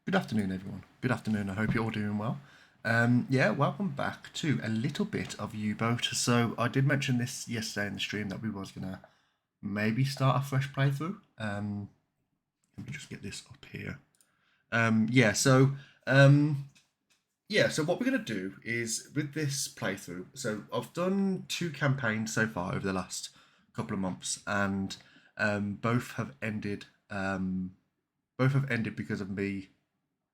Good afternoon, everyone. Good afternoon. I hope you're all doing well. Yeah, welcome back to a little bit of U-Boat. So I did mention this yesterday in the stream that we was gonna maybe start a fresh playthrough. Let me just get this up here. Yeah. Um, yeah. So what we're gonna do is with this playthrough. So I've done two campaigns so far over the last couple of months, and both have ended. Both have ended because of me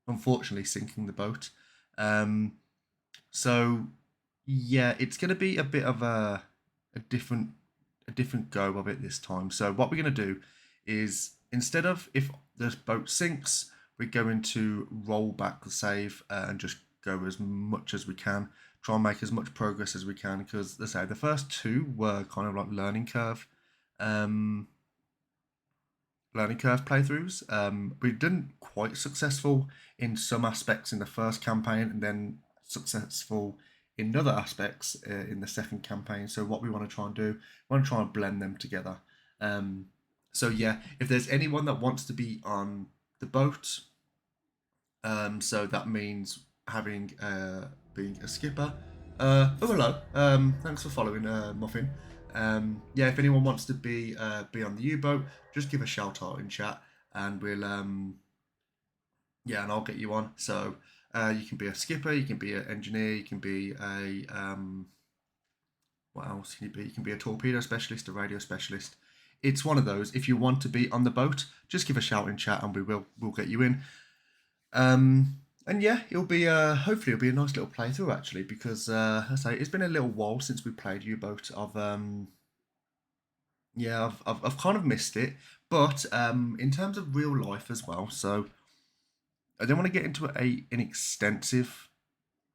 unfortunately sinking the boat. Um, so yeah, it's going to be a bit of a different a different go of it this time. So what we're going to do is instead of if the boat sinks, we're going to roll back the save and just go as much as we can. Try and make as much progress as we can because, let's say, the first two were kind of like um, learning curve playthroughs. We didn't quite successful in some aspects in the first campaign, and then successful in other aspects in the second campaign. So what we want to try and do, we want to try and blend them together. So yeah, if there's anyone that wants to be on the boat, so that means having being a skipper. Oh hello. Thanks for following, Muffin. Yeah, if anyone wants to be on the U-boat, just give a shout out in chat, and we'll yeah, and I'll get you on. So you can be a skipper, you can be an engineer, you can be a what else can you be? You can be a torpedo specialist, a radio specialist. It's one of those. If you want to be on the boat, just give a shout in chat, and we'll get you in. And yeah, it'll be hopefully it'll be a nice little playthrough actually because I say it's been a little while since we played U-Boat. I've kind of missed it, but in terms of real life as well. So I don't want to get into an extensive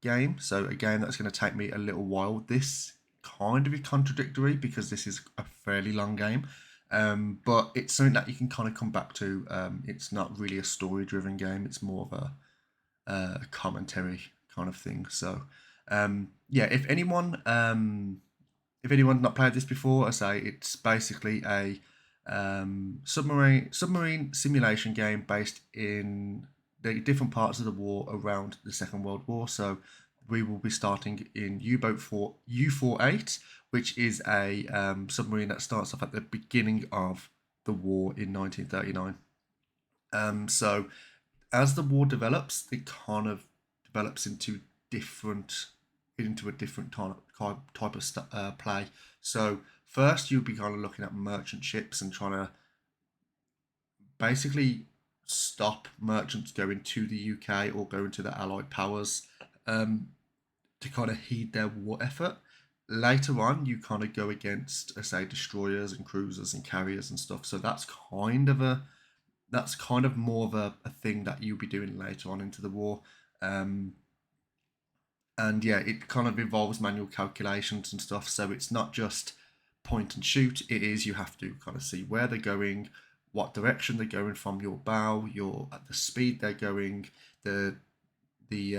game. So a game that's going to take me a little while. This kind of is contradictory because this is a fairly long game. But it's something that you can kind of come back to. It's not really a story-driven game. It's more of a commentary kind of thing. So, yeah, if anyone's not played this before, I say it's basically a submarine simulation game based in the different parts of the war around the Second World War. So we will be starting in U-boat for U-48, which is a submarine that starts off at the beginning of the war in 1939. So as the war develops, it kind of develops different into a different type of play. So first, you'll be kind of looking at merchant ships and trying to basically stop merchants going to the UK or going to the Allied powers um, to kind of heed their war effort. Later on, you kind of go against, say, destroyers and cruisers and carriers and stuff. So that's kind of more of a thing that you'll be doing later on into the war. Um, and yeah, it kind of involves manual calculations and stuff. So it's not just point and shoot. It is you have to kind of see where they're going, what direction they're going from your bow, your at the speed they're going, the the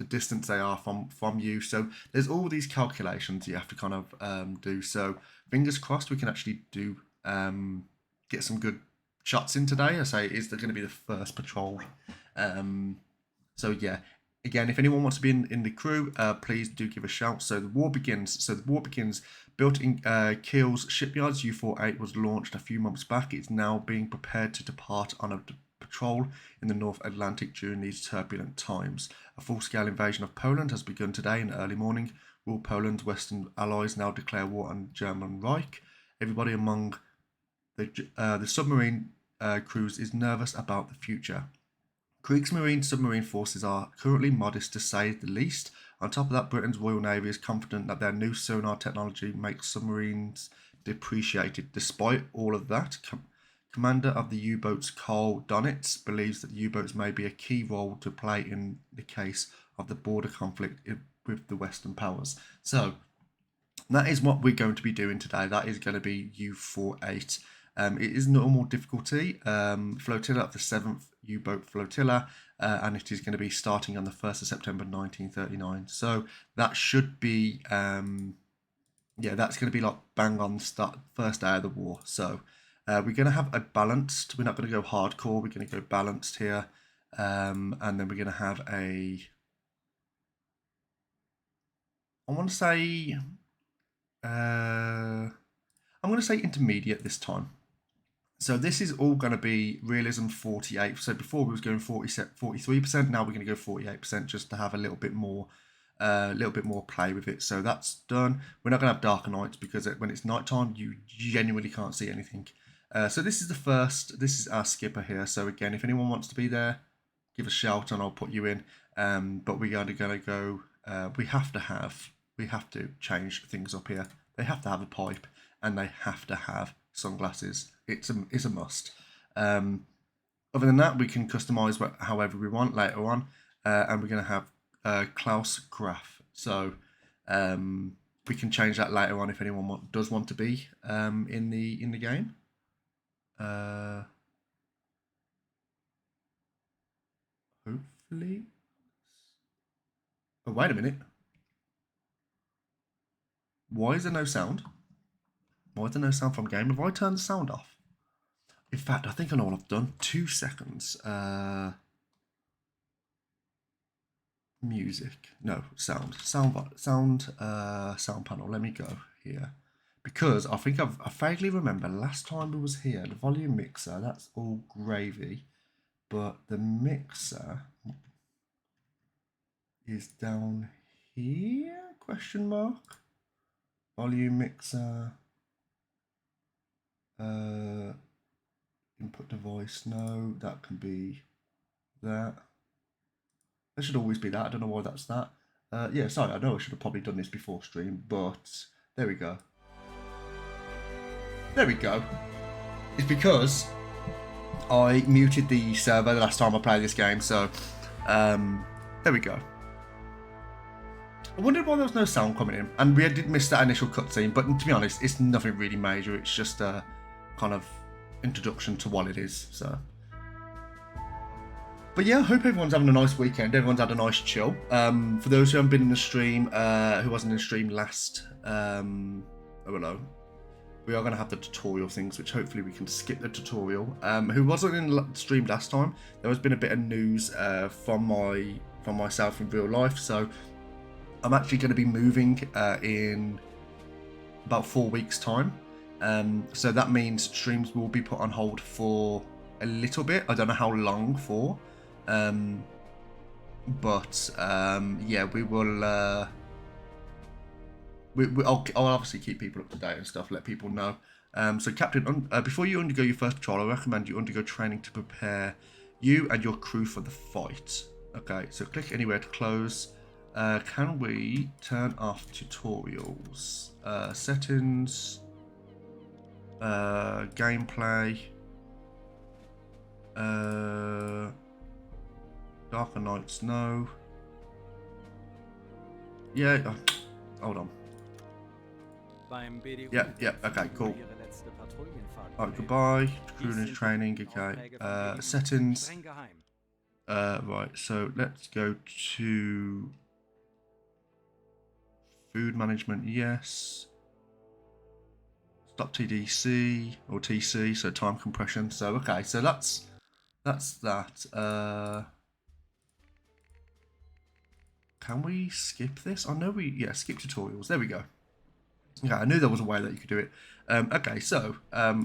distance they are from you. So there's all these calculations you have to kind of do. So fingers crossed we can actually do get some good shots in today. I say is there going to be the first patrol. Um, so yeah, again, if anyone wants to be in the crew, please do give a shout. So the war begins. Built in Kiel's shipyards. U-48 was launched a few months back. It's now being prepared to depart on a patrol in the North Atlantic during these turbulent times. A full-scale invasion of Poland has begun today in the early morning. Will Poland's Western allies now declare war on German Reich? Everybody among the submarine crews is nervous about the future. Kriegsmarine submarine forces are currently modest to say the least. On top of that, Britain's Royal Navy is confident that their new sonar technology makes submarines depreciated. Despite all of that, commander of the U-boats Carl Donitz believes that U-boats may be a key role to play in the case of the border conflict with the Western powers. So that is what we're going to be doing today. That is going to be U-48. It is normal difficulty, flotilla of the 7th U-boat flotilla, and it is going to be starting on the 1st of September 1939. So that should be, yeah, that's going to be like bang on the start, first day of the war. So we're going to have a balanced, we're not going to go hardcore, we're going to go balanced here. and then we're going to have a, I want to say, I'm going to say intermediate this time. So this is all going to be realism 48. So before we was going 43%, now we're going to go 48% just to have a little bit more play with it. So that's done. We're not going to have darker nights because when it's nighttime, you genuinely can't see anything. So this is the first. This is our skipper here. So again, if anyone wants to be there, give a shout and I'll put you in. But we're going to go. We have to change things up here. They have to have a pipe and they have to have sunglasses. It's a must. Other than that, we can customize however we want later on, and we're going to have Klaus Graf. So we can change that later on if anyone does want to be in the game. Hopefully. Oh, wait a minute. Why is there no sound? Why is there no sound from game? Have I turned the sound off? In fact, I think I know what I've done. 2 seconds. Music. No, sound panel. Let me go here. Because I think I vaguely remember last time we was here, the volume mixer, that's all gravy. But the mixer is down here, question mark. Volume mixer. Input device, no, that can be that. There should always be that. I don't know why that's that. Yeah, sorry, I know I should have probably done this before stream, but there we go. There we go. It's because I muted the server the last time I played this game, so there we go. I wondered why there was no sound coming in, and we did miss that initial cutscene, but to be honest, it's nothing really major. It's just a kind of introduction to what it is, so. But yeah, I hope everyone's having a nice weekend. Everyone's had a nice chill. For those who haven't been in the stream, who wasn't in the stream last, I don't know, we are going to have the tutorial things, which hopefully we can skip the tutorial. Who wasn't in the stream last time, there has been a bit of news from myself in real life. So I'm actually going to be moving in about 4 weeks' time. So that means streams will be put on hold for a little bit. I don't know how long for. But yeah, we will. I'll obviously keep people up to date and stuff. Let people know. So, Captain, before you undergo your first patrol, I recommend you undergo training to prepare you and your crew for the fight. Okay, so click anywhere to close. Can we turn off tutorials? Settings. Gameplay. Darker Nights, no. Yeah, hold on. Yeah, okay, cool. Alright, goodbye. Crewing training, okay. Settings. Right, so let's go to food management, yes. Stop TDC or TC, so time compression. So okay, so that's that. Can we skip this? I know skip tutorials. There we go. Yeah, I knew there was a way that you could do it. Okay, so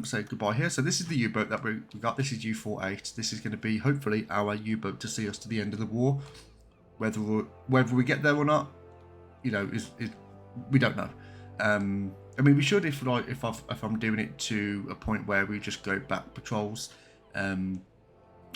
say goodbye here. So this is the U-boat that we got. This is U-48. This is going to be hopefully our U-boat to see us to the end of the war. Whether we get there or not, you know, we don't know. I mean, we should if I'm doing it to a point where we just go back patrols.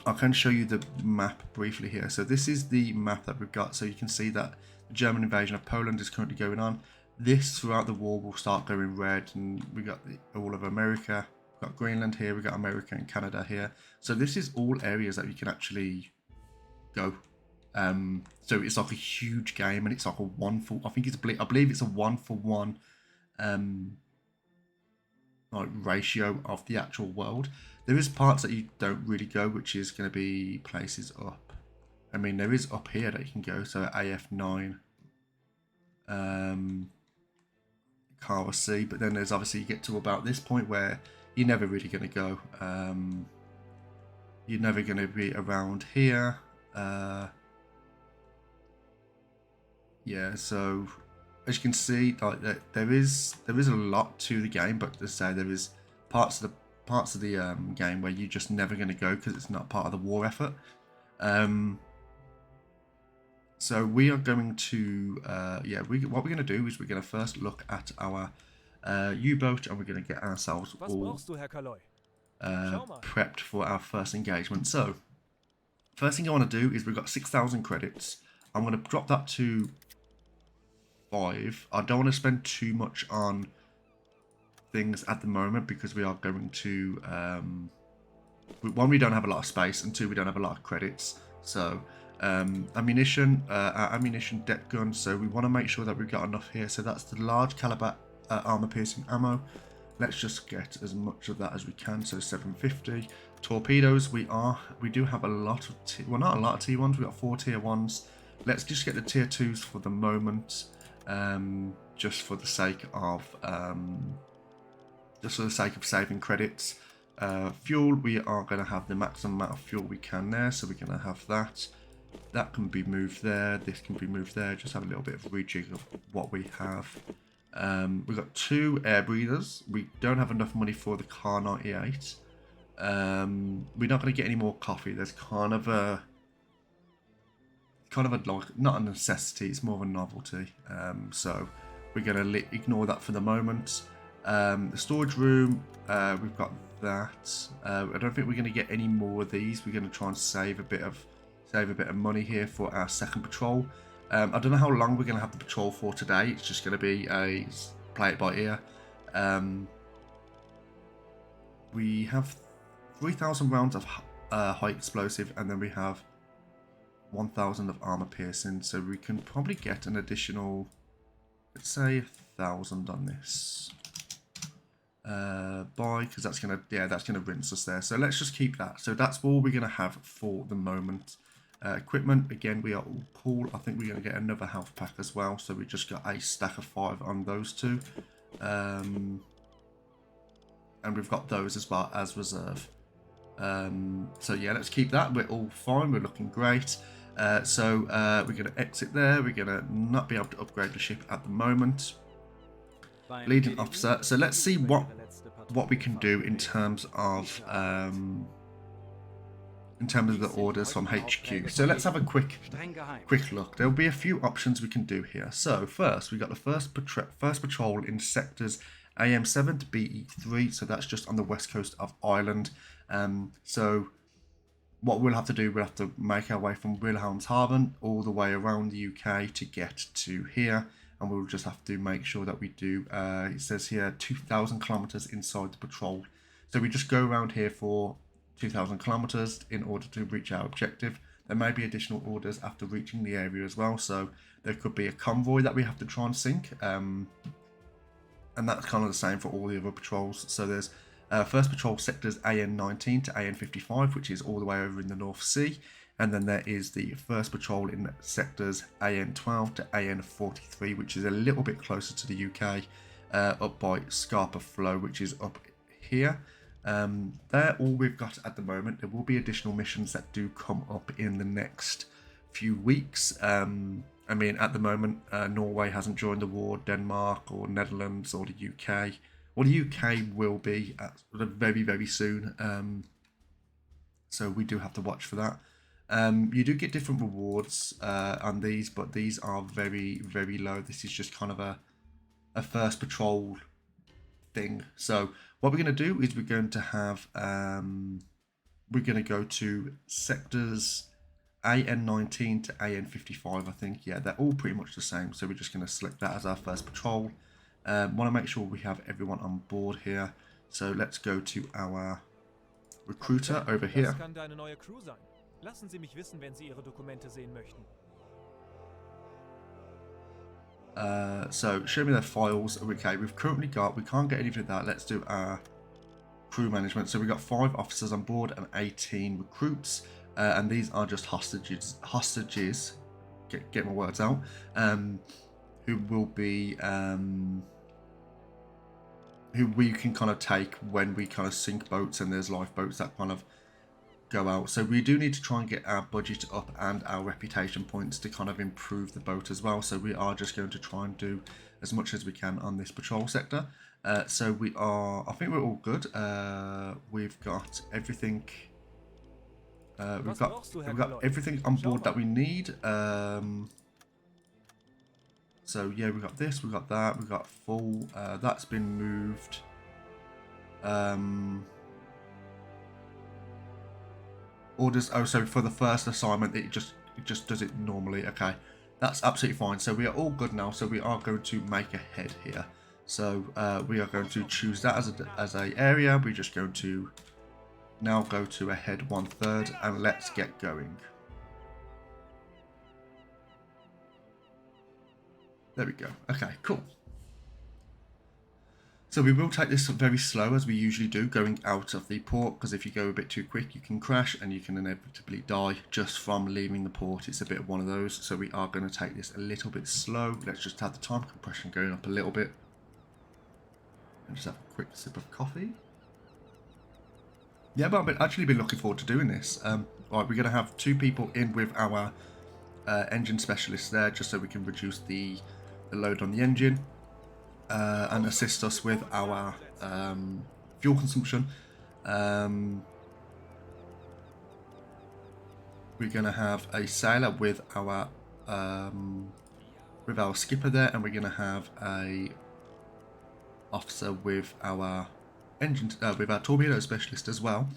I can show you the map briefly here. So this is the map that we've got. So you can see that the German invasion of Poland is currently going on. This throughout the war will start going red, and we got all of America. We've got Greenland here. We got America and Canada here. So this is all areas that you can actually go. So it's like a huge game, and it's like a I believe it's a 1-for-1 like ratio of the actual world. There is parts that you don't really go, which is going to be places up. I mean, there is up here that you can go. So AF9, Kara C, but then there's obviously you get to about this point where you're never really going to go. You're never going to be around here. Yeah, so as you can see, like there is a lot to the game, but to say there is parts of the game where you're just never going to go because it's not part of the war effort. So we are going to what we're going to do is we're going to first look at our U-boat, and we're going to get ourselves all prepped for our first engagement. So first thing I want to do is we've got 6,000 credits. I'm going to drop that to 5. I don't want to spend too much on things at the moment because we are going to one, we don't have a lot of space, and two, we don't have a lot of credits. So ammunition, our ammunition depth gun, so we want to make sure that we've got enough here. So that's the large caliber armor piercing ammo. Let's just get as much of that as we can. So 750 torpedoes. We do have a lot of well, not a lot of tier 1s. We've got 4 tier 1s. Let's just get the tier 2s for the moment, just for the sake of saving credits. Fuel, we are going to have the maximum amount of fuel we can there, so we're going to have that. That can be moved there, this can be moved there. Just have a little bit of rejig of what we have. We've got 2 air breathers. We don't have enough money for the Kar 98. We're not going to get any more coffee. There's kind of a like, not a necessity, it's more of a novelty. So we're going to ignore that for the moment. The storage room, we've got that. I don't think we're going to get any more of these. We're going to try and save a bit of money here for our second patrol. I don't know how long we're going to have the patrol for today. It's just going to be a play it by ear. We have 3,000 rounds of high explosive, and then we have 1,000 of armor piercing. So we can probably get an additional, let's say, 1,000 on this. Because that's gonna rinse us there. So let's just keep that. So that's all we're gonna have for the moment. Equipment, again, we are all cool. I think we're gonna get another health pack as well. So we just got a stack of 5 on those 2, and we've got those as well as reserve. So yeah, let's keep that. We're all fine. We're looking great. So we're gonna exit there. We're gonna not be able to upgrade the ship at the moment. Leading officer. So let's see what we can do in terms of the orders from HQ. So let's have a quick look. There'll be a few options we can do here. So first, we got the first patrol in sectors AM7 to BE3. So that's just on the west coast of Ireland. So what we'll have to do, we'll have to make our way from Wilhelmshaven all the way around the UK to get to here. And we'll just have to make sure that we do, it says here, 2,000 kilometers inside the patrol. So we just go around here for 2,000 kilometers in order to reach our objective. There may be additional orders after reaching the area as well. So there could be a convoy that we have to try and sink. And that's kind of the same for all the other patrols. So there's first patrol sectors AN19 to AN55, which is all the way over in the North Sea. And then there is the first patrol in sectors AN12 to AN43, which is a little bit closer to the UK, up by Scapa Flow, which is up here. They're all we've got at the moment. There will be additional missions that do come up in the next few weeks. I mean, at the moment, Norway hasn't joined the war, Denmark or Netherlands or the UK. Well, the UK will be very, very soon. So we do have to watch for that. You do get different rewards on these, but these are very, very low. This is just kind of a first patrol thing. So what we're going to do is we're going to have, we're going to go to sectors AN19 to AN55, I think. Yeah, they're all pretty much the same. So we're just going to select that as our first patrol. Want to make sure we have everyone on board here. So let's go to our recruiter over here. Das kann deine neue Crew sein. Lassen Sie mich wissen, wenn Sie Ihre Dokumente sehen möchten. So show me their files. Okay, we can't get anything of that. Let's do our crew management. So we've got 5 officers on board and 18 recruits, and these are just hostages. Get my words out. Who will be who we can kind of take when we kind of sink boats and there's lifeboats that kind of go out. So we do need to try and get our budget up and our reputation points to kind of improve the boat as well. So we are just going to try and do as much as we can on this patrol sector. So we are, I think we're all good. We've got everything. We've got everything on board that we need. So yeah, we got this, we got that, we got full. That's been moved. Orders. Oh, so for the first assignment, it just does it normally. Okay, that's absolutely fine. So we are all good now. So we are going to make a head here. So we are going to choose that as a area. We're just going to now go to a head 1/3 and let's get going. There we go. Okay, cool. So we will take this very slow as we usually do going out of the port, because if you go a bit too quick you can crash and you can inevitably die just from leaving the port. It's a bit of one of those. So we are going to take this a little bit slow. Let's just have the time compression going up a little bit. And just have a quick sip of coffee. Yeah, but I've actually been looking forward to doing this. Right, we're going to have 2 people in with our engine specialists there, just so we can reduce the load on the engine and assist us with our fuel consumption. We're going to have a sailor with our skipper there, and we're going to have a officer with our engine with our torpedo specialist as well.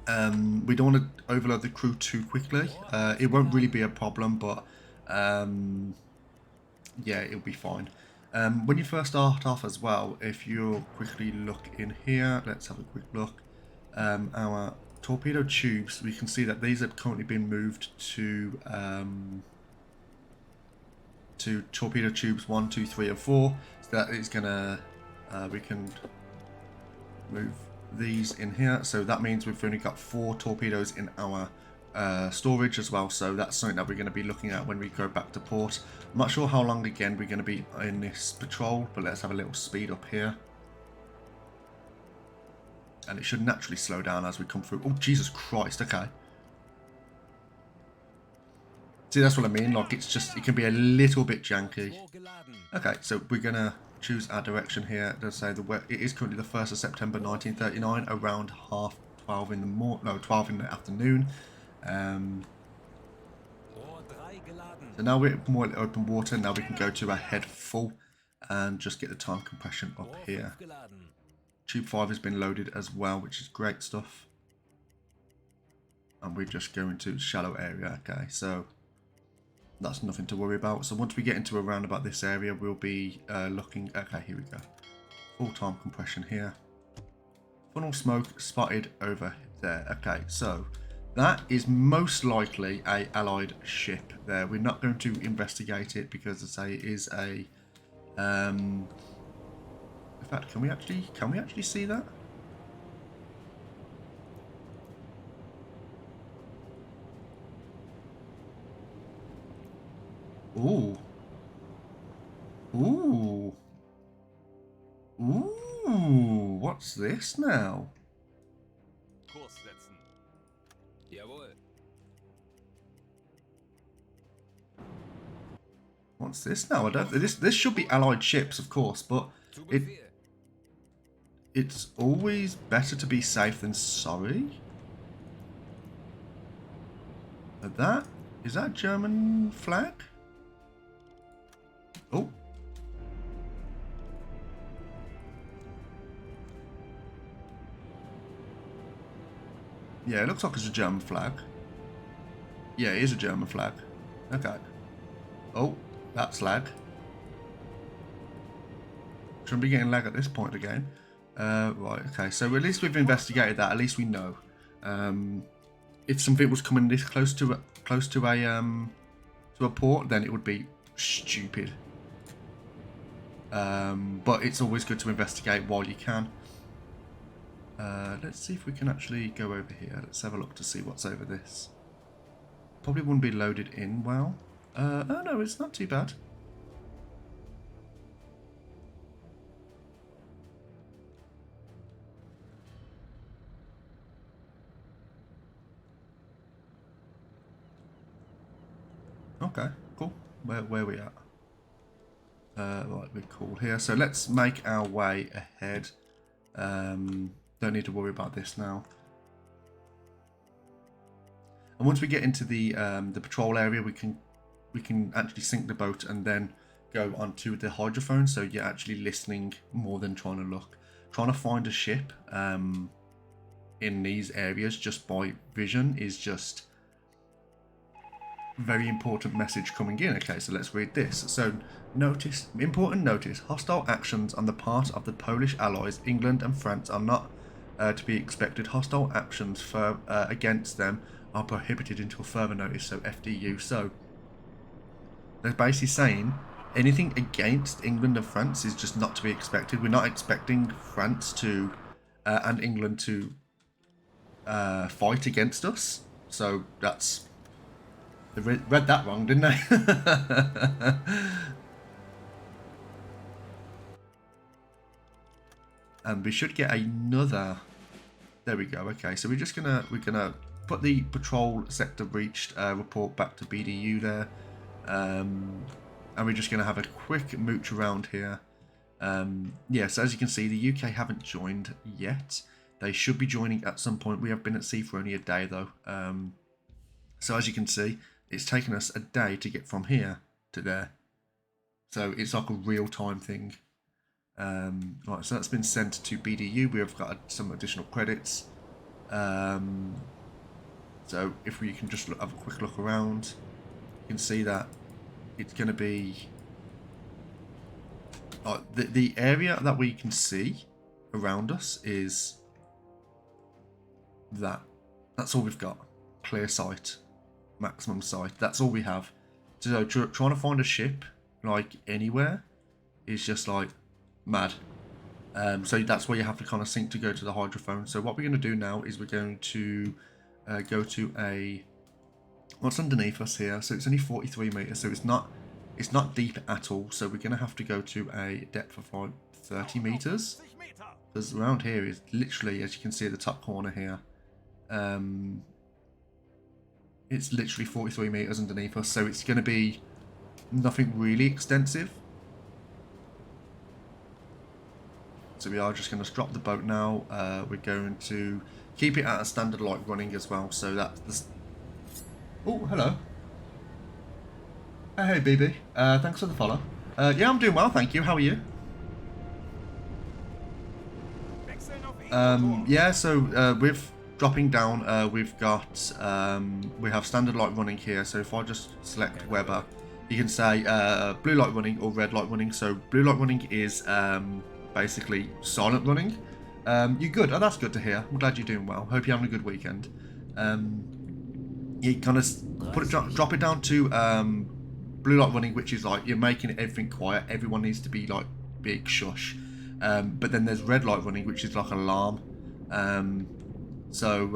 We don't want to overload the crew too quickly. It won't really be a problem, but yeah, it'll be fine. When you first start off as well, if you quickly look in here, let's have a quick look. Our torpedo tubes, we can see that these have currently been moved to torpedo tubes 1, 2, 3, and 4. So that is gonna we can move these in here. So that means we've only got 4 torpedoes in our storage as well. So that's something that we're going to be looking at when we go back to port. I'm not sure how long again we're going to be in this patrol, but let's have a little speed up here. And it should naturally slow down as we come through. Oh, Jesus Christ, okay. See, that's what I mean, like it's just, it can be a little bit janky. Okay, so we're going to choose our direction here. It does say it is currently the 1st of September 1939, around 12 in the morning, no, 12 in the afternoon. So now we're more in open water. Now we can go to our head full and just get the time compression up here. Tube 5 has been loaded as well, which is great stuff. And we're just going to shallow area. Okay, so that's nothing to worry about. So once we get into around about this area, we'll be looking. Okay, here we go. Full time compression here. Funnel smoke spotted over there. Okay, so that is most likely a allied ship there. We're not going to investigate it because, as I say, it is a in fact, can we actually see that? Ooh. Ooh. Ooh. What's this now? Kurs setzen. Jawohl. What's this now? I don't. This should be allied ships, of course, but it's always better to be safe than sorry. Is that German flag? Oh. Yeah, it looks like it's a German flag. Yeah, it is a German flag. Okay. Oh, that's lag. Shouldn't be getting lag at this point again. Right, okay, so at least we've investigated that. At least we know. If something was coming this close to a port, then it would be stupid. But it's always good to investigate while you can. Let's see if we can actually go over here. Let's have a look to see what's over this. Probably wouldn't be loaded in well. Oh no, it's not too bad. Okay, cool. Where we at? Right, we're cool here. So let's make our way ahead. Don't need to worry about this now. And once we get into the patrol area, we can actually sink the boat and then go onto the hydrophone. So you're actually listening more than trying to look. Trying to find a ship in these areas just by vision is just very important message coming in. Okay, so let's read this. So important notice, hostile actions on the part of the Polish allies, England and France are not to be expected. Hostile actions against them are prohibited until further notice, so FDU. So they're basically saying anything against England and France is just not to be expected. We're not expecting France to and England to fight against us. So that's... They read that wrong, didn't they? And we should get another... There we go. Okay, so we're gonna put the patrol sector breached report back to BDU there, and we're just gonna have a quick mooch around here. Yes, as you can see, the UK haven't joined yet. They should be joining at some point. We have been at sea for only a day though. So as you can see, it's taken us a day to get from here to there. So it's like a real-time thing. Right, so that's been sent to BDU. We have got some additional credits. So if we can just have a quick look around, you can see that it's going to be... the area that we can see around us is that. That's all we've got. Clear sight. Maximum sight. That's all we have. So trying to find a ship like anywhere is just like mad. So that's where you have to kind of sink to go to the hydrophone. So what we're going to do now is we're going to go to a... What's underneath us here? So it's only 43 meters. So it's not deep at all. So we're going to have to go to a depth of like 30 meters. Because around here is literally, as you can see at the top corner here, it's literally 43 meters underneath us, so it's going to be nothing really extensive. So we are just going to drop the boat now. We're going to keep it at a standard light running as well, so that's the... Oh, hello. Hey, BB. Thanks for the follow. Yeah, I'm doing well, thank you. How are you? Yeah, so with dropping down, we've got we have standard light running here. So if I just select Weber, you can say blue light running or red light running. So blue light running is basically silent running. You're good. Oh, that's good to hear. I'm glad you're doing well. Hope you're having a good weekend. You kind of drop it down to blue light running, which is like you're making everything quiet. Everyone needs to be like big shush. But then there's red light running, which is like an alarm. So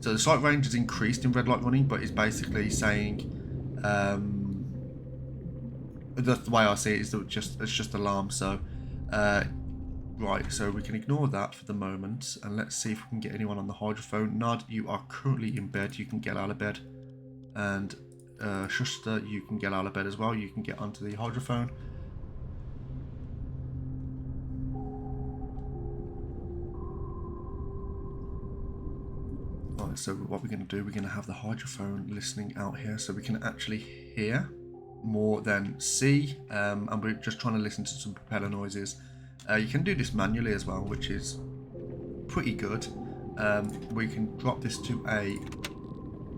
the sight range is increased in red light running, but it's basically saying the way I see it is that it's just alarm. So right, so we can ignore that for the moment, and let's see if we can get anyone on the hydrophone. Nod, you are currently in bed. You can get out of bed, and Schuster, you can get out of bed as well. You can get onto the hydrophone. Right, so what we're going to do, we're going to have the hydrophone listening out here, so we can actually hear more than see, and we're just trying to listen to some propeller noises. You can do this manually as well, which is pretty good. We can drop this to a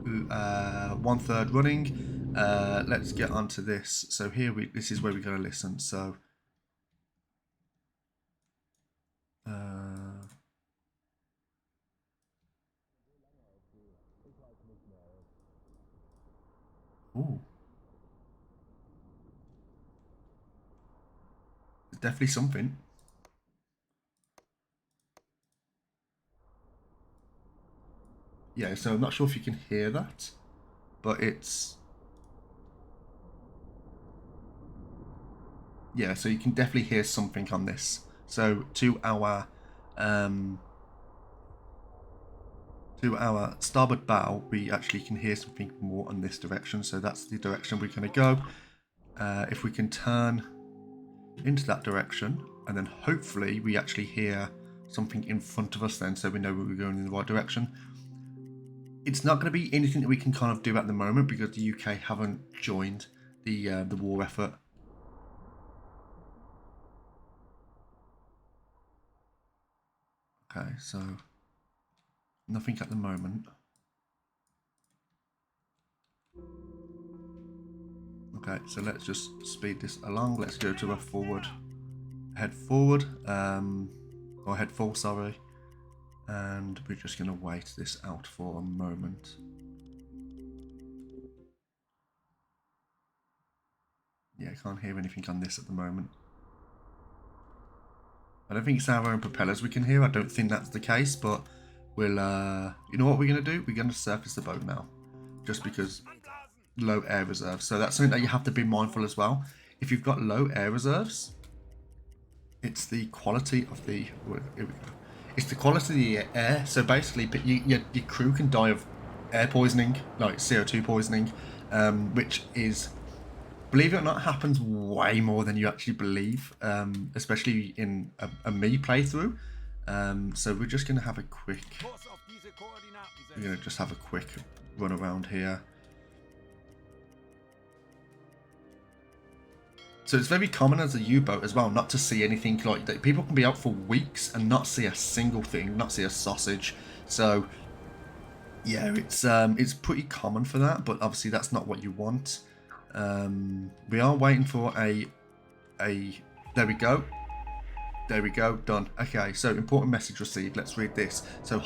1/3 running. Let's get onto this. So here this is where we're going to listen. So ooh. There's definitely something. Yeah, so I'm not sure if you can hear that, but it's... Yeah, so you can definitely hear something on this. So to our to our starboard bow, we actually can hear something more on this direction. So that's the direction we're going to go. If we can turn into that direction, and then hopefully we actually hear something in front of us then, so we know we're going in the right direction. It's not going to be anything that we can kind of do at the moment because the UK haven't joined the war effort. Okay, so nothing at the moment. Okay, so let's just speed this along. Let's go to a forward, head forward, or head full, sorry. And we're just going to wait this out for a moment. Yeah, I can't hear anything on this at the moment. I don't think it's our own propellers we can hear. I don't think that's the case, but we'll, you know what we're going to do? We're going to surface the boat now. Just because low air reserves. So that's something that you have to be mindful as well. If you've got low air reserves, it's the quality of the... Here we go. It's the quality of the air. So basically, your crew can die of air poisoning, like CO2 poisoning, which is... Believe it or not, happens way more than you actually believe, especially in a me playthrough. So we're just going to have a quick... We're going to just have a quick run around here. So it's very common as a U-boat as well not to see anything like that. People can be out for weeks and not see a single thing, not see a sausage. So yeah, it's pretty common for that, but obviously that's not what you want. We are waiting for a there we go, done. Okay, so important message received. Let's read this. So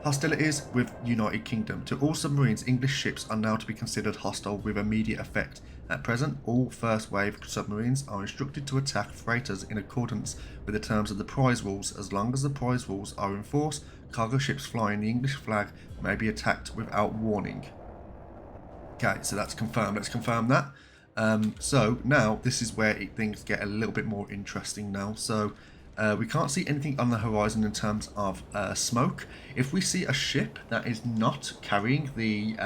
hostilities with United Kingdom. To all submarines, English ships are now to be considered hostile with immediate effect. At present, all first wave submarines are instructed to attack freighters in accordance with the terms of the prize rules. As long as the prize rules are in force, cargo ships flying the English flag may be attacked without warning. Okay, so that's confirmed. Let's confirm that. So now this is where things get a little bit more interesting now. So we can't see anything on the horizon in terms of smoke. If we see a ship that is not carrying the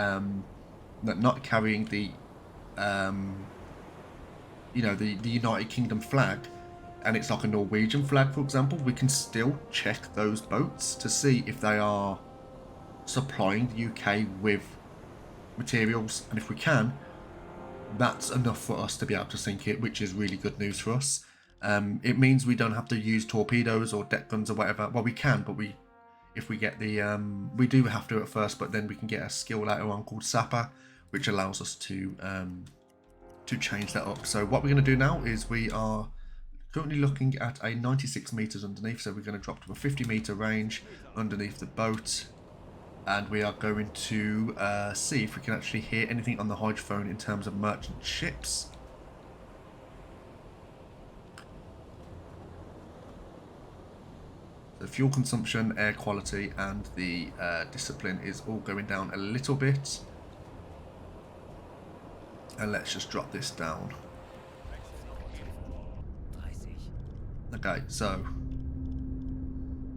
the United Kingdom flag, and it's like a Norwegian flag, for example, we can still check those boats to see if they are supplying the UK with materials, and if we can, that's enough for us to be able to sink it, which is really good news for us. It means we don't have to use torpedoes or deck guns or whatever. Well, we can, but if we get the we do have to at first, but then we can get a skill later on called Sapper, which allows us to change that up. So what we're going to do now is we are currently looking at a 96 meters underneath, so we're going to drop to a 50-meter range underneath the boat, and we are going to see if we can actually hear anything on the hydrophone in terms of merchant ships. The fuel consumption, air quality, and the discipline is all going down a little bit. And let's just drop this down. Okay, so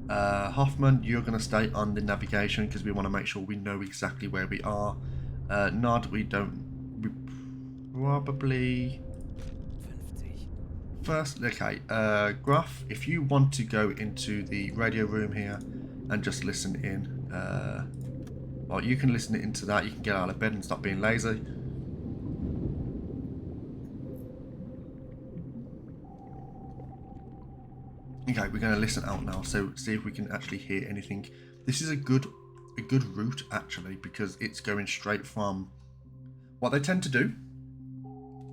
Hoffman, you're going to stay on the navigation because we want to make sure we know exactly where we are. Nod, we probably... First, okay, Gruff, if you want to go into the radio room here and just listen in, well, you can listen into that, you can get out of bed and stop being lazy. Okay, we're going to listen out now, so see if we can actually hear anything. This is a good route, actually, because it's going straight from... What they tend to do,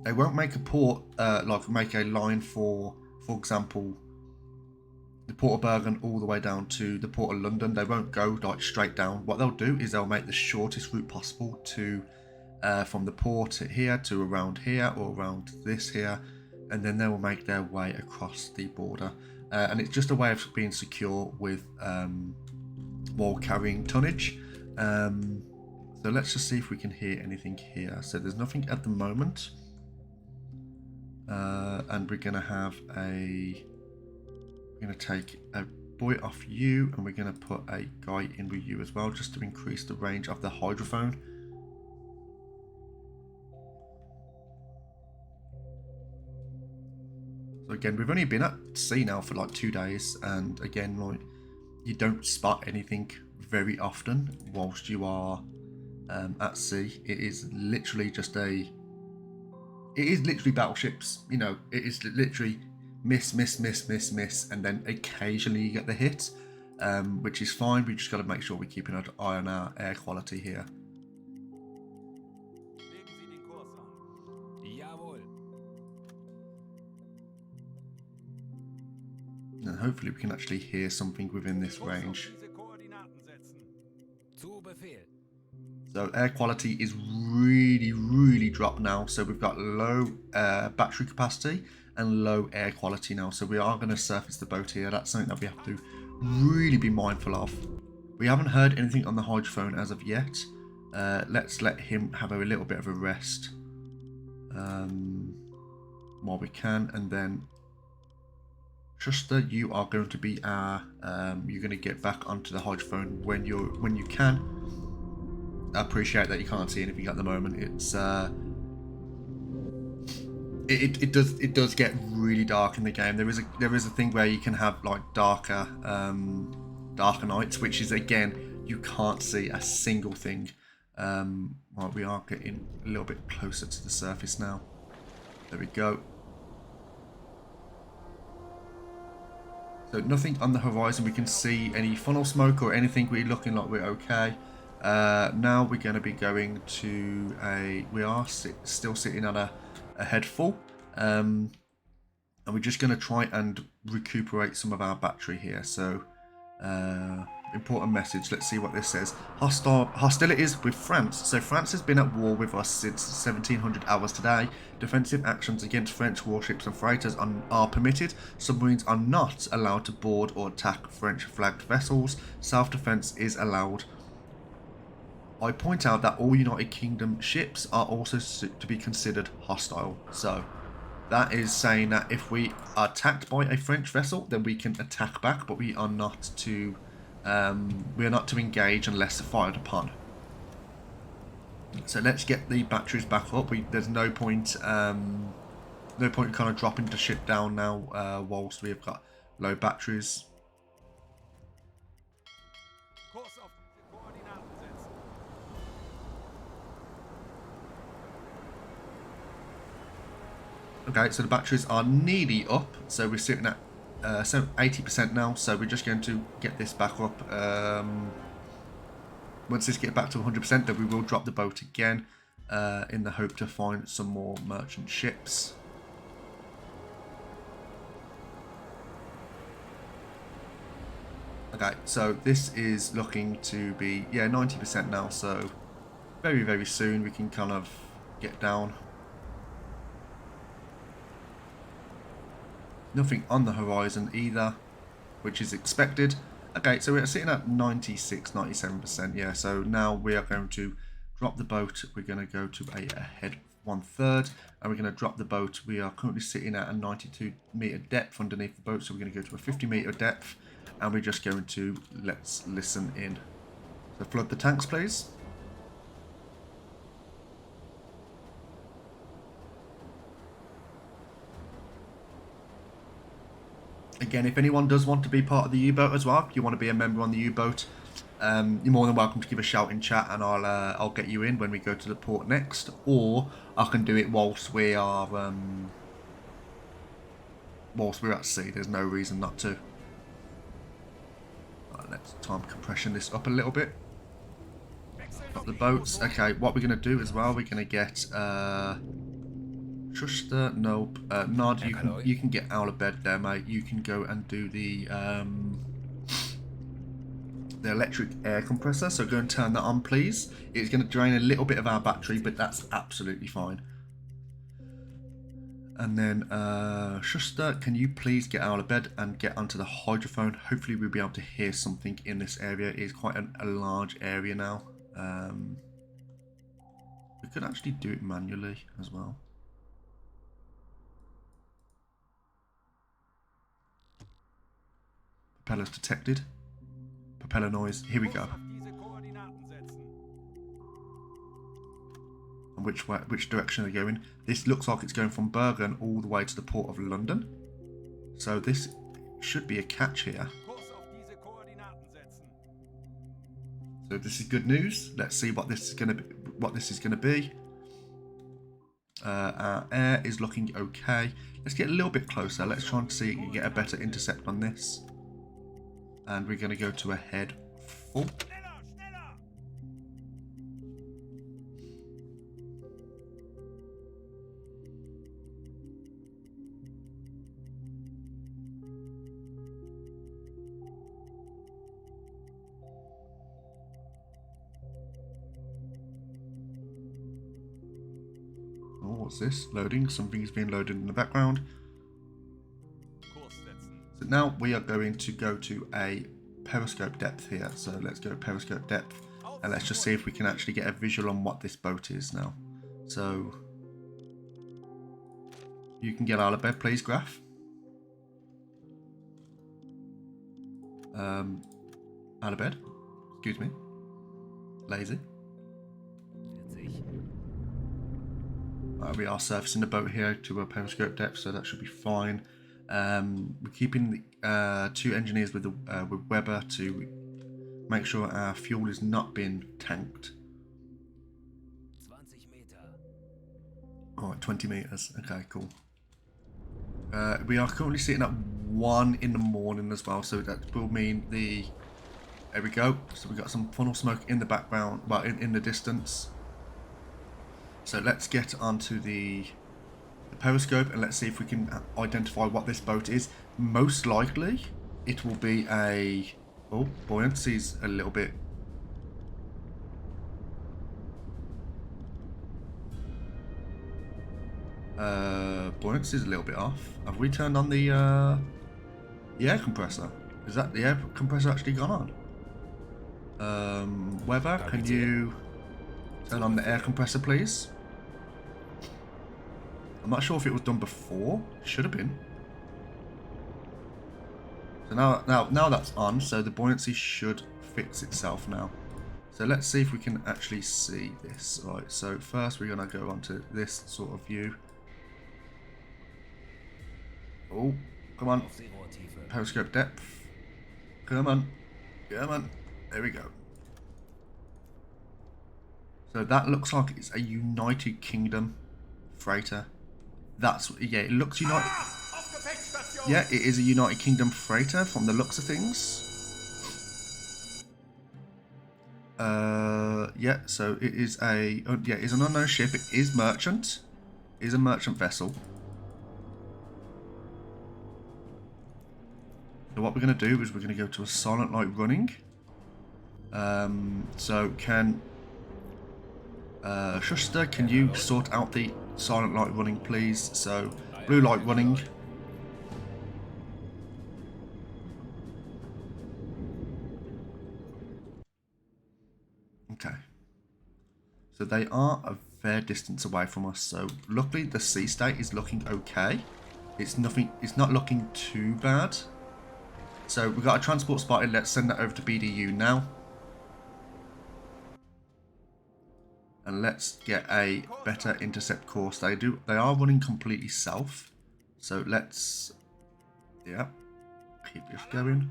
they won't make a port, like make a line for example, the Port of Bergen all the way down to the Port of London. They won't go like straight down. What they'll do is they'll make the shortest route possible to from the port here to around here or around this here, and then they will make their way across the border. And it's just a way of being secure with while carrying tonnage. So let's just see if we can hear anything here. So there's nothing at the moment. And we're going to have we're going to take a boy off you, and we're going to put a guy in with you as well, just to increase the range of the hydrophone. So again, we've only been at sea now for like 2 days, and again, like, you don't spot anything very often whilst you are at sea. It is literally just it is literally battleships, you know, it is literally miss, and then occasionally you get the hit, which is fine. We just got to make sure we're keeping an eye on our air quality here. Legen Sie den Kurs an. Jawohl. And hopefully we can actually hear something within this Kurs auf range. diese Koordinaten setzen. Zu Befehl. So air quality is really dropped now. So we've got low battery capacity and low air quality now. So we are going to surface the boat here. That's something that we have to really be mindful of. We haven't heard anything on the hydrophone as of yet. Let's let him have a little bit of a rest while we can, and then Schuster, you are going to be our you're going to get back onto the hydrophone when you can. I appreciate that you can't see anything at the moment. It's it does get really dark in the game. There is a thing where you can have like darker nights, which is, again, you can't see a single thing. Well, we are getting a little bit closer to the surface now. There we go. So nothing on the horizon. We can see any funnel smoke or anything. We're looking like we're okay. Now we're going to be going to we are still sitting on a head full, and we're just going to try and recuperate some of our battery here. So important message, let's see what this says. Hostilities with France. So France has been at war with us since 1700 hours today. Defensive actions against French warships and freighters are permitted. Submarines are not allowed to board or attack French flagged vessels. Self-defense is allowed. I point out that all United Kingdom ships are also to be considered hostile. So that is saying that if we are attacked by a French vessel, then we can attack back, but we are not to engage unless fired upon. So let's get the batteries back up. There's no point kind of dropping the ship down now whilst we've got low batteries. Kurs auf diese Koordinaten setzen. Okay, so the batteries are nearly up. So we're sitting at 80% now. So we're just going to get this back up. Once this gets back to 100%, then we will drop the boat again in the hope to find some more merchant ships. Okay, so this is looking to be, 90% now. So very soon we can kind of get down. Nothing on the horizon either, which is expected. Okay, so we're sitting at 96, 97%. Yeah, so now we are going to drop the boat. We're going to go to a head 1/3, and we're going to drop the boat. We are currently sitting at a 92-meter depth underneath the boat, so we're going to go to a 50-meter depth, and we're just going to let's listen in. So flood the tanks, please. Again, if anyone does want to be part of the U-boat as well, if you want to be a member on the U-boat, you're more than welcome to give a shout in chat, and I'll get you in when we go to the port next, or I can do it whilst we are whilst we're at sea. There's no reason not to. Right, let's time compression this up a little bit. Got the boats. Okay, what we're going to do as well, we're going to get Schuster, nope. Nod, you can get out of bed there, mate. You can go and do the electric air compressor. So go and turn that on, please. It's going to drain a little bit of our battery, but that's absolutely fine. And then Schuster, can you please get out of bed and get onto the hydrophone? Hopefully we'll be able to hear something in this area. It is quite a large area now. We could actually do it manually as well. Propellers detected. Propeller noise. Here we go. Kurs auf diese Koordinaten setzen. And which direction are they going? This looks like it's going from Bergen all the way to the port of London. So this should be a catch here. Kurs auf diese Koordinaten setzen. So this is good news. Let's see what this is going to be. Our air is looking okay. Let's get a little bit closer. Let's try and see if we can get a better intercept on this. And we're going to go to a head full. Schneller, schneller! Oh, what's this? Loading. Something's being loaded in the background. Kurs setzen. So now we are going to go to a periscope depth here. So let's go periscope depth. And let's just see if we can actually get a visual on what this boat is now. So you can get out of bed, please, Graph. Out of bed. Excuse me. Lazy. 40. We are surfacing the boat here to a periscope depth, so that should be fine. We're keeping the 2 engineers with Weber to make sure our fuel is not being tanked. 20 Meter. Alright, 20 meters. Okay, cool. We are currently sitting at 1 in the morning as well, so that will mean the... There we go. So we got some funnel smoke in the background, well, in the distance. So let's get onto the periscope and let's see if we can identify what this boat is. Most likely, it will be a... Oh, buoyancy's a little bit... buoyancy's a little bit off. Have we turned on the air compressor? Is that the air compressor actually gone on? Weber, can you turn on the air compressor, please? I'm not sure if it was done before. Should have been. So now that's on, so the buoyancy should fix itself now. So let's see if we can actually see this. Right, so first we're going to go onto this sort of view. Oh, come on. Auf Seerohrtiefe. Periscope depth. Come on. Come on. There we go. So that looks like it's a United Kingdom freighter. That's, yeah, it looks United. Aufgefechtsstation! Yeah, it is a United Kingdom freighter from the looks of things. Yeah, so it is a, oh, yeah, it's an unknown ship. It is merchant. It is a merchant vessel. So what we're going to do is we're going to go to a silent light running. So can Schuster, can you sort out the silent light running, please? So blue light running. Okay. So they are a fair distance away from us. So luckily the sea state is looking okay. It's not looking too bad. So we've got a transport spotted. Let's send that over to BDU now. And let's get a better intercept course. They are running completely south. So let's, yeah, keep this going.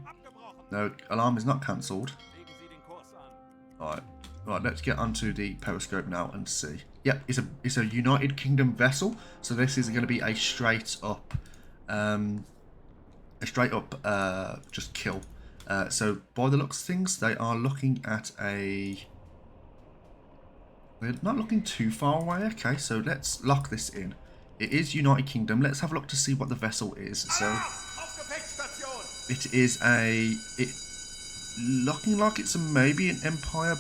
No, alarm is not cancelled. Legen Sie den Kurs an. Alright. Right, let's get onto the periscope now and see. Yep, it's a United Kingdom vessel. So this is going to be a straight up just kill. So by the looks of things, they are looking at a... They're not looking too far away. Okay, so let's lock this in. It is United Kingdom. Let's have a look to see what the vessel is. So Aufgefechtsstation! it is a... looking like it's maybe an Empire...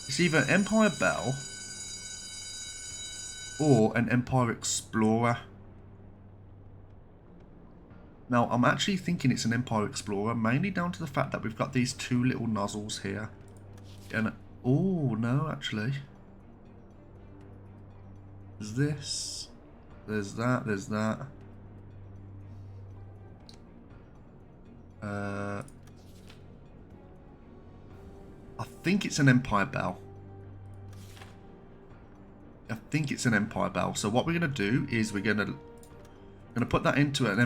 It's either an Empire Belle or an Empire Explorer. Now, I'm actually thinking it's an Empire Explorer, mainly down to the fact that we've got these 2 little nozzles here. And, oh, no, actually. There's this. There's that. There's that. I think it's an Empire Bell. I think it's an Empire Bell. So what we're going to do is we're going to put that into an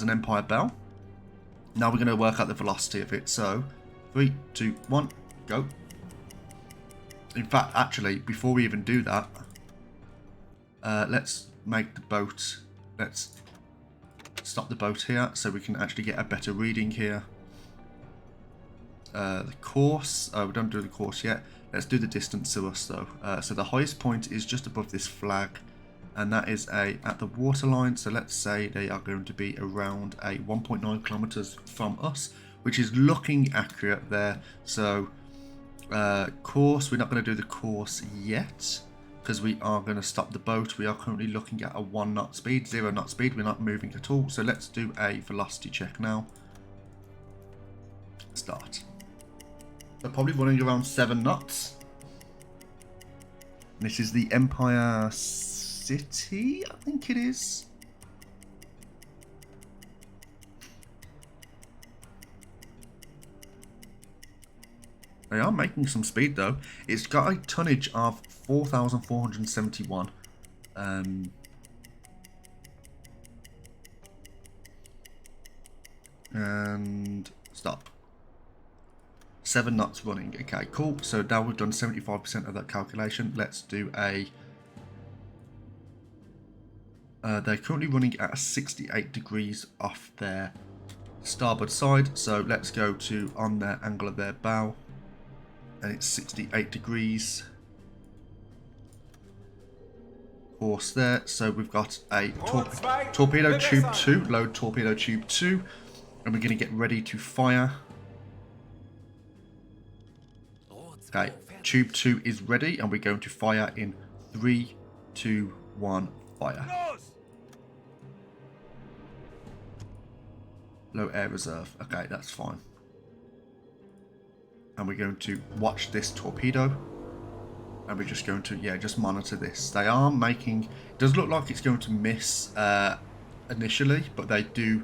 Empire Bell. Now we're going to work out the velocity of it. So 3, 2, 1, go. In fact, actually, before we even do that, let's make the boat. Let's stop the boat here so we can actually get a better reading here. The course. We don't do the course yet. Let's do the distance to us though. So the highest point is just above this flag, and that is at the waterline. So let's say they are going to be around 1.9 kilometers from us, which is looking accurate there. So course, we're not going to do the course yet because we are going to stop the boat. We are currently looking at a 1 knot speed, 0 knot speed. We're not moving at all. So let's do a velocity check now. Start. They're probably running around 7 knots. This is the Empire City, I think it is. They are making some speed though. It's got a tonnage of 4,471. And stop. 7 knots running. Okay, cool. So now we've done 75% of that calculation. Let's do a... they're currently running at 68 degrees off their starboard side. So let's go to on their angle of their bow. And it's 68 degrees. Course there. So we've got a torpedo tube 2. Load torpedo tube 2. And we're going to get ready to fire. Okay, tube 2 is ready, and we're going to fire in 3, 2, 1, fire. Low air reserve. Okay, that's fine. And we're going to watch this torpedo. And we're just going to, yeah, just monitor this. They are making, it does look like it's going to miss initially, but they do,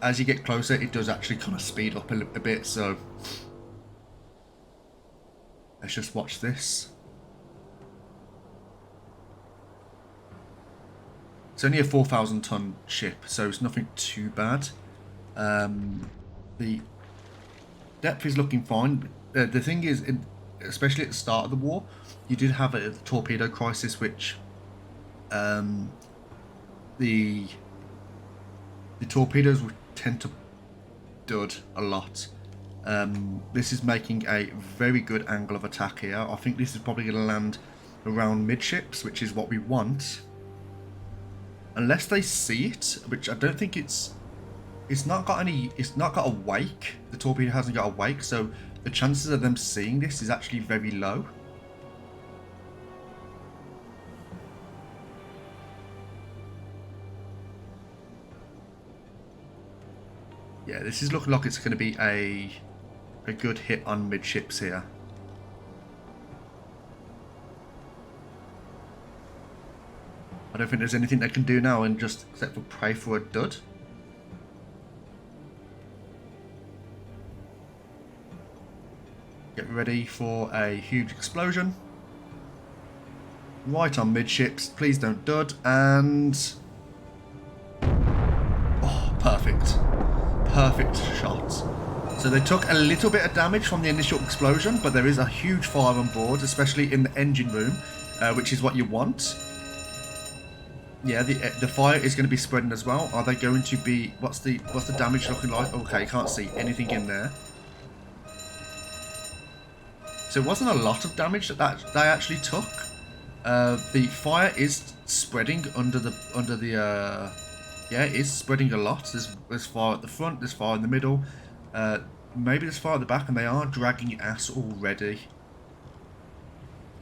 as you get closer, it does actually kind of speed up a bit, so... Let's just watch this. It's only a 4,000 ton ship, so it's nothing too bad. The depth is looking fine. The thing is, especially at the start of the war, you did have a torpedo crisis, which the torpedoes would tend to dud a lot. This is making a very good angle of attack here. I think this is probably going to land around midships, which is what we want. Unless they see it, which I don't think it's not got a wake. The torpedo hasn't got a wake, so the chances of them seeing this is actually very low. Yeah, this is looking like it's going to be a good hit on midships here. I don't think there's anything they can do now and just except for pray for a dud. Get ready for a huge explosion. Right on midships, please don't dud, and... Oh, perfect. Perfect shot. So they took a little bit of damage from the initial explosion, but there is a huge fire on board, especially in the engine room, which is what you want. Yeah, the fire is going to be spreading as well. Are they going to be... What's the damage looking like? Okay, you can't see anything in there. So it wasn't a lot of damage that they actually took. The fire is spreading under the yeah, it is spreading a lot. There's fire at the front, there's fire in the middle. Maybe there's fire at the back, and they are dragging ass already.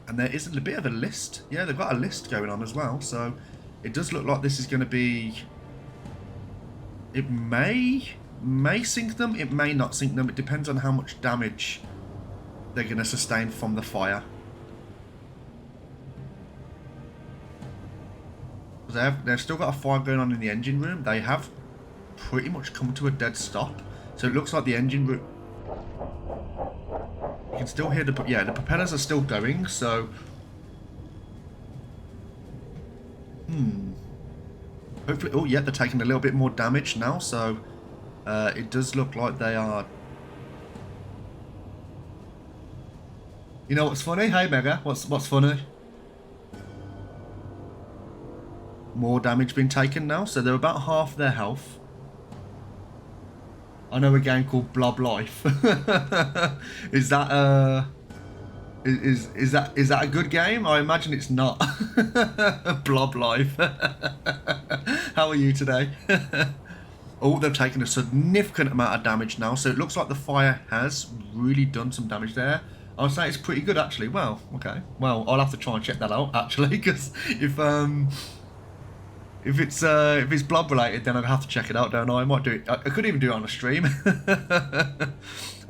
And there is a bit of a list. Yeah, they've got a list going on as well. So it does look like this is going to be... It may sink them, it may not sink them. It depends on how much damage they're going to sustain from the fire. They've still got a fire going on in the engine room. They have pretty much come to a dead stop. So it looks like the engine room. You can still hear the propellers are still going. So, hopefully, oh yeah, they're taking a little bit more damage now. So it does look like they are. You know what's funny? Hey Mega, what's funny? More damage being taken now, so they're about half their health. I know a game called Blob Life. Is that is that a good game? I imagine it's not. Blob Life. How are you today? Oh, they've taken a significant amount of damage now, so it looks like the fire has really done some damage there. I would say it's pretty good actually. Well, okay. Well, I'll have to try and check that out actually, because if it's blob related, then I'll have to check it out, don't I? I might do it. I could even do it on a stream.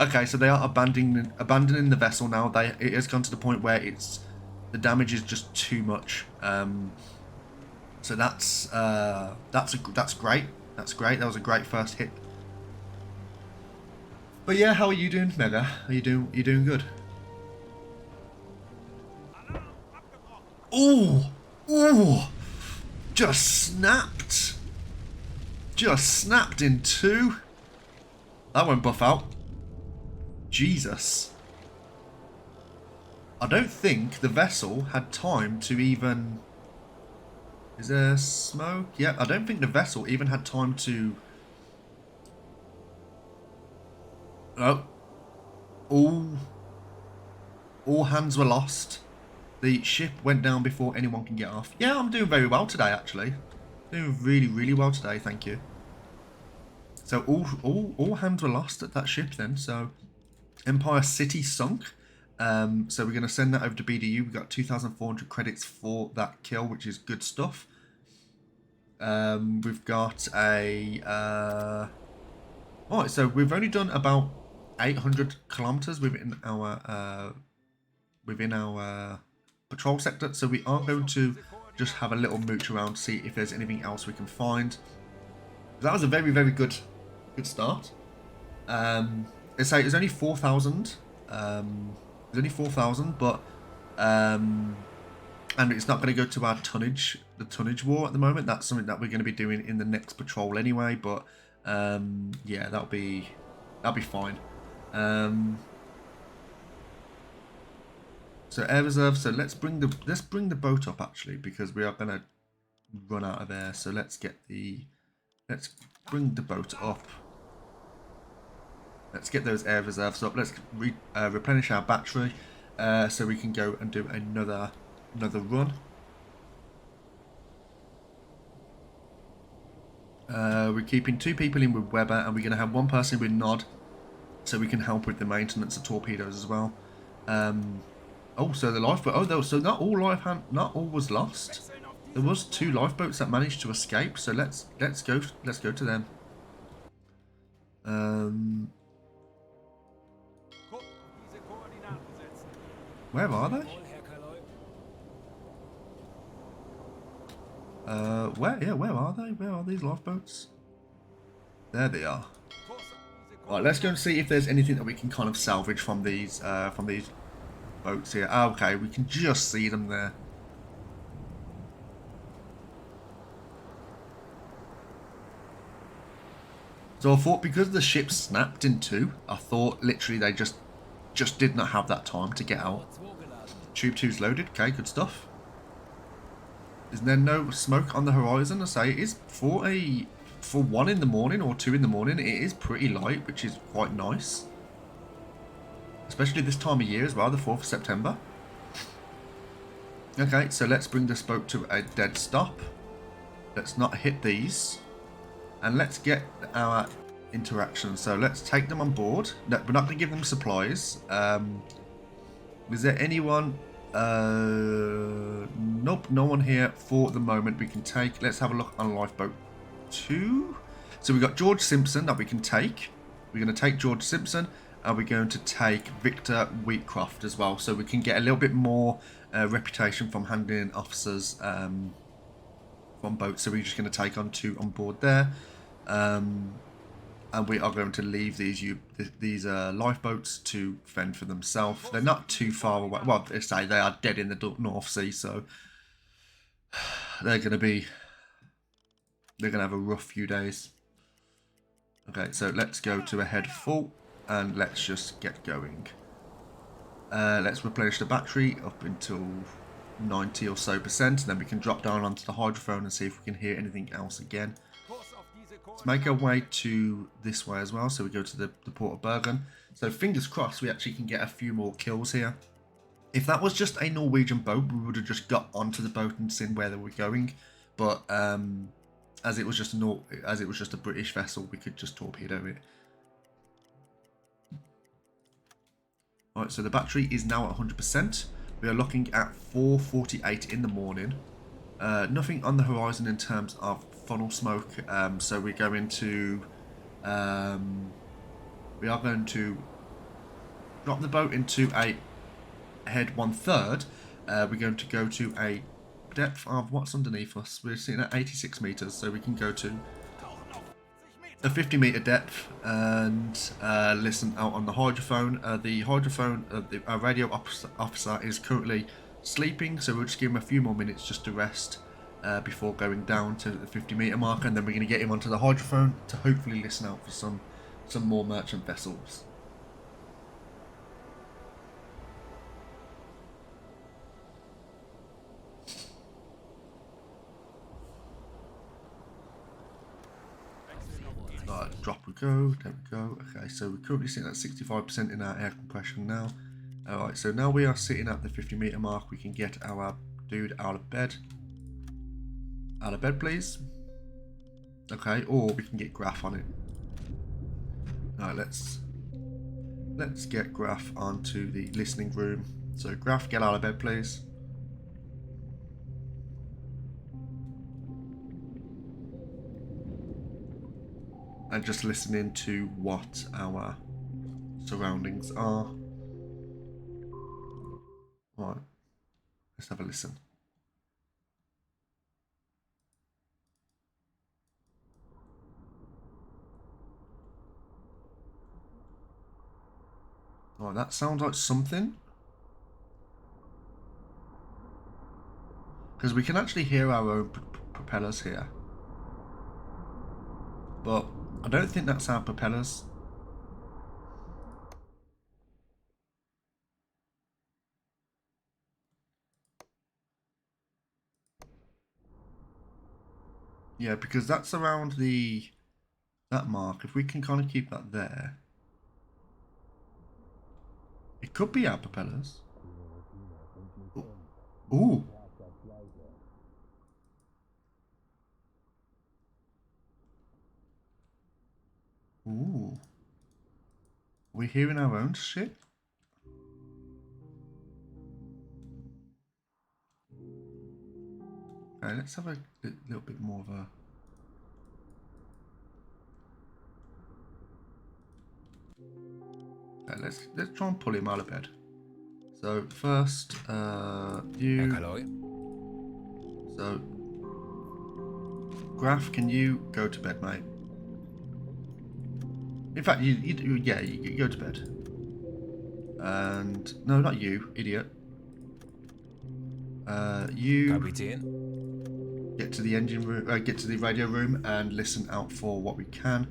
Okay, so they are abandoning the vessel now. It has gone to the point where the damage is just too much. So that's great. That's great. That was a great first hit. But yeah, how are you doing, Mega? Are you doing good? Ooh, ooh. Just snapped. Just snapped in two. That won't buff out. Jesus. I don't think the vessel had time to even... Is there smoke? Yeah, I don't think the vessel even had time to... Oh. All hands were lost. The ship went down before anyone can get off. Yeah, I'm doing very well today, actually. Doing really, really well today, thank you. So all hands were lost at that ship then. So Empire City sunk. So we're going to send that over to BDU. We've got 2,400 credits for that kill, which is good stuff. We've got a... Alright, so we've only done about 800 kilometers within our patrol sector, so we are going to just have a little mooch around to see if there's anything else we can find. That was a very, very good start. It's like it's only 4,000. It's only 4,000, but and it's not going to go to our tonnage, the tonnage war at the moment. That's something that we're going to be doing in the next patrol anyway. But yeah, that'll be fine. So air reserve. So let's bring the boat up actually, because we are going to run out of air. So let's bring the boat up. Let's get those air reserves up. Let's replenish our battery so we can go and do another run. We're keeping 2 people in with Weber, and we're going to have 1 person with Nod, so we can help with the maintenance of torpedoes as well. Oh, so the lifeboat. Oh, so not all was lost. There was 2 lifeboats that managed to escape. So let's go to them. Where are they? Where are they? Where are these lifeboats? There they are. Right, let's go and see if there's anything that we can kind of salvage from these boats here. Oh, okay, we can just see them there. So I thought because the ship snapped in 2, I thought literally they just did not have that time to get out. Tube 2's loaded. Okay, good stuff. Is there no smoke on the horizon? I say it is for 1 in the morning or 2 in the morning. It is pretty light, which is quite nice. Especially this time of year as well, the 4th of September. Okay, so let's bring this boat to a dead stop. Let's not hit these. And let's get our interaction. So let's take them on board. No, we're not going to give them supplies. Is there anyone? Nope, no one here for the moment. We can take. Let's have a look on lifeboat 2. So we've got George Simpson that we can take. We're going to take George Simpson. And we're going to take Victor Wheatcroft as well. So we can get a little bit more reputation from handling officers from boats. So we're just going to take on 2 on board there. and we are going to leave these lifeboats to fend for themselves. They're not too far away. Well, they say they are dead in the North Sea, so they're going to have a rough few days. Okay, so let's go to a head full, and let's just get going. Let's replenish the battery up until 90 or so percent, and then we can drop down onto the hydrophone and see if we can hear anything else again. Let's make our way to this way as well, so we go to the port of Bergen. So fingers crossed we actually can get a few more kills here. If that was just a Norwegian boat, we would have just got onto the boat and seen where they were going. But as it was just a British vessel, we could just torpedo it. Alright, so the battery is now at 100%. We are looking at 4:48 in the morning. Nothing on the horizon in terms of funnel smoke, so we are going to drop the boat into a head 1/3. We're going to go to a depth of what's underneath us. We're sitting at 86 meters, so we can go to a 50-meter depth and listen out on the hydrophone. Our radio officer is currently sleeping, so we'll just give him a few more minutes just to rest before going down to the 50-meter mark, and then we're going to get him onto the hydrophone to hopefully listen out for some more merchant vessels. Drop we go, there we go. Okay, so we're currently sitting at 65% in our air compression now. Alright, so now we are sitting at the 50-meter mark. We can get our dude out of bed. Out of bed, please. Okay, or we can get Graf on it. Alright, let's get Graf onto the listening room. So Graf, get out of bed, please. And just listening to what our surroundings are. Right, let's have a listen. Right, that sounds like something. Because we can actually hear our own propellers here. But I don't think that's our propellers. Yeah, because that's around that mark. If we can kind of keep that there, it could be our propellers. Ooh. Ooh. Are we hearing our own shit? Okay, let's have a little bit more of a... Okay, let's try and pull him out of bed. So first, you... So, Graf, can you go to bed, mate? In fact, you go to bed. And no, not you, idiot. You get to the engine room, get to the radio room, and listen out for what we can.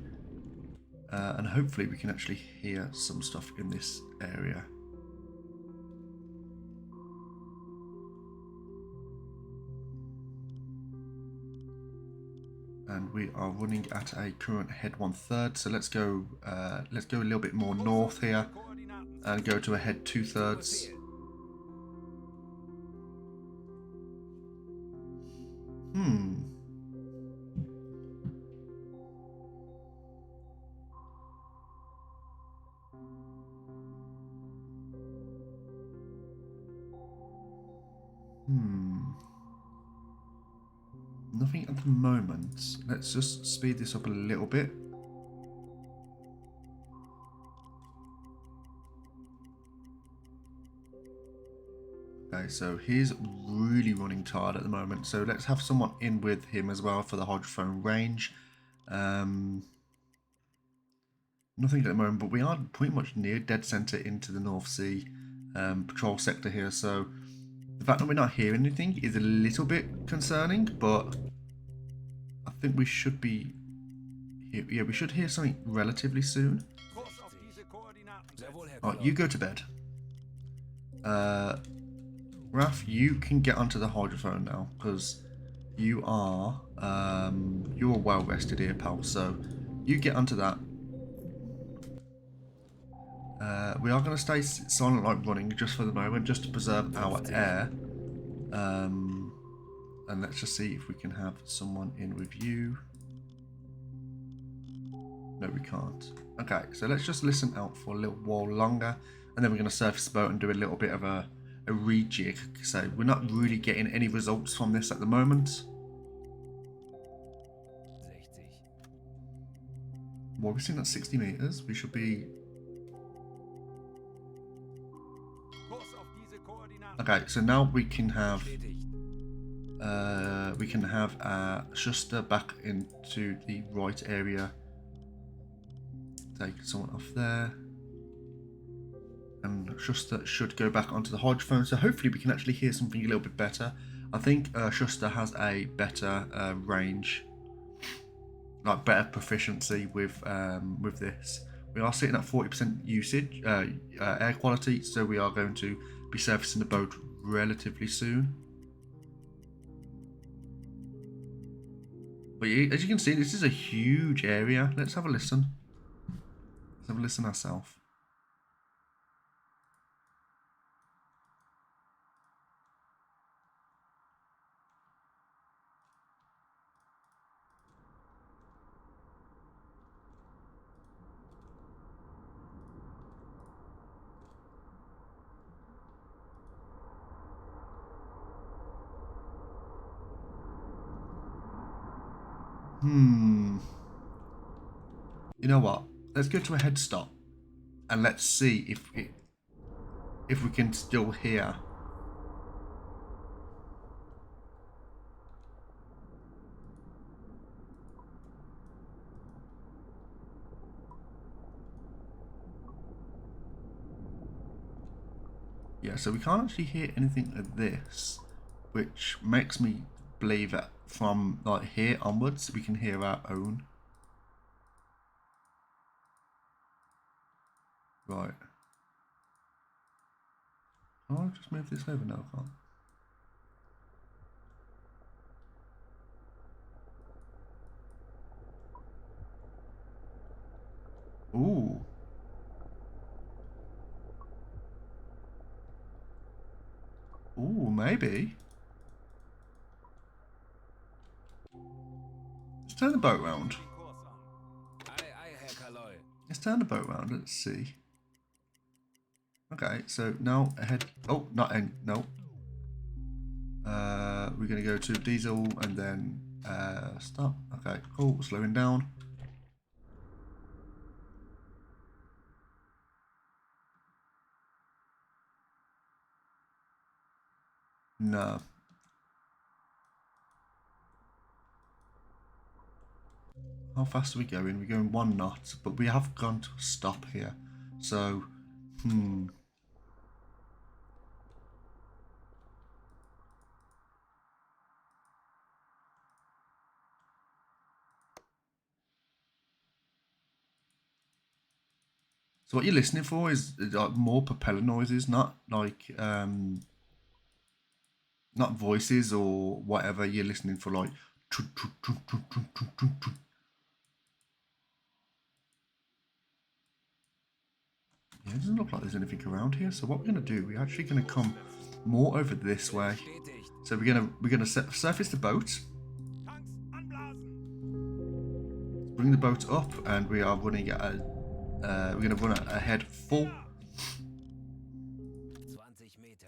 And hopefully, we can actually hear some stuff in this area. And we are running at a current head 1/3, so let's go a little bit more north here and go to a head 2/3. Nothing at the moment. Let's just speed this up a little bit. Okay, so he's really running tired at the moment. So let's have someone in with him as well for the hydrophone range. Nothing at the moment, but we are pretty much near dead center into the North Sea patrol sector here. So the fact that we're not hearing anything is a little bit concerning, but I think we should be. Yeah, we should hear something relatively soon. Kurs auf diese Koordinaten setzen. Alright, you go to bed. Raf, you can get onto the hydrophone now because you are well rested here, pal. So you get onto that. We are going to stay silent like running just for the moment, just to preserve our air. And let's just see if we can have someone in with you. No, we can't. Okay, so let's just listen out for a little while longer, and then we're going to surface the boat and do a little bit of a rejig. So we're not really getting any results from this at the moment. Well, we're sitting at 60 meters. We should be... Kurs auf diese Koordinaten. Okay, so now we can have Schuster back into the right area. Take someone off there, and Schuster should go back onto the hydrophone. So hopefully we can actually hear something a little bit better. I think Schuster has a better range, like better proficiency with this. We are sitting at 40% usage, air quality, so we are going to be surfacing the boat relatively soon. But as you can see, this is a huge area. Let's have a listen. Let's have a listen ourselves. You know what? Let's go to a head stop and let's see if we can still hear. Yeah, so we can't actually hear anything of this, which makes me believe that from like here onwards we can hear our own. Right. I'll just move this over now, I can't. Ooh. Ooh, maybe. Let's turn the boat round. Den Kurs an. Aye, aye, Herr Kaloy. Let's turn the boat round. Let's see. Okay, so now ahead. Oh, not end. No. We're gonna go to diesel and then stop. Okay, cool. Slowing down. No. How fast are we going? We're going 1 knot, but we have gone to a stop here. So, So what you're listening for is like more propeller noises, not like not voices or whatever. You're listening for like. Yeah, it doesn't look like there's anything around here. So what we're gonna do? We're actually gonna come more over this way. Bestätigt. So we're gonna surface the boat, Tanks anblasen. bring the boat up, and we are running at a. We're gonna run at a head full. 20 Meter.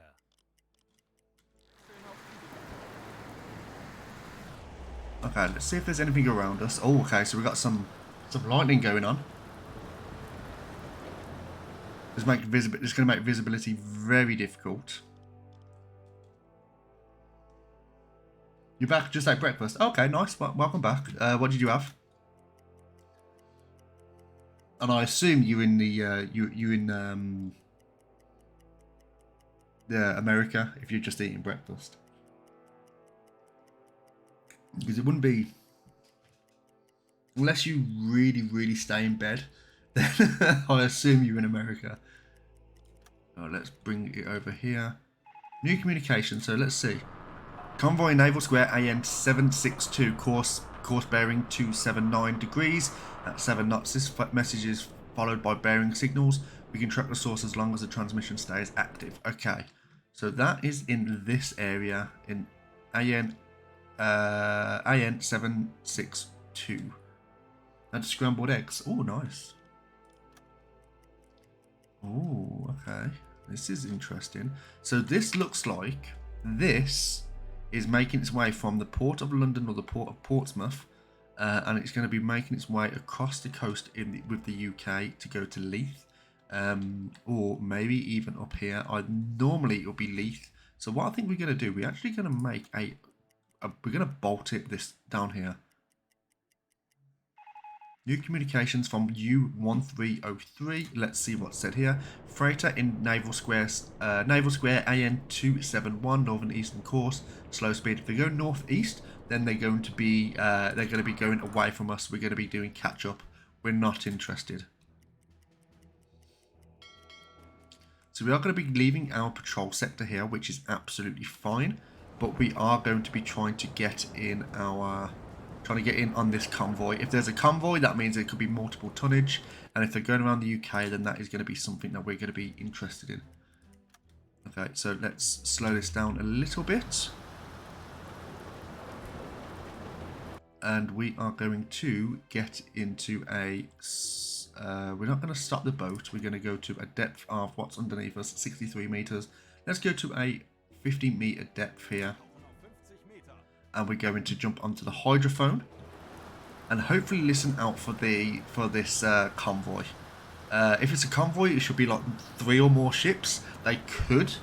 Okay, let's see if there's anything around us. Oh, okay, so we got some lightning going on. It's going to make visibility very difficult. You're back, just like breakfast. Okay, nice. Welcome back. What did you have? And I assume you're in the you in the America if you're just eating breakfast, because it wouldn't be unless you really stay in bed. Then I assume you're in America. Oh, let's bring it over here. New communication. So let's see. Convoy Naval Square AN 762 course bearing 279 degrees at 7 knots. This message is followed by bearing signals. We can track the source as long as the transmission stays active. Okay, so that is in this area in AN 762. And scrambled eggs. Oh, nice. Oh, okay. This is interesting. So this looks like this is making its way from the Port of London or the Port of Portsmouth, and it's going to be making its way across the coast with the UK to go to Leith, or maybe even up here. Normally it will be Leith. So what I think we're going to do, we're actually going to make we're going to bolt it this down here. New communications from U1303. Let's see what's said here. Freighter in Naval Square AN 271 Northern Eastern course. Slow speed. If they go northeast, then they're going to be going away from us. We're going to be doing catch up. We're not interested. So we are going to be leaving our patrol sector here, which is absolutely fine. But we are going to be trying to get in on this convoy. If there's a convoy, that means there could be multiple tonnage, and if they're going around the UK, then that is going to be something that we're going to be interested in. Okay, so let's slow this down a little bit, and we are going to get into a we're not going to stop the boat. We're going to go to a depth of what's underneath us, 63 meters. Let's go to a 50-meter depth here. And we're going to jump onto the hydrophone and hopefully listen out for this convoy. If it's a convoy, it should be like 3 or more ships. They could.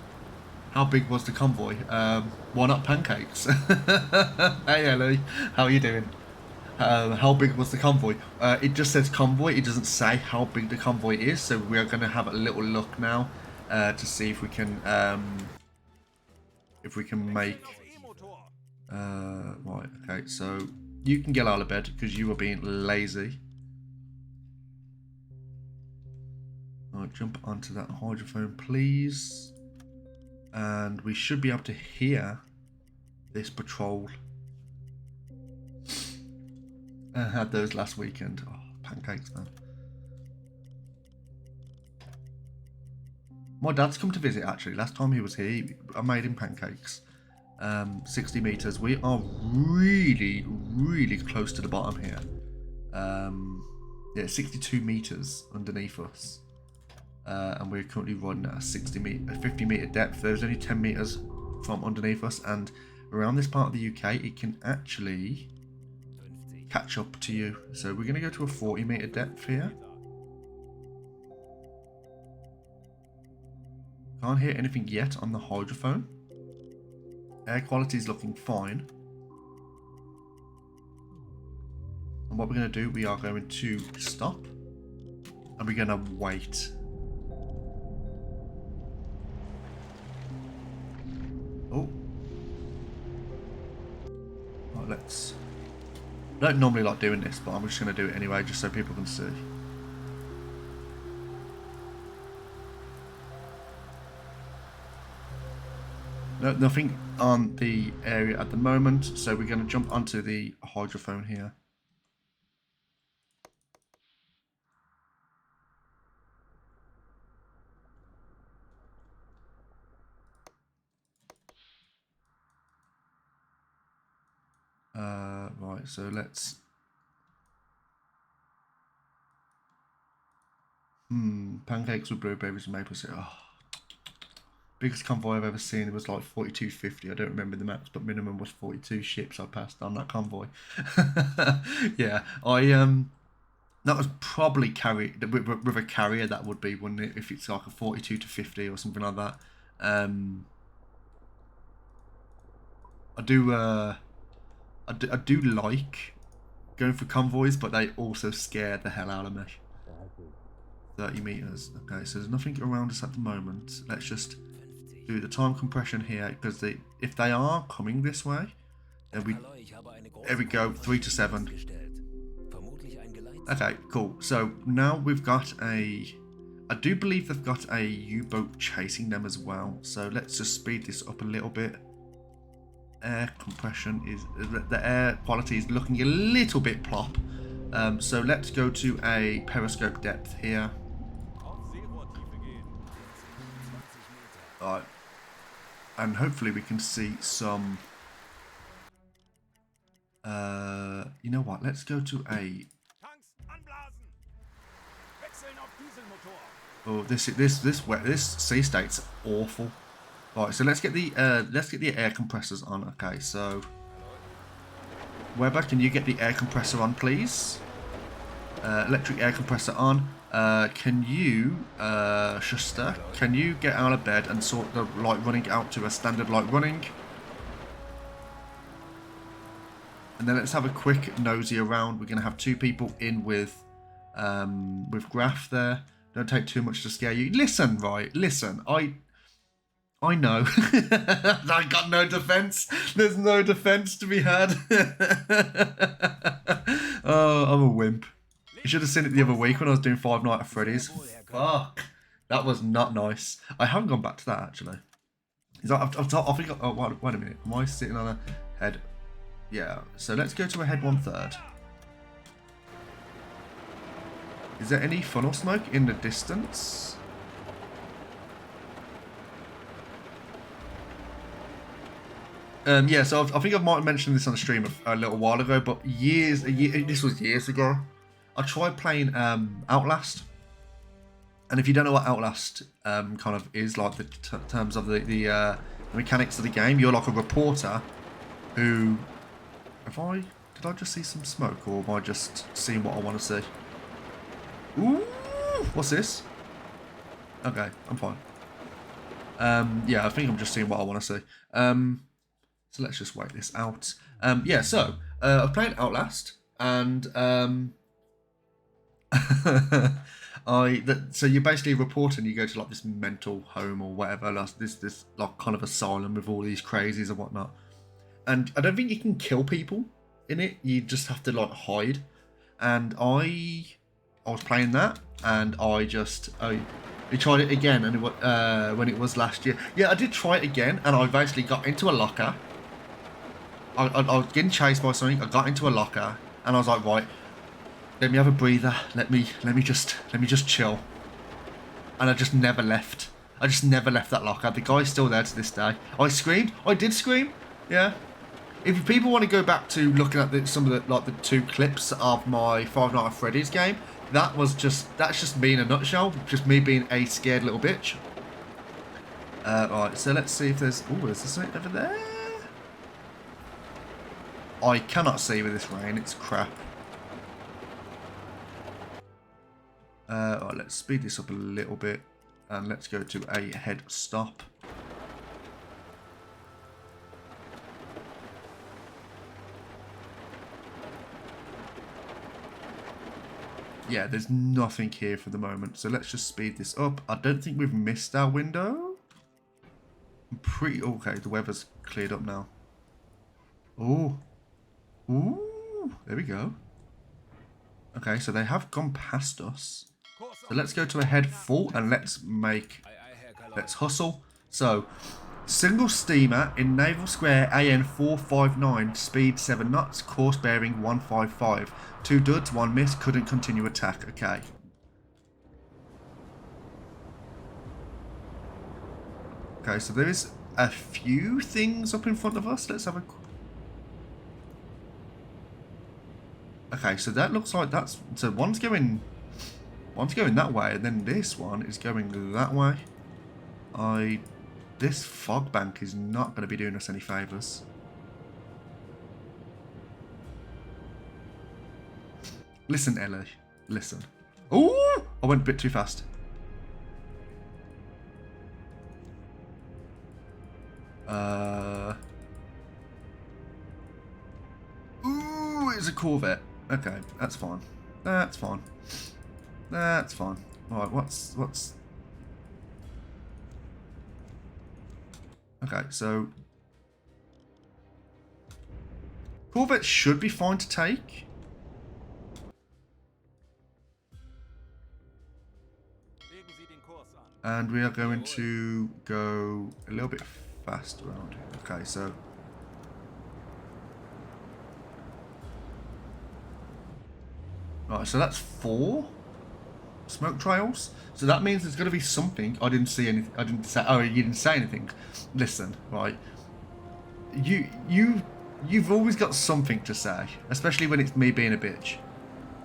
How big was the convoy? Why not pancakes? Hey Ellie, how are you doing? How big was the convoy? It just says convoy. It doesn't say how big the convoy is. So we are going to have a little look now to see if we can make. Right, okay, so you can get out of bed because you were being lazy. I'll jump onto that hydrophone, please. And we should be able to hear this patrol. I had those last weekend. Oh, pancakes, man. My dad's come to visit, actually. Last time he was here, I made him pancakes. 60 meters. We are really close to the bottom here. Yeah, 62 meters underneath us, and we're currently running at a 50 meter depth. There's only 10 meters from underneath us, and around this part of the UK, it can actually catch up to you. So we're going to go to a 40 meter depth here. Can't hear anything yet on the hydrophone. Air quality is looking fine. And what we're going to do, we are going to stop. And we're going to wait. Oh. Right, let's... I don't normally like doing this, but I'm just going to do it anyway, just so people can see. No, nothing on the area at the moment, so we're going to jump onto the hydrophone here. Right, so let's... Pancakes with blueberries and maple syrup. Oh. Biggest convoy I've ever seen, it was like 4250. I don't remember the max, but minimum was 42 ships I passed on that convoy. Yeah, that was probably carried with a carrier. That would be, wouldn't it? If it's like a 42 to 50 or something like that. I do like going for convoys, but they also scare the hell out of me. 30 meters. Okay, so there's nothing around us at the moment. Let's just do the time compression here, because if they are coming this way, then there we go, 3 to 7. Okay, cool. So now we've got I do believe they've got a U-boat chasing them as well. So let's just speed this up a little bit. Air compression the air quality is looking a little bit plop. So let's go to a periscope depth here. Alright. And hopefully we can see some... you know what? Let's go to a... Tanks anblasen! Wechseln auf Dieselmotor! Oh, this sea state's awful. Right, so let's get the air compressors on. Okay, so Weber, can you get the air compressor on, please? Electric air compressor on. Can you, Schuster, can you get out of bed and sort the light running out to a standard light running? And then let's have a quick nosy around. We're gonna have 2 people in with Graf there. Don't take too much to scare you. Listen, right? Listen, I know. I got no defense. There's no defense to be had. Oh, I'm a wimp. You should have seen it the other week when I was doing Five Nights at Freddy's. Fuck. That was not nice. I haven't gone back to that, actually. I think... Oh, wait a minute. Am I sitting on a head? Yeah. So let's go to a head 1/3. Is there any funnel smoke in the distance? Yeah, so I think I might have mentioned this on the stream a little while ago, but this was years ago. I tried playing Outlast, and if you don't know what Outlast kind of is, like the terms of the mechanics of the game, you're like a reporter who... Did I just see some smoke, or am I just seeing what I want to see? Ooh, what's this? Okay, I'm fine. Yeah, I think I'm just seeing what I want to see. So let's just wait this out. Yeah, so I'm playing Outlast, and so you're basically a reporter, and you go to like this mental home or whatever, like this like kind of asylum with all these crazies and whatnot. And I don't think you can kill people in it. You just have to like hide. And I was playing that, and I tried it again, and when it was last year. Yeah, I did try it again, and I basically got into a locker. I was getting chased by something. I got into a locker, and I was like, right, let me have a breather. Let me just chill. And I just never left. I just never left that locker. The guy's still there to this day. I screamed. I did scream. Yeah. If people want to go back to looking at some of the 2 clips of my Five Nights at Freddy's game, that's just me in a nutshell. Just me being a scared little bitch. Right, so let's see if there's... Oh, is there something over there? I cannot see with this rain. It's crap. Right, let's speed this up a little bit, and let's go to a head stop. Yeah, there's nothing here for the moment, so let's just speed this up. I don't think we've missed our window. I'm pretty... Okay, the weather's cleared up now. Oh. Ooh, there we go. Okay, so they have gone past us. So let's go to a head full, and let's hustle. So, single steamer in Naval Square AN 459, speed 7 knots, course bearing 155. 2 duds, 1 miss, couldn't continue attack. Okay. Okay, so there is a few things up in front of us. Let's have a... Okay, so that looks like that's... So one's going that way, and then this one is going that way. This fog bank is not going to be doing us any favours. Listen, Ellie. Listen. Ooh! I went a bit too fast. Ooh, it's a Corvette. Okay, that's fine. That's fine. That's fine. Alright, what's... Okay, so... Corvettes should be fine to take. Legen Sie den Kurs an. And we are going to go a little bit fast around here. Okay, so... Right, so that's 4 smoke trails. So that means there's going to be something. I didn't see anything. I didn't say... Oh, you didn't say anything. Listen, right. You've always got something to say. Especially when it's me being a bitch.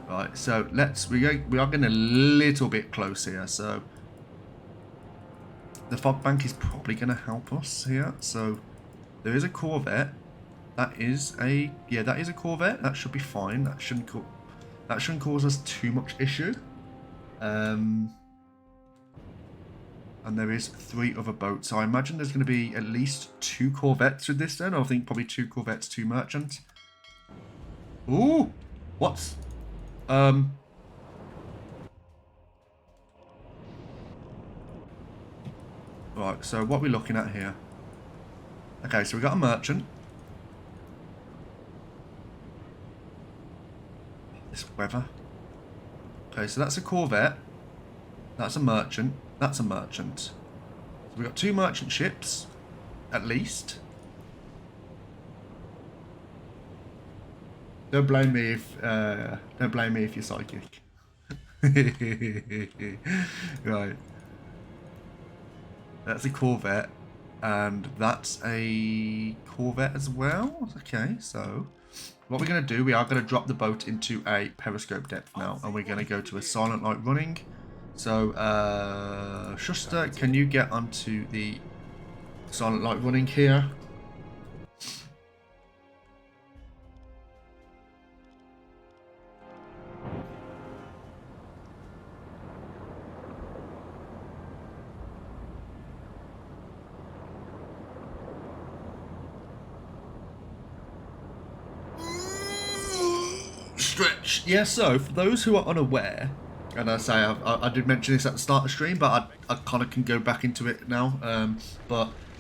Right, so we are getting a little bit close here, so... The fog bank is probably going to help us here. So there is a Corvette. That is a Corvette. That should be fine. That shouldn't cause us too much issue. And there is 3 other boats. So I imagine there's going to be at least 2 Corvettes with this then. I think probably 2 Corvettes, 2 merchants. Ooh, what's Right, so what are we looking at here? Okay, so we got a merchant. This weather. Okay, so that's a Corvette. That's a merchant. That's a merchant. So we got 2 merchant ships, at least. Don't blame me if you're psychic. Right. That's a Corvette, and that's a Corvette as well. Okay, so what we're going to do, we are going to drop the boat into a periscope depth now, and we're going to go to a silent light running. So, Schuster, can you get onto the silent light running here? Stretch. Yeah, so for those who are unaware, and I say I did mention this at the start of the stream, but I kind of can go back into it now.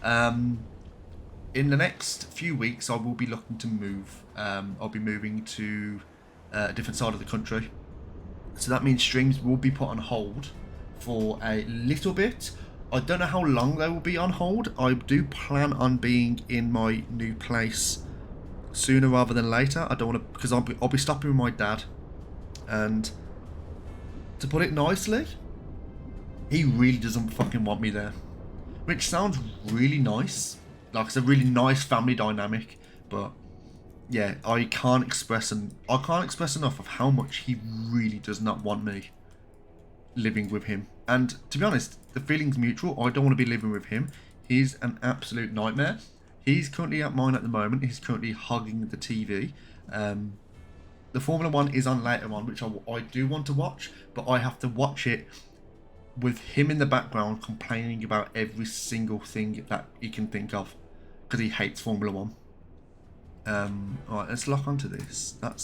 In the next few weeks, I will be looking to move. I'll be moving to a different side of the country. So that means streams will be put on hold for a little bit. I don't know how long they will be on hold. I do plan on being in my new place sooner rather than later. I don't want to, because I'll be stopping with my dad, and to put it nicely, he really doesn't fucking want me there, which sounds really nice. Like, it's a really nice family dynamic, but yeah, I can't express enough of how much he really does not want me living with him. And to be honest, the feeling's mutual. I don't want to be living with him. He's an absolute nightmare. He's currently at mine at the moment. He's currently hogging the TV. The Formula 1 is on later on, which I do want to watch, but I have to watch it with him in the background complaining about every single thing that he can think of, because he hates Formula 1. Alright, let's lock onto this. That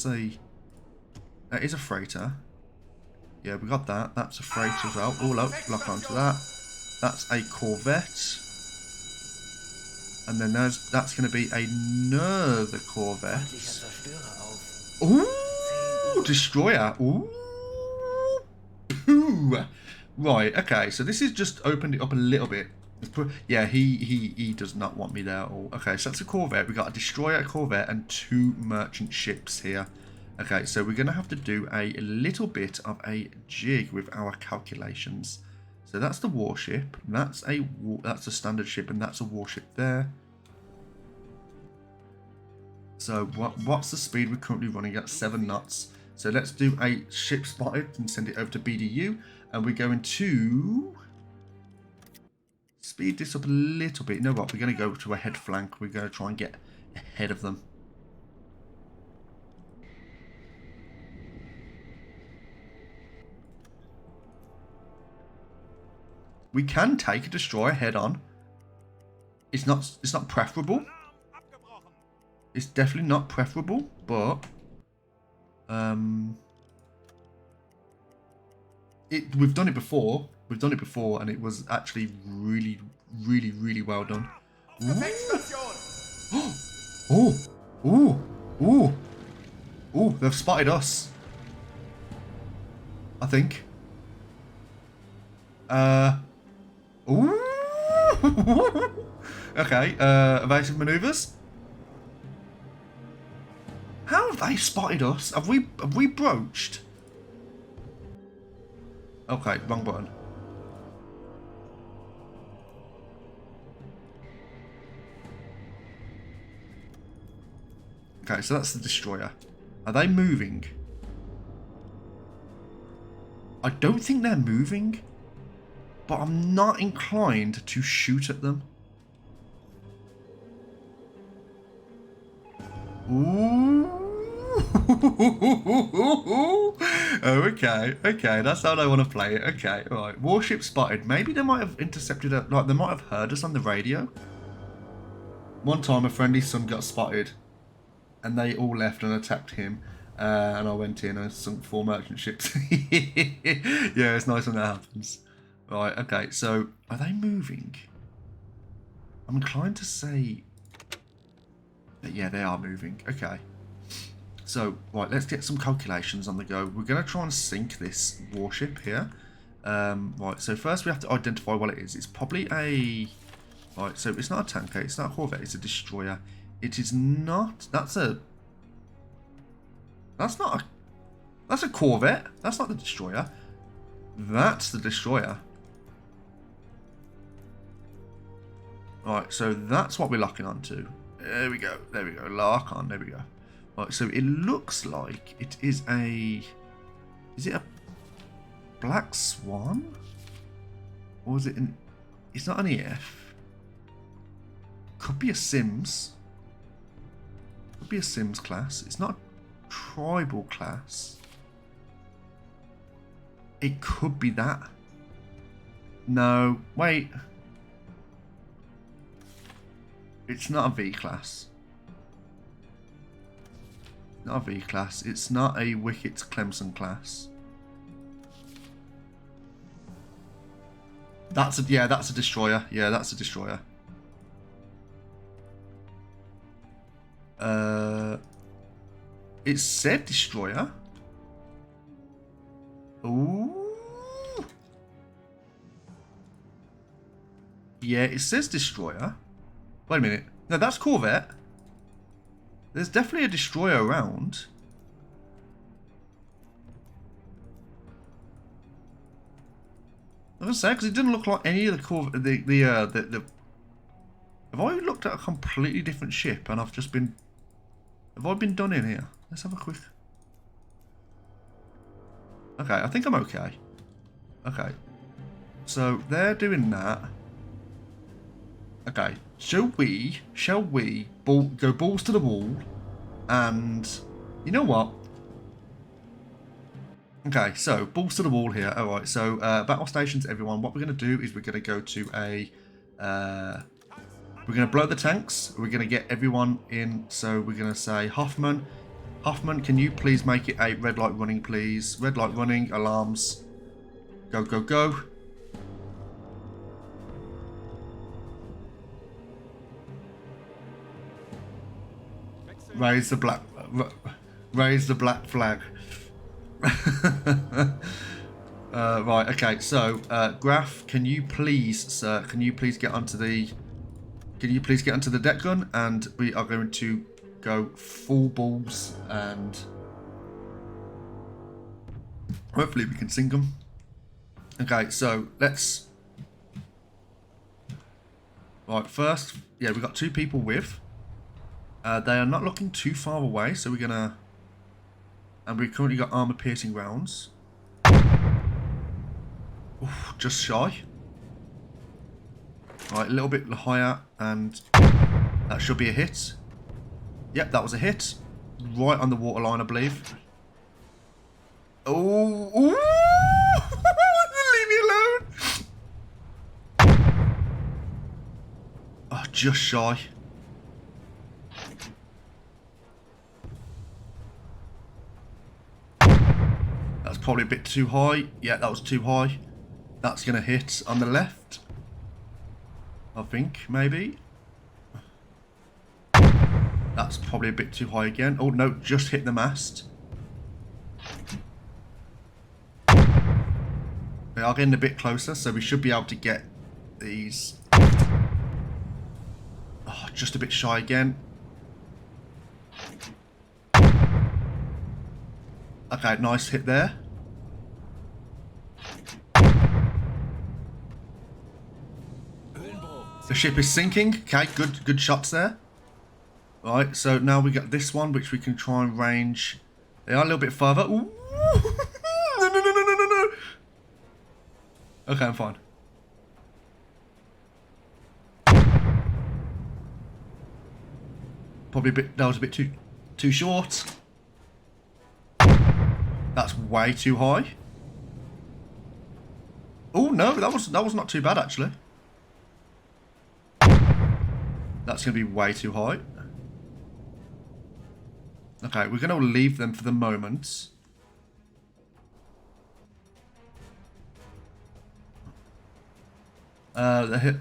is a freighter. Yeah, we got that. That's a freighter as well. Oh, lock onto that. That's a Corvette. And then that's going to be another Corvette. Ooh, Destroyer. Ooh. Pooh. Right, okay, so this has just opened it up a little bit. Yeah, he does not want me there at all. Okay, so that's a Corvette. We got a Destroyer, a Corvette, and 2 merchant ships here. Okay, so we're going to have to do a little bit of a jig with our calculations. So that's the warship. That's a standard ship, and that's a warship there. So what's the speed we're currently running at? 7 knots. So let's do a ship spotted and send it over to BDU, and we're going to speed this up a little bit. You know what? We're going to go to a head flank. We're going to try and get ahead of them. We can take a destroyer head on. It's not preferable. It's definitely not preferable, but we've done it before. We've done it before, and it was actually really, really, really well done. Oh, oh, oh, oh! They've spotted us. I think. Ooh. Okay. Evasive maneuvers. How have they spotted us? Have we broached? Okay, wrong button. Okay, so that's the destroyer. Are they moving? I don't think they're moving, but I'm not inclined to shoot at them. Ooh. Okay, that's how I want to play it. Okay, alright. Warship spotted. Maybe they might have intercepted it, like they might have heard us on the radio. One time a friendly son got spotted and they all left and attacked him. And I went in and sunk 4 merchant ships. Yeah, it's nice when that happens. Right, okay, so are they moving? I'm inclined to say that, yeah, they are moving. Okay. So, right, let's get some calculations on the go. We're going to try and sink this warship here. Right, so first we have to identify what it is. It's probably a... Right, so it's not a tanker, it's not a corvette, it's a destroyer. It is not... That's not a... That's a corvette. That's not the destroyer. That's the destroyer. Right, so that's what we're locking onto. There we go. There we go. Lock on. There we go. Right, so it looks like it is a... Is it a Black Swan? Or is it an... It's not an EF. Could be a Sims. Could be a Sims class. It's not a tribal class. It could be that. No, wait. It's not a V class. Not a V class. It's not a Wicket Clemson class. That's a that's a destroyer. Yeah, that's a destroyer. It said destroyer. Ooh. Yeah, it says destroyer. Wait a minute. No, that's corvette. There's definitely a destroyer around. I was gonna say, because it didn't look like any of the corvette. Have I looked at a completely different ship and I've just been... Have I been done in here? Let's have a quick... Okay, I think I'm okay. Okay. So, they're doing that. Okay. Shall we go balls to the wall? And... You know what? Okay, so, balls to the wall here. Alright, so, battle stations, everyone. What we're going to do is we're going to go to a... we're going to blow the tanks. We're going to get everyone in. So we're going to say, Hoffman, can you please make it a red light running, please? Red light running, alarms. Go, go, go. Raise the black flag. Right, okay, so, Graf, can you please, sir, can you please get onto the... Can you please get onto the deck gun, and we are going to go full balls, and hopefully we can sink them. Okay, so let's... Right, first, yeah, we've got 2 people with. They are not looking too far away, so we're going to... And we've currently got armor-piercing rounds. Oof, just shy. Right, a little bit higher, and that should be a hit. Yep, that was a hit. Right on the waterline, I believe. Oh, ooh! Leave me alone. Oh, just shy. That's probably a bit too high. Yeah, that was too high. That's going to hit on the left. I think, maybe. That's probably a bit too high again. Oh, no, just hit the mast. They are getting a bit closer, so we should be able to get these. Oh, just a bit shy again. Okay, nice hit there. The ship is sinking. Okay, good shots there. Right, so now we got this one, which we can try and range. They are a little bit further. Ooh. No. Okay, I'm fine. Probably a bit. That was a bit too short. That's way too high. Oh no, that was not too bad actually. That's gonna be way too high. Okay, we're gonna leave them for the moment. The hit.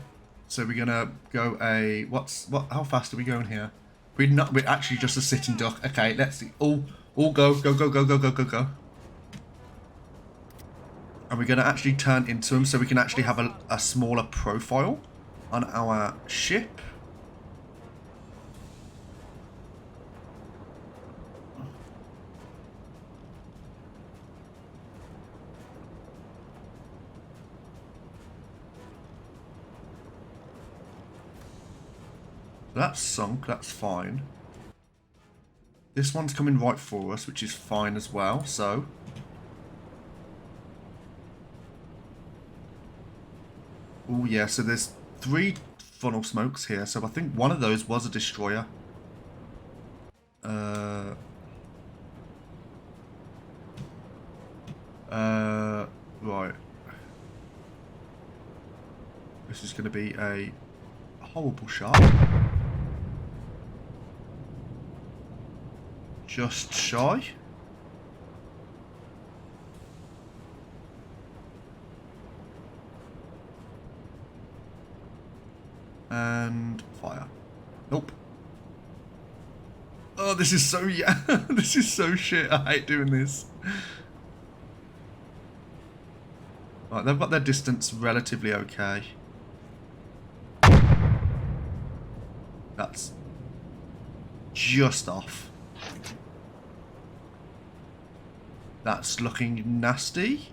So we're gonna go a how fast are we going here? We're actually just a sitting duck. Okay, let's see. All go. And we're gonna actually turn into them so we can actually have a smaller profile on our ship. That's sunk, that's fine. This one's coming right for us, which is fine as well, so. Oh yeah, so there's 3 funnel smokes here, so I think one of those was a destroyer. Right. This is going to be a horrible shot. Just shy. And fire. Nope. Oh, this is so, yeah. This is so shit. I hate doing this. Right, they've got their distance relatively okay. That's just off. That's looking nasty.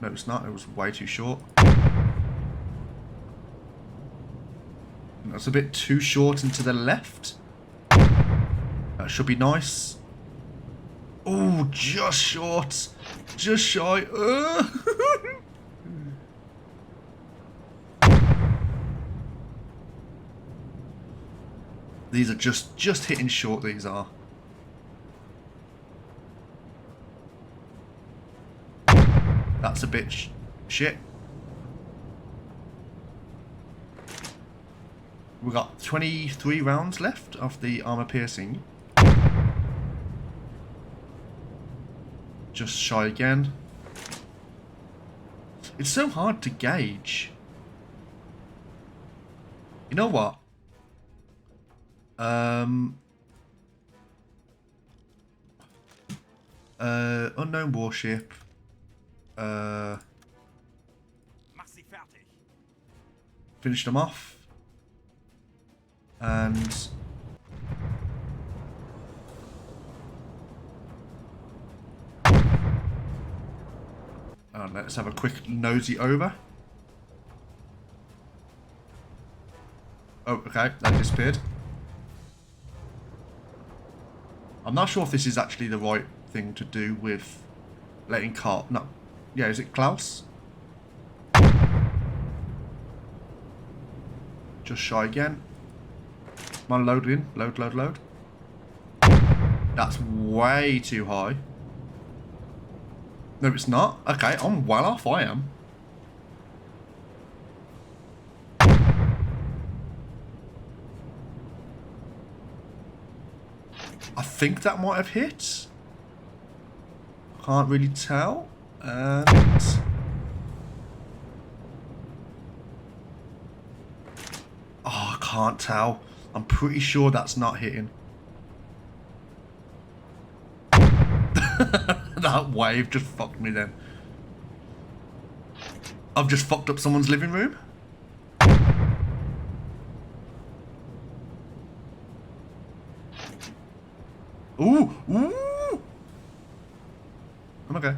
No, it's not. It was way too short. That's a bit too short and to the left. That should be nice. Oh, just short. Just shy. These are just hitting short, these are. That's a bit shit. We've got 23 rounds left of the armor piercing. Just shy again. It's so hard to gauge. You know what? Unknown warship. Mach sie fertig. Finish them off. And let's have a quick nosy over. Oh, okay, that disappeared. I'm not sure if this is actually the right thing to do with letting Carl. No, yeah, is it Klaus? Just shy again. Come on, load in. Load. That's way too high. No, it's not. Okay, I'm well off. I am. I think that might have hit. Can't really tell. And oh, I can't tell. I'm pretty sure that's not hitting. That wave just fucked me then. I've just fucked up someone's living room. Ooh, ooh. I'm okay.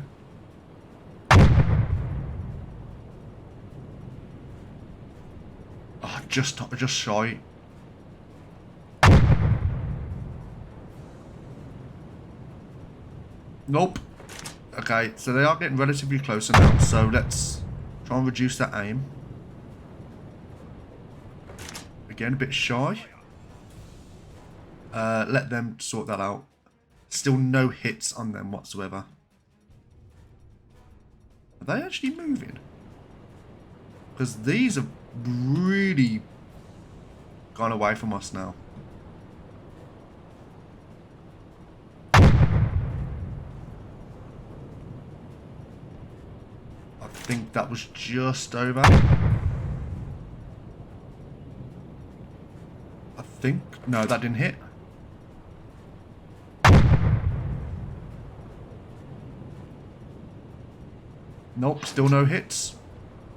Oh, just shy. Nope. Okay, so they are getting relatively closer now, so let's try and reduce that aim. Again, a bit shy. Let them sort that out. Still no hits on them whatsoever. Are they actually moving? Because these have really gone away from us now. I think that was just over. I think. No, that didn't hit. Nope, still no hits.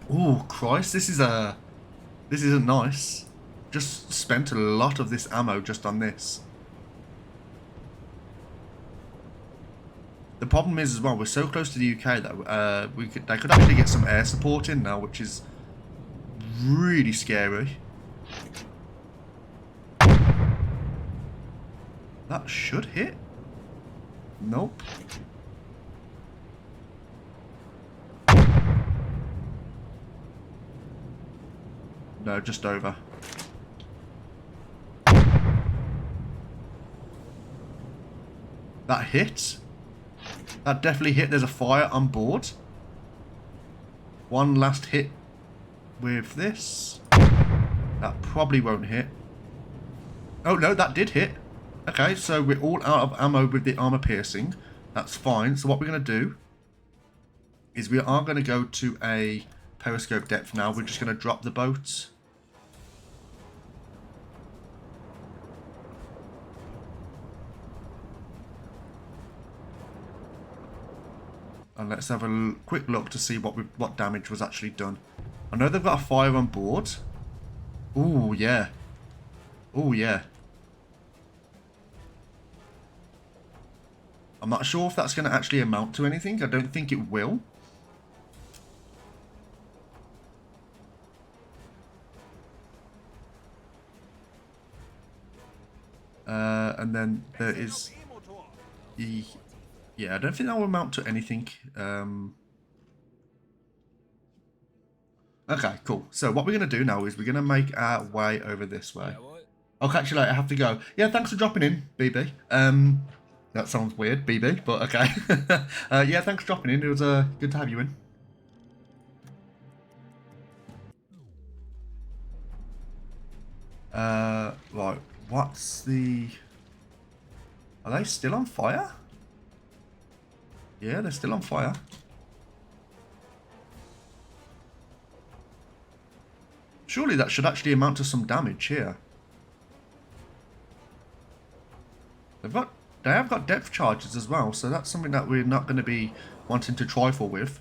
Oh Christ, this isn't nice. Just spent a lot of this ammo just on this. The problem is as well, we're so close to the UK though. They could actually get some air support in now, which is really scary. That should hit. Nope. No, just over. That hit. That definitely hit. There's a fire on board. One last hit with this. That probably won't hit. Oh no, that did hit. Okay, so we're all out of ammo with the armor piercing. That's fine. So what we're going to do is we are going to go to a periscope depth now. We're just going to drop the boat. And let's have a quick look to see what damage was actually done. I know they've got a fire on board. Ooh, yeah. Ooh, yeah. I'm not sure if that's going to actually amount to anything. I don't think it will. And then there is the... Yeah, I don't think that will amount to anything. Okay, cool. So what we're going to do now is we're going to make our way over this way. I'll catch you later. I have to go. Yeah, thanks for dropping in, BB. That sounds weird, BB, but okay. Yeah, thanks for dropping in. It was good to have you in. Right. What's the... Are they still on fire? Yeah, they're still on fire. Surely that should actually amount to some damage here. They have got depth charges as well, so that's something that we're not going to be wanting to trifle with.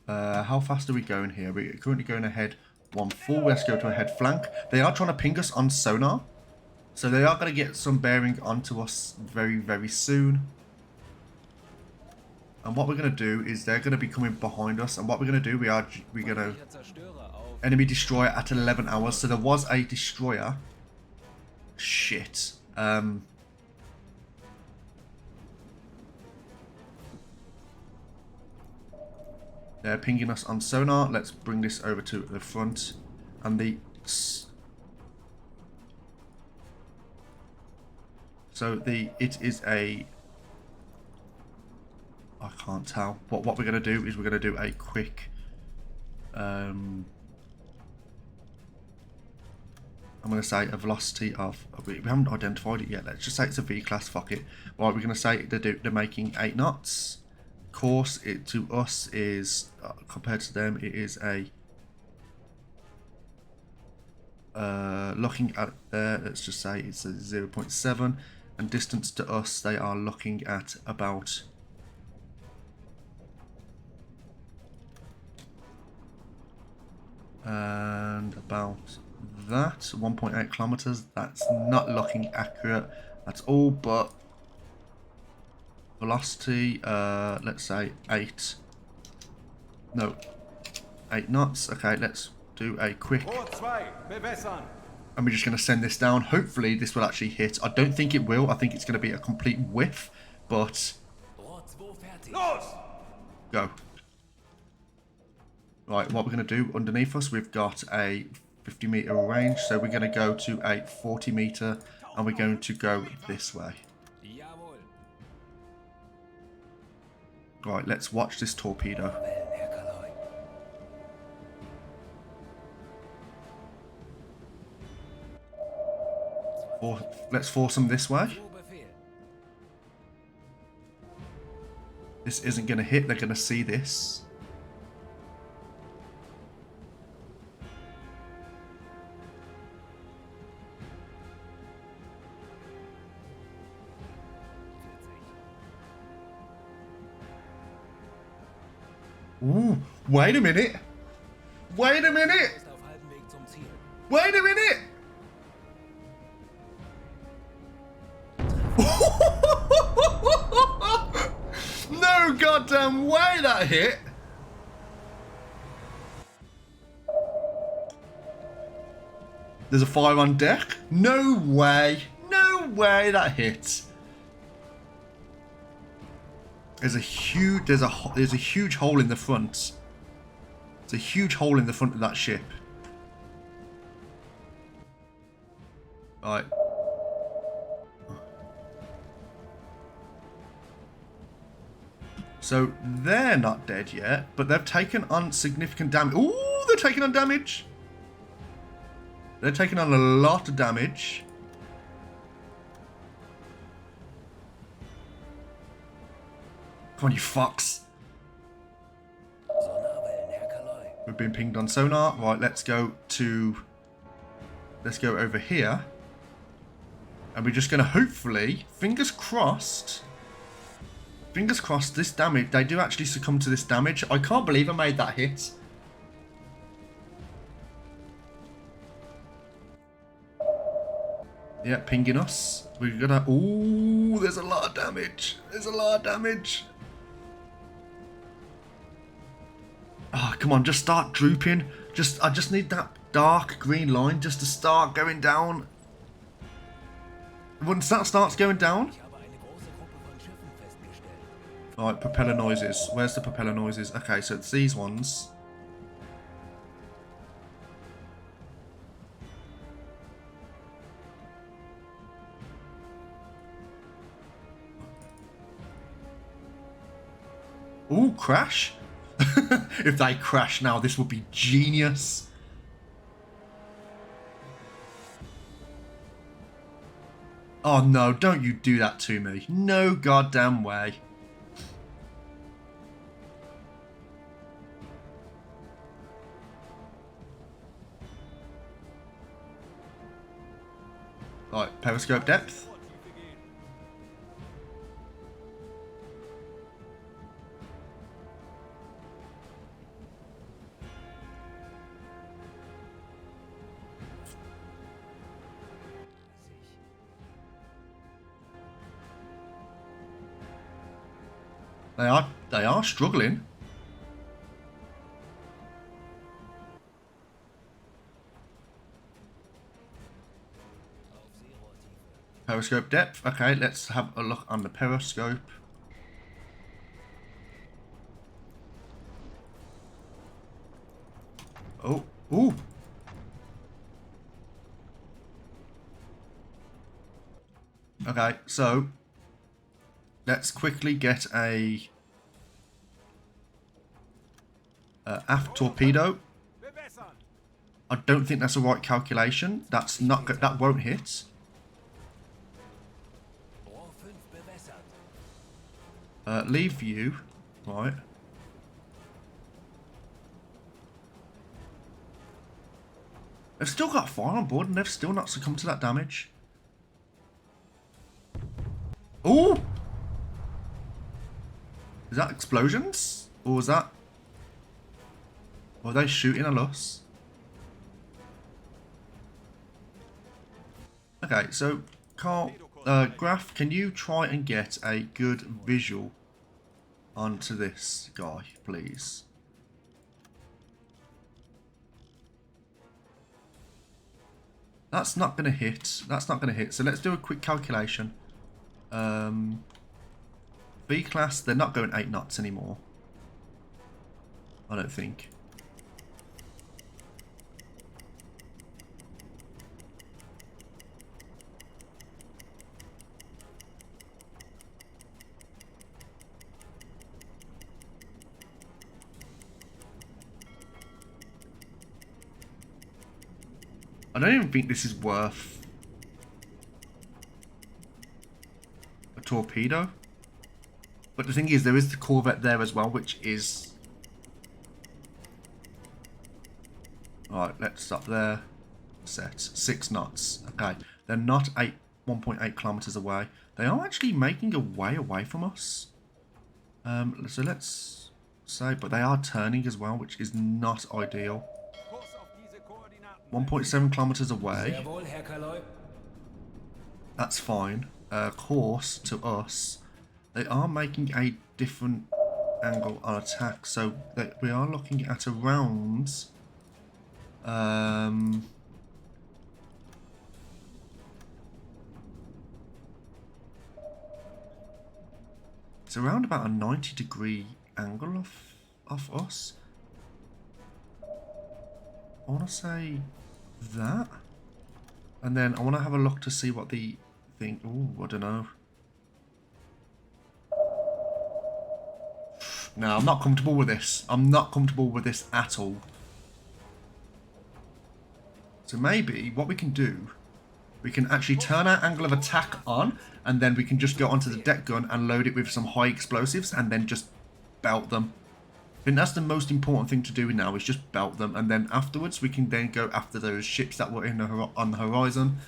How fast are we going here? We're currently going ahead 1-4. Let's go to a head flank. They are trying to ping us on sonar. So they are going to get some bearing onto us very, very soon. And what we're going to do is they're going to be coming behind us. And what we're going to do, we're going to... Enemy destroyer at 11 hours. So there was a destroyer. Shit. They're pinging us on sonar. Let's bring this over to the front. And the... So it is a... I can't tell. What we're going to do is we're going to do a quick... I'm going to say a velocity of, we haven't identified it yet. Let's just say it's a V-class, fuck it. Right, we're going to say they're making 8 knots. Course, it to us is, compared to them, it is a, looking at there, let's just say it's a 0.7. And distance to us, they are looking at about and about that 1.8 kilometers. That's not looking accurate. That's all but velocity. Let's say 8 knots. Okay, let's do a quick. Rohr 2, bewässern. And we're just going to send this down. Hopefully this will actually hit. I don't think it will. I think it's going to be a complete whiff, but Rohr 2 fertig. Los! go. Right, what we're going to do underneath us, we've got a 50-meter range, so we're going to go to a 40-meter, and we're going to go this way. Jawohl. Right, let's watch this torpedo. Wellen, Herr Kaloi. Let's force them this way. Zu Befehl. This isn't going to hit. They're going to see this. Ooh, wait a minute. Wait a minute. Ist auf halbem Weg zum Ziel. Wait a minute. No goddamn way that hit. There's a fire on deck? No way. No way that hit. There's a huge hole in the front. There's a huge hole in the front of that ship. Right. So they're not dead yet, but they've taken on significant damage. Ooh, they're taking on damage. They're taking on a lot of damage. Come on, you fucks. Sonarwellen, Herr Kaloi. We've been pinged on sonar. Right, let's go over here. And we're just going to hopefully, fingers crossed, this damage, they do actually succumb to this damage. I can't believe I made that hit. Yeah, pinging us. We're gonna, ooh, there's a lot of damage. There's a lot of damage. Oh, come on, just start drooping. I just need that dark green line just to start going down. Once that starts going down. Ich habe eine große Gruppe von Schiffen festgestellt. Alright, propeller noises. Where's the propeller noises? Okay, so it's these ones. Ooh, crash. If they crash now, this would be genius. Oh no, don't you do that to me. No goddamn way. Right, periscope depth. They are struggling. Auf Seerohrtiefe. Periscope depth. Okay, let's have a look on the periscope. Oh, ooh. Okay, so let's quickly get a aft torpedo. Bewässern. I don't think that's the right calculation. That's not that won't hit. Rohr 5 bewässert. Leave view. Right. They've still got fire on board and they've still not succumbed to that damage. Ooh! Is that explosions? Or was that... Or are they shooting at us? Okay, so Carl, Graf, can you try and get a good visual onto this guy, please? That's not going to hit. That's not going to hit. So let's do a quick calculation. V-class, they're not going 8 knots anymore. I don't think. I don't even think this is worth a torpedo. But the thing is, there is the Corvette there as well, which is... Alright, let's stop there. Set. 6 knots. Okay. They're not 1.8 kilometers away. They are actually making a way away from us. So let's say, but they are turning as well, which is not ideal. 1.7 kilometers away. Sehr wohl, Herr Kaloi. That's fine. Course to us. They are making a different angle on attack, so that we are looking at around. It's around about a 90-degree angle of us. I want to say that, and then I want to have a look to see what the thing. Oh, I don't know. No, I'm not comfortable with this. I'm not comfortable with this at all. So maybe what we can do, we can actually turn our angle of attack on, and then we can just go onto the deck gun and load it with some high explosives, and then just belt them. I think that's the most important thing to do now, is just belt them, and then afterwards we can then go after those ships that were on the horizon.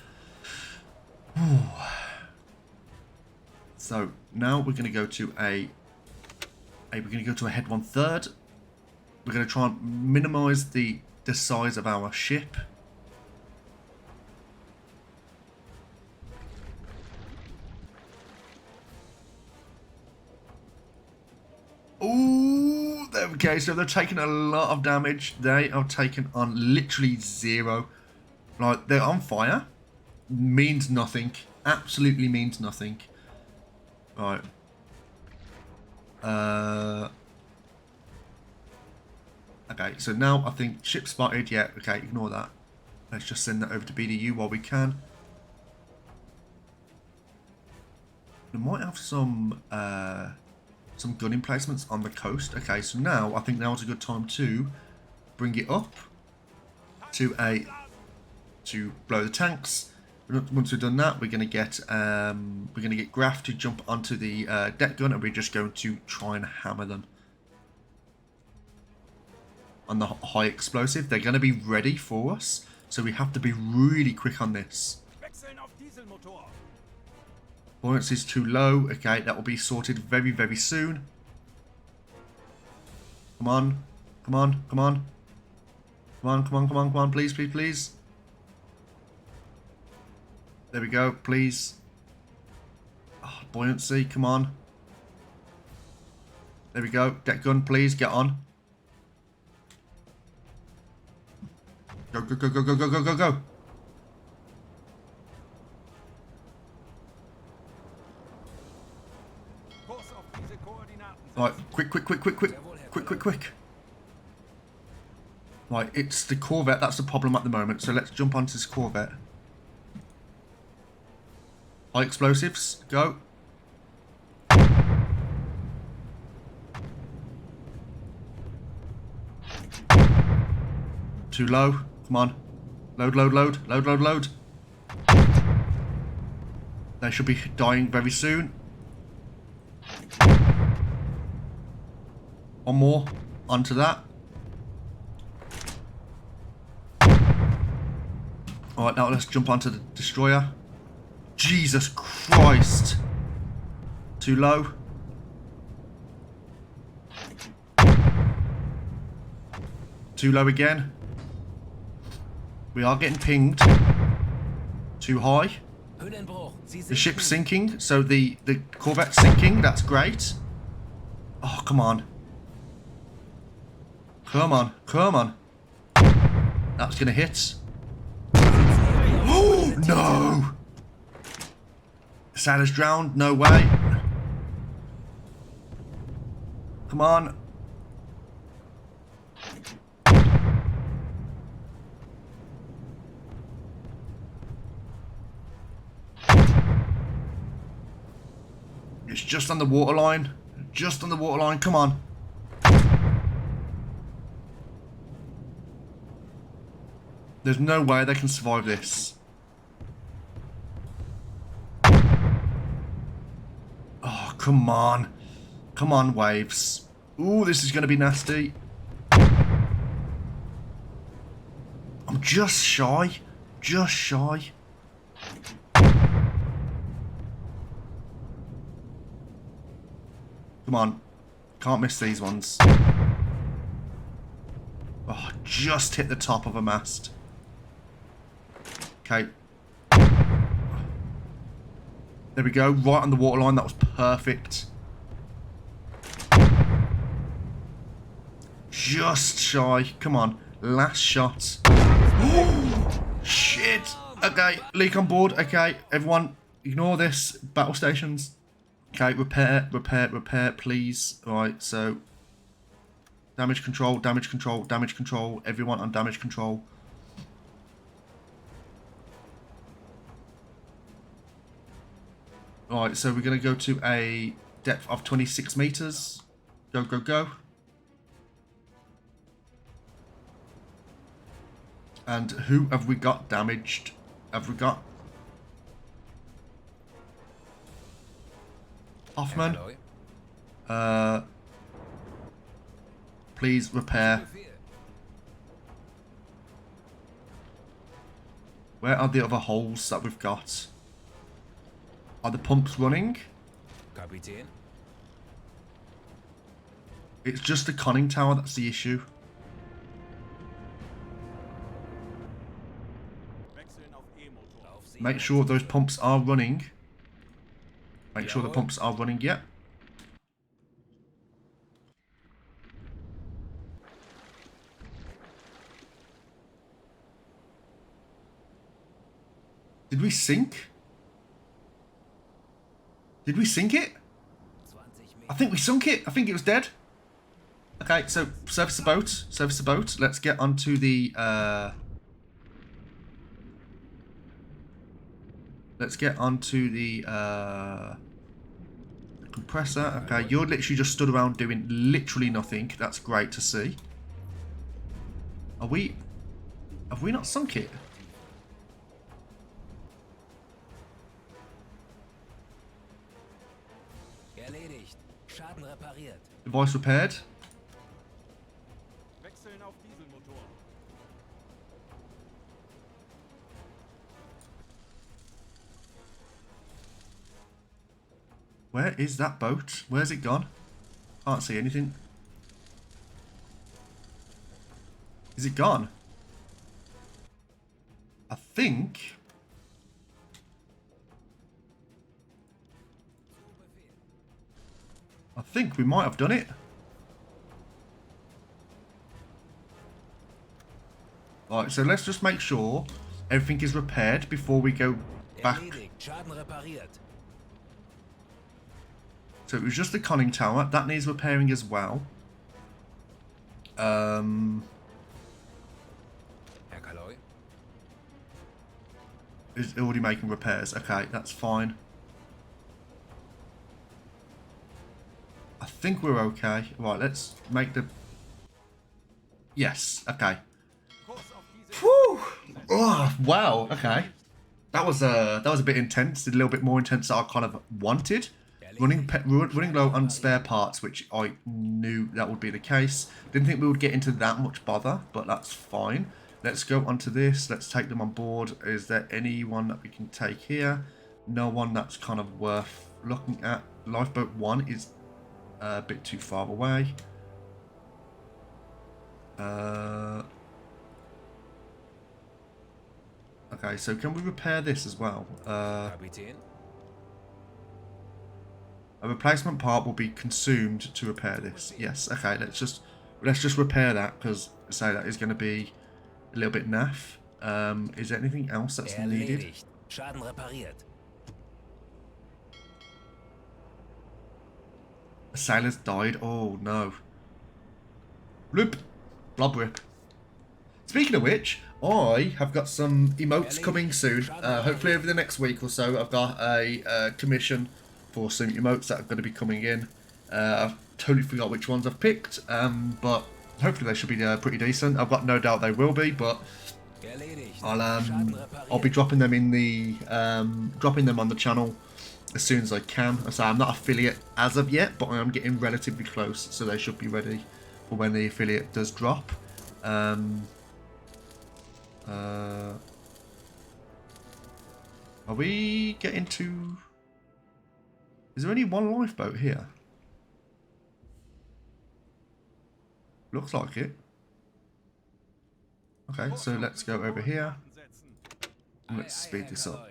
So now we're going to go to a head 1/3. We're going to try and minimize the size of our ship. Ooh, there we go. So they're taking a lot of damage. They are taking on literally 0. Like, they're on fire. Means nothing. Absolutely means nothing. Right. Okay, so now I think ship spotted. Yeah, okay, ignore that. Let's just send that over to BDU while we can. We might have some gun emplacements on the coast. Okay, so now I think now is a good time to bring it up to blow the tanks. Once we've done that, we're gonna get Graf to jump onto the deck gun, and we're just going to try and hammer them on the high explosive. They're going to be ready for us, so we have to be really quick on this. Buoyancy is too low. Okay, that will be sorted very, very soon. Come on, come on, come on, come on, come on, come on, come on, please, please, please. There we go, please. Oh, buoyancy, come on. There we go. Deck gun, please, get on. Go, go, go, go, go, go, go, go, go. Right, quick, quick, quick, quick, quick. Quick, quick, quick. Right, it's the Corvette. That's the problem at the moment. So let's jump onto this Corvette. High explosives, go. Too low. Come Come on. Load, load, load. Load, load, load. They should be dying very soon. One more. Onto that. Alright, now let's jump onto the destroyer. Jesus Christ. Too low. Too low again. We are getting pinged. Too high. The ship's sinking, so the Corvette's sinking. That's great. Oh, come on. Come on, come on. That's gonna hit. Oh, no! Sailor's drowned, no way. Come on. It's just on the waterline. Just on the waterline. Come on. There's no way they can survive this. Oh, come on. Come on, waves. Ooh, this is going to be nasty. I'm just shy. Just shy. Come on. Can't miss these ones. Oh, just hit the top of a mast. Okay. There we go. Right on the waterline. That was perfect. Just shy. Come on. Last shot. Shit. Okay. Leak on board. Okay. Everyone, ignore this. Battle stations. Okay, repair, repair, repair, please. Alright, so damage control, damage control, damage control. Everyone on damage control. Alright, so we're going to go to a depth of 26 meters. Go, go, go. And who have we got damaged? Have we got Hoffman? Please repair. Where are the other holes that we've got? Are the pumps running? Kapitän. It's just the conning tower that's the issue. Make sure those pumps are running. Make sure the pumps are running yet. Did we sink? Did we sink it? I think we sunk it. I think it was dead. Okay, so service the boat. Service the boat. Let's get onto the let's get onto the compressor. Okay, you're literally just stood around doing literally nothing. That's great to see. Are we... Have we not sunk it? Erledigt. Schaden repariert. Device repaired. Wechseln auf Dieselmotor. Where is that boat? Where's it gone? Can't see anything. Is it gone? I think... I think we might have done it. Right, so let's just make sure everything is repaired before we go back. Erledigt. Schaden repariert. So it was just the conning tower. That needs repairing as well. Herr Kaloy. Is already making repairs. Okay, that's fine. I think we're okay. Right, let's make the... Yes, okay. Kurs auf Diesel. Whew! Oh, wow. Okay. That was a bit intense. A little bit more intense than I kind of wanted. Running low on spare parts, which I knew that would be the case. Didn't think we would get into that much bother, but that's fine. Let's go onto this. Let's take them on board. Is there anyone that we can take here? No one that's kind of worth looking at. Lifeboat 1 is a bit too far away. Okay, so can we repair this as well? Kapitän? A replacement part will be consumed to repair this. Yes. Okay. Let's just repair that, because say that is going to be a little bit naff. Is there anything else that's needed? Erledigt. Schaden repariert. A sailor's died. Oh no. Bloop. Blob rip. Speaking of which, I have got some emotes coming soon. Hopefully over the next week or so, I've got a commission for some emotes that are going to be coming in. I've totally forgot which ones I've picked, but hopefully they should be pretty decent. I've got no doubt they will be, but I'll be dropping them in the dropping them on the channel as soon as I can. So I'm not affiliate as of yet, but I am getting relatively close, so they should be ready for when the affiliate does drop. Are we getting to... Is there only one lifeboat here? Looks like it. Okay, so let's go over here. And let's speed this up.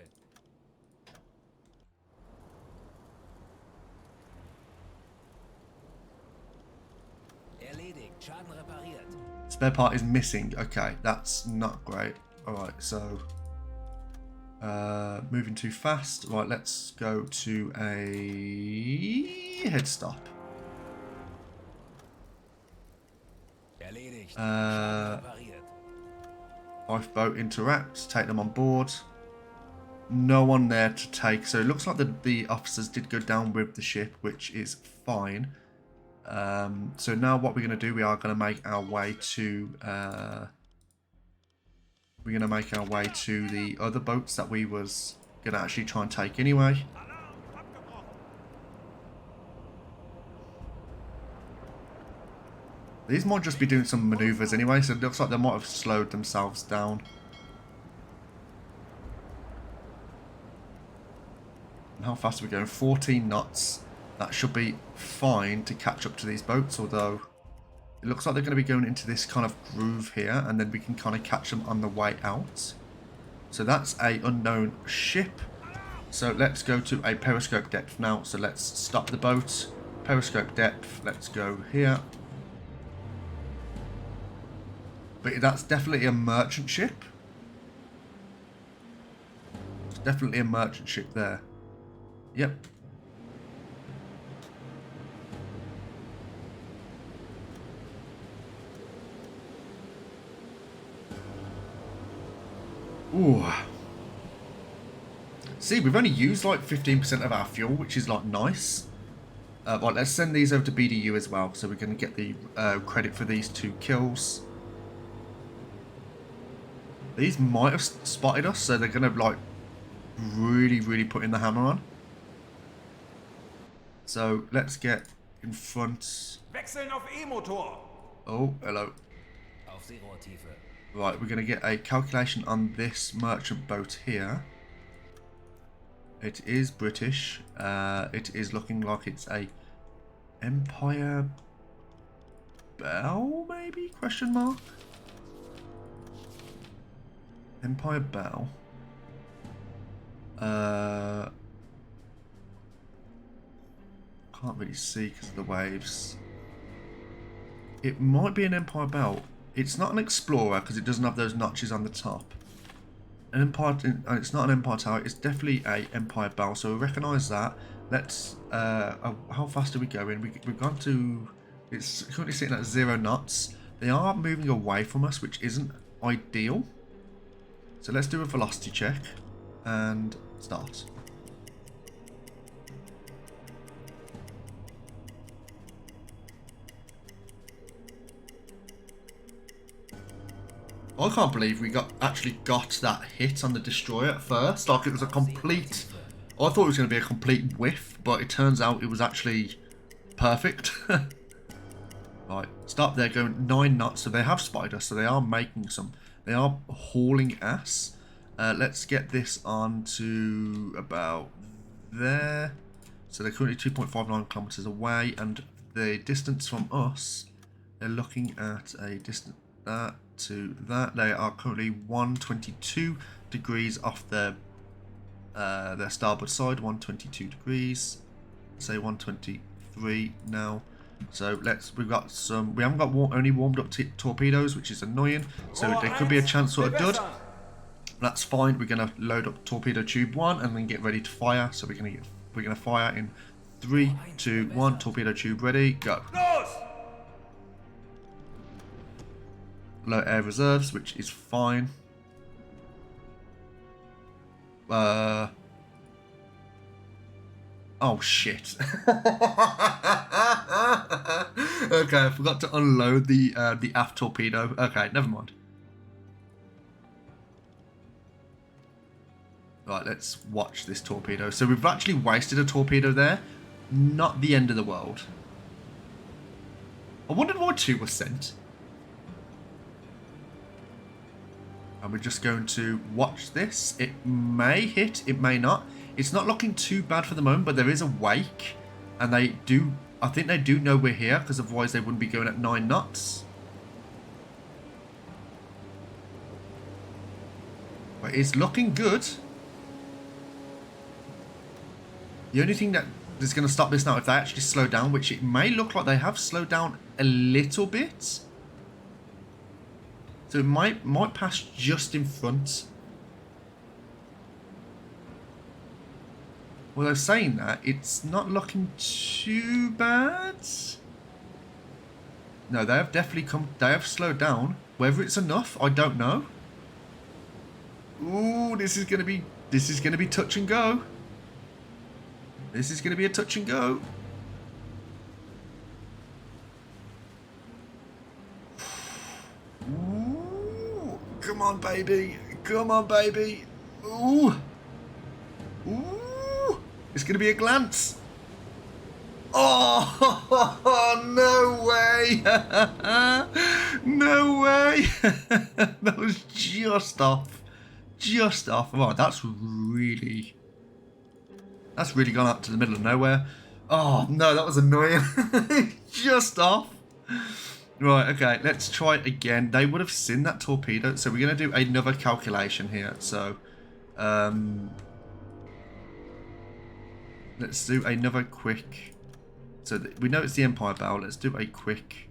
Erledigt. Schaden repariert. Spare part is missing. Okay, that's not great. Alright, so... moving too fast. Right, let's go to a head stop. Erledigt. Schaden repariert. Lifeboat interacts, take them on board. No one there to take, so it looks like the officers did go down with the ship, which is fine. So now what we're going to do, we are going to make our way to the other boats that we was going to actually try and take anyway. These might just be doing some maneuvers anyway, so it looks like they might have slowed themselves down. And how fast are we going? 14 knots. That should be fine to catch up to these boats, although it looks like they're going to be going into this kind of groove here, and then we can kind of catch them on the way out. So that's a unknown ship. So let's go to a periscope depth now. So let's stop the boat. Periscope depth. Let's go here. But that's definitely a merchant ship. It's definitely a merchant ship there. Yep. Ooh. See, we've only used like 15% of our fuel, which is like nice. Right, let's send these over to BDU as well, so we can get the credit for these 2 kills. These might have spotted us, so they're going to like really put in the hammer on. So let's get in front. Wechseln auf E-Motor. Oh, hello. Auf Seerohrtiefe. Right, we're going to get a calculation on this merchant boat here. It is British. It is looking like it's a Empire Belle, maybe? Question mark? Empire Belle. Can't really see because of the waves. It might be an Empire Belle. It's not an Explorer because it doesn't have those notches on the top. An Empire, it's not an Empire Tower. It's definitely a Empire Belle. So we recognise that. Let's. How fast are we going? We've gone to. It's currently sitting at 0 knots. They are moving away from us, which isn't ideal. So let's do a velocity check and start. I can't believe we actually got that hit on the destroyer at first. Like it was a complete. I thought it was going to be a complete whiff, but it turns out it was actually perfect. Right, stop there, going 9 knots. So they have spotted us, so they are making some. They are hauling ass. Let's get this on to about there. So they're currently 2.59 kilometers away, and the distance from us, they're looking at a distance that to that. They are currently 122 degrees off their starboard side. 122 degrees. Say 123 now. So we haven't got only warmed up torpedoes, which is annoying. So there could be a chance for a dud. That's fine. We're gonna load up torpedo tube 1 and then get ready to fire. So we're gonna fire in 3, 2, 1. Torpedo tube ready, go. Low air reserves, which is fine. Oh shit. Okay, I forgot to unload the aft torpedo. Okay, never mind. Right, let's watch this torpedo. So we've actually wasted a torpedo there. Not the end of the world. I wondered why 2 was sent. And we're just going to watch this. It may hit, it may not. It's not looking too bad for the moment, but there is a wake. And I think they do know we're here, because otherwise they wouldn't be going at 9 knots. But it's looking good. The only thing that is going to stop this now, if they actually slow down, which it may look like they have slowed down a little bit. So it might pass just in front. Although saying that, it's not looking too bad. No, they have definitely they have slowed down. Whether it's enough, I don't know. Ooh, this is gonna be touch and go. This is gonna be a touch and go. Ooh, come on, baby. Come on, baby. Ooh. Ooh. It's going to be a glance. Oh, no way. No way. That was just off. Just off. Oh, that's really gone out to the middle of nowhere. Oh, no, that was annoying. Just off. Right, okay, let's try it again. They would have seen that torpedo. So we're going to do another calculation here. So, let's do another quick. So we know it's the Empire bow. Let's do a quick.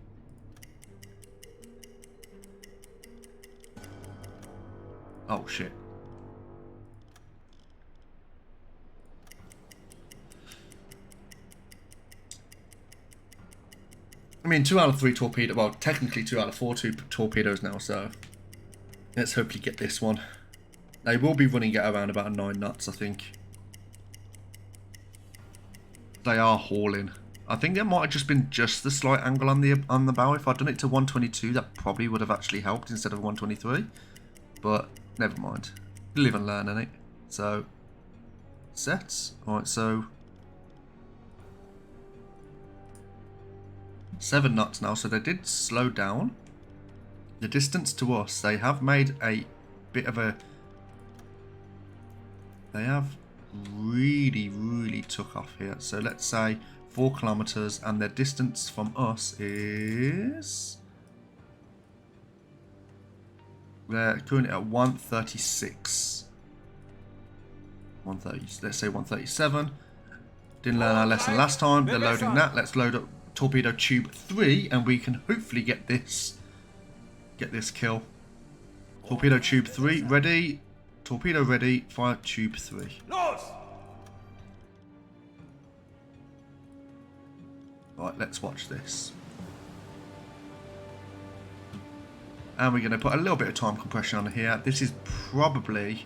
Oh shit. I mean, 2 out of 3 torpedoes. Well, technically 2 out of 4 torpedoes now. So let's hopefully get this one. They will be running at around about 9 knots, I think. They are hauling. I think there might have just been just the slight angle on the bow. If I'd done it to 122, that probably would have actually helped instead of 123. But never mind. Live and learn, innit? So sets. Alright, so 7 knots now. So they did slow down. The distance to us, they have made a bit of a. They have really took off here. So let's say 4 kilometers, and their distance from us is, they're currently at 136. 130. Let's say 137. Didn't learn our lesson last time. They're loading that. Let's load up torpedo tube 3, and we can hopefully get this kill. Torpedo tube 3 ready. Torpedo ready, fire tube 3. Right, let's watch this. And we're going to put a little bit of time compression on here. This is probably...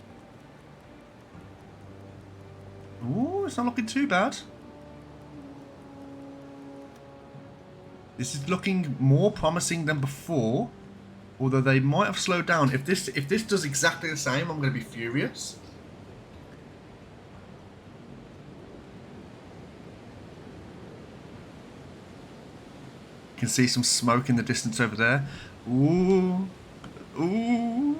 Ooh, it's not looking too bad. This is looking more promising than before. Although they might have slowed down. If this does exactly the same, I'm going to be furious. You can see some smoke in the distance over there. Ooh. Ooh.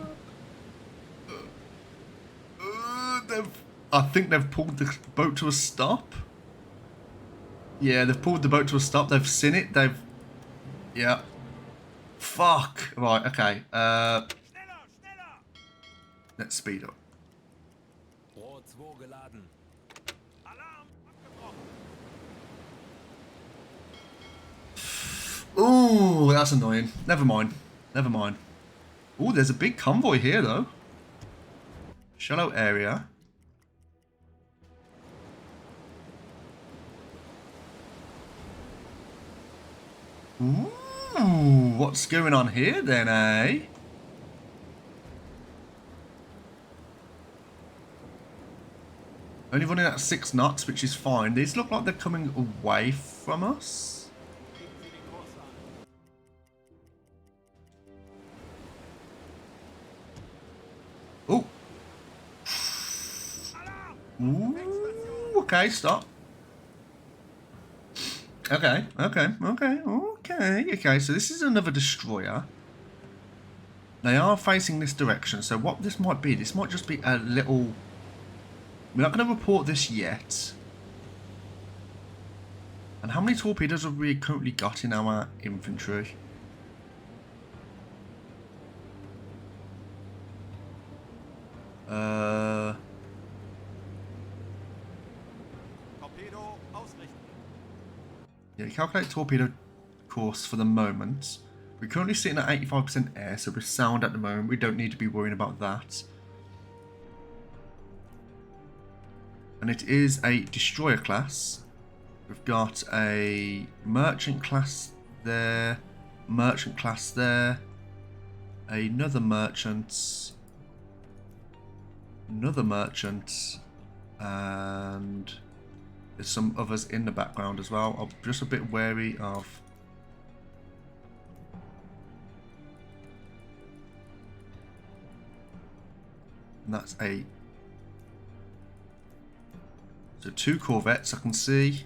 I think they've pulled the boat to a stop. Yeah, they've pulled the boat to a stop. They've seen it. Yeah. Fuck. Right, okay. Schneller, schneller! Let's speed up. Rot 2 geladen. Alarm! Abgebrochen! Ooh, that's annoying. Never mind. Never mind. Ooh, there's a big convoy here, though. Shallow area. Ooh, what's going on here then, eh? Only running at 6 knots, which is fine. These look like they're coming away from us. Legen Sie den Kurs an. Oh. Alarm! Ooh, okay, stop. Okay, so this is another destroyer. They are facing this direction, so what this might be, this might just be a little... We're not going to report this yet. And how many torpedoes have we currently got in our infantry? Torpedo ausrichten. Yeah, calculate torpedo course for the moment. We're currently sitting at 85% air, so we're sound at the moment. We don't need to be worrying about that. And it is a destroyer class. We've got a merchant class there, merchant class there, another merchant, and there's some others in the background as well. I'm just a bit wary of... And that's a... So 2 corvettes I can see.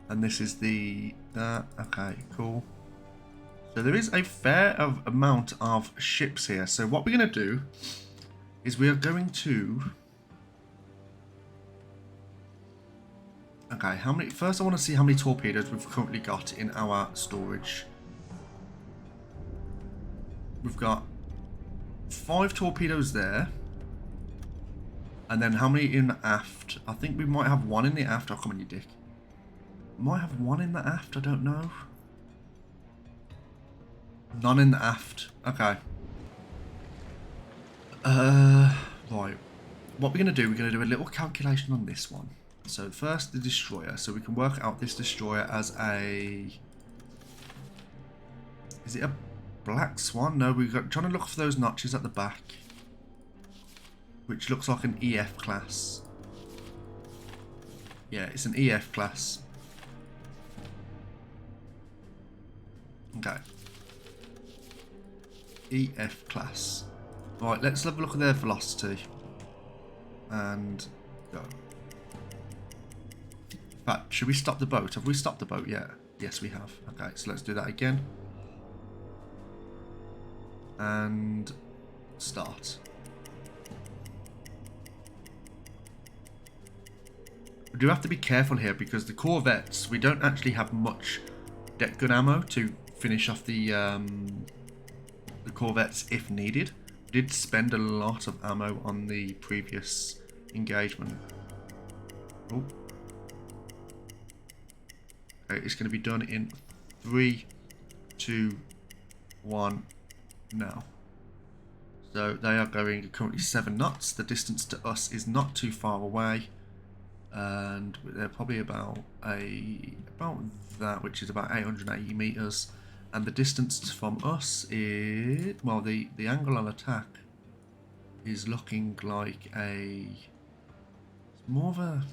And this is the... okay, cool. So there is a fair amount of ships here. So what we're going to do is we are going to... Okay, how many... First I want to see how many torpedoes we've currently got in our storage. We've got 5 torpedoes there. And then how many in the aft? I think we might have 1 in the aft. Oh, come on, you dick. Might have 1 in the aft, I don't know. None in the aft. Okay. Right. What we're going to do, we're going to do a little calculation on this one. So first the destroyer. So we can work out this destroyer as a... Is it a Black Swan? No, we're trying to look for those notches at the back. Which looks like an EF class. Yeah, it's an EF class. Okay. EF class. Right, let's have a look at their velocity. And go. In fact, should we stop the boat? Have we stopped the boat yet? Yes, we have. Okay, so let's do that again. And start. We do have to be careful here because the corvettes, we don't actually have much deck gun ammo to finish off the corvettes if needed. We did spend a lot of ammo on the previous engagement. Oh. Okay, it's going to be done in 3, 2, 1 now. So they are going currently 7 knots. The distance to us is not too far away. And they're probably about that, which is about 880 meters, and the distance from us is, well, the angle on attack is looking like it's more of a...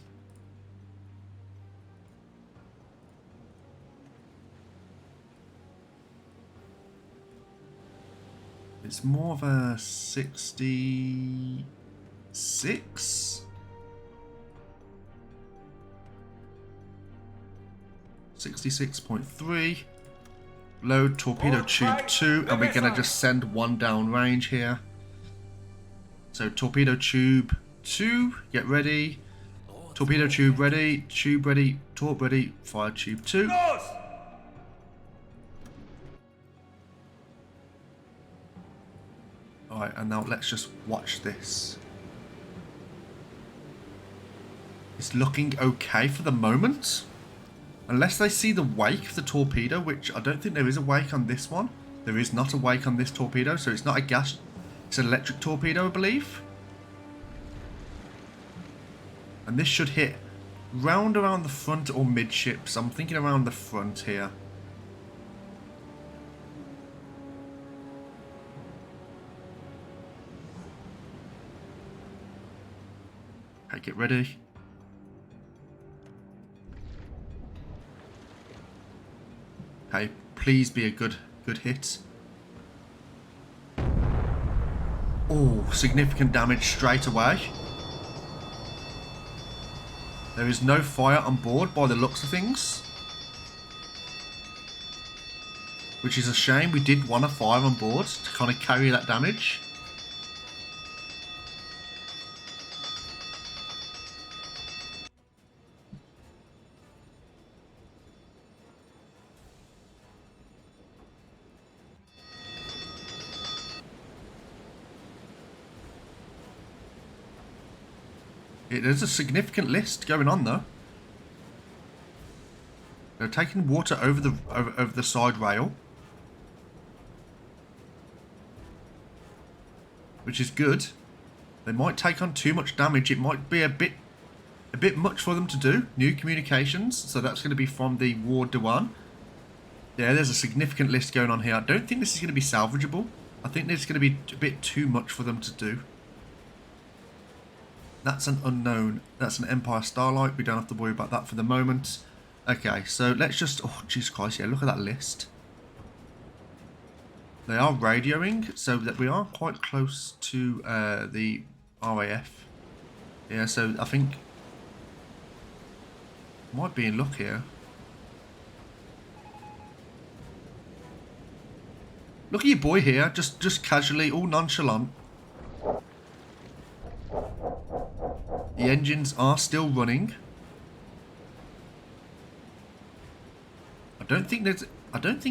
It's more of a 66. 66.3. Load torpedo tube 2, and we're gonna just send one down range here. So torpedo tube 2, get ready. Torpedo tube ready, torp ready, fire tube 2. Los! Alright, and now let's just watch this. It's looking okay for the moment. Unless they see the wake of the torpedo, which I don't think there is a wake on this one. There is not a wake on this torpedo, so it's not a gas, it's an electric torpedo, I believe. And this should hit round around the front or midships. I'm thinking around the front here. Okay, get ready. Okay, please be a good hit. Oh, significant damage straight away. There is no fire on board by the looks of things. Which is a shame. We did want a fire on board to kind of carry that damage. There's a significant list going on though. They're taking water over the side rail, which is good. They might take on too much damage. It might be a bit much for them to do. New communications, so that's going to be from the Ward Dewan. Yeah, there's a significant list going on here. I don't think this is going to be salvageable. I think it's going to be a bit too much for them to do. That's an unknown. That's an Empire Starlight. We don't have to worry about that for the moment. Okay, so let's just... Oh, Jesus Christ, yeah, look at that list. They are radioing, so that we are quite close to the RAF. Yeah, so I think... Might be in luck here. Look at your boy here, just casually, all nonchalant. The engines are still running. I don't think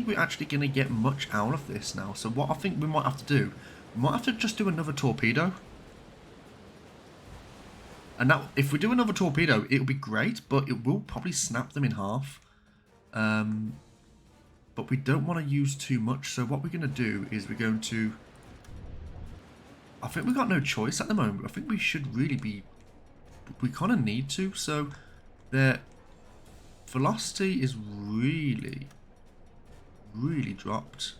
we're actually going to get much out of this now. So what I think we might have to do, we might have to just do another torpedo. And now, if we do another torpedo, it'll be great, but it will probably snap them in half. But we don't want to use too much. So what we're going to do is we're going to... I think we've got no choice at the moment. I think we should really be... We kind of need to, so their velocity is really dropped.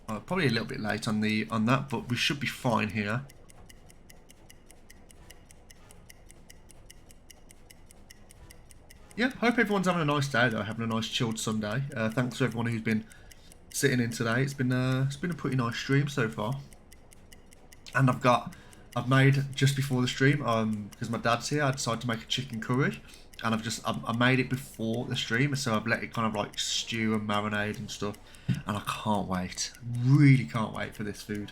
Probably a little bit late on that, but we should be fine here. Yeah, hope everyone's having a nice day though, having a nice chilled Sunday. Thanks to everyone who's been sitting in today. It's been a pretty nice stream so far. And I've made just before the stream, because my dad's here, I decided to make a chicken curry, and I made it before the stream, so I've let it kind of like stew and marinade and stuff, and I can't wait, really can't wait for this food.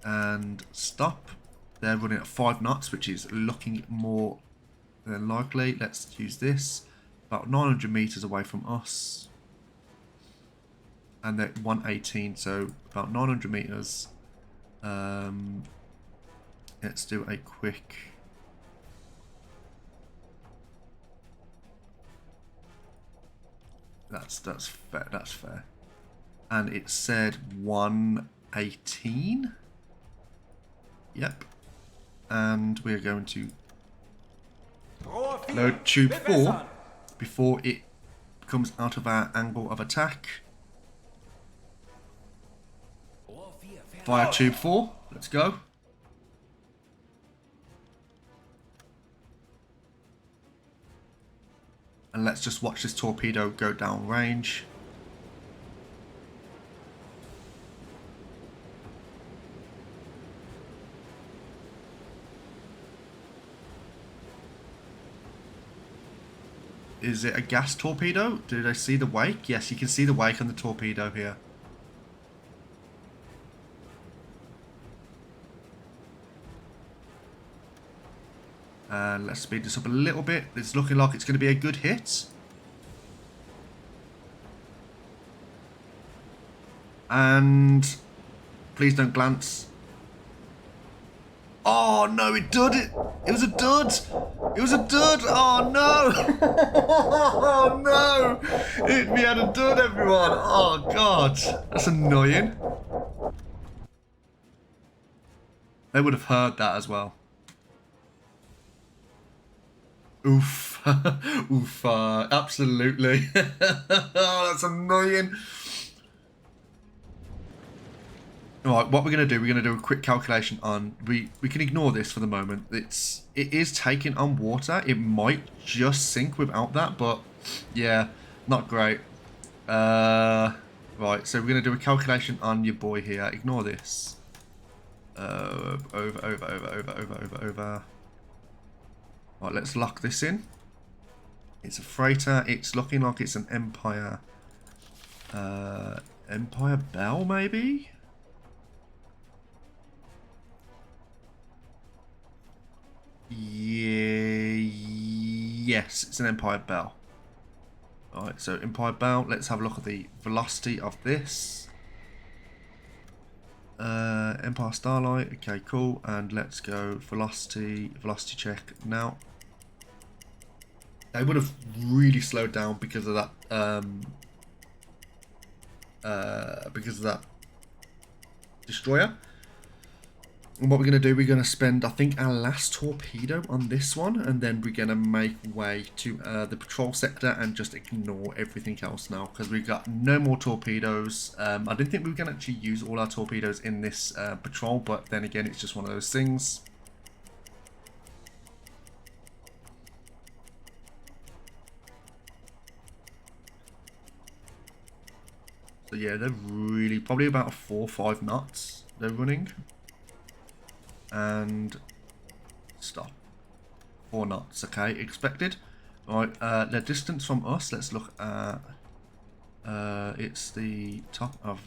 And stop. They're running at 5 knots, which is looking more than likely. Let's use this. About 900 meters away from us. And they're 118, so about 900 meters. Let's do a quick... That's fair, that's fair. And it said 118. Yep. And we're going to load tube 4 before it comes out of our angle of attack. Fire tube 4. Let's go. And let's just watch this torpedo go down range. Is it a gas torpedo? Did I see the wake? Yes, you can see the wake on the torpedo here. And let's speed this up a little bit. It's looking like it's going to be a good hit. And please don't glance. Oh no, it did it. It was a dud. It was a dud. Oh no. Oh no. We had a dud, everyone. Oh god. That's annoying. They would have heard that as well. Oof. Oof. Absolutely. Oh, that's annoying. Alright, what we're going to do, we're going to do a quick calculation on... We can ignore this for the moment. It is taking on water. It might just sink without that, but yeah, not great. Right, so we're going to do a calculation on your boy here. Ignore this. Over. Right, let's lock this in. It's a freighter. It's looking like it's an Empire... Empire Bell, maybe? Yeah, yes, it's an Empire Bell. Alright, so Empire Bell, let's have a look at the velocity of this. Empire Starlight, okay, cool, and let's go velocity check now. They would have really slowed down because of that, destroyer. And what we're going to do, we're going to spend, I think, our last torpedo on this one, and then we're going to make way to the patrol sector and just ignore everything else now, because we've got no more torpedoes. I didn't think we were going to actually use all our torpedoes in this patrol, but then again, it's just one of those things. So yeah, they're really, probably about 4 or 5 knots they're running. And stop. 4 knots, okay, expected. Alright, the distance from us, let's look at, it's the top of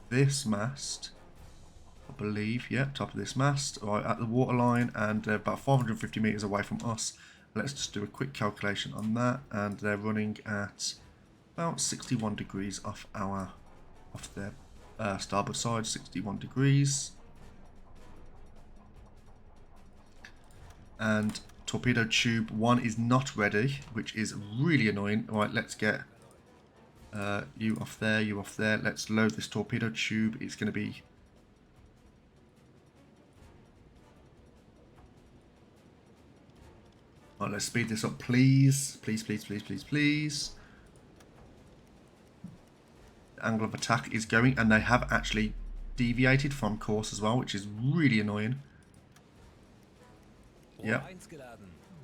this mast, I believe, yeah, top of this mast, right at the waterline, and they're about 450 meters away from us. Let's just do a quick calculation on that, and they're running at about 61 degrees off their starboard side, 61 degrees. And torpedo tube 1 is not ready, which is really annoying. Alright, let's get you off there, you off there. Let's load this torpedo tube. It's going to be... Alright, let's speed this up, please. Please. The angle of attack is going, and they have actually deviated from course as well, which is really annoying. Yep.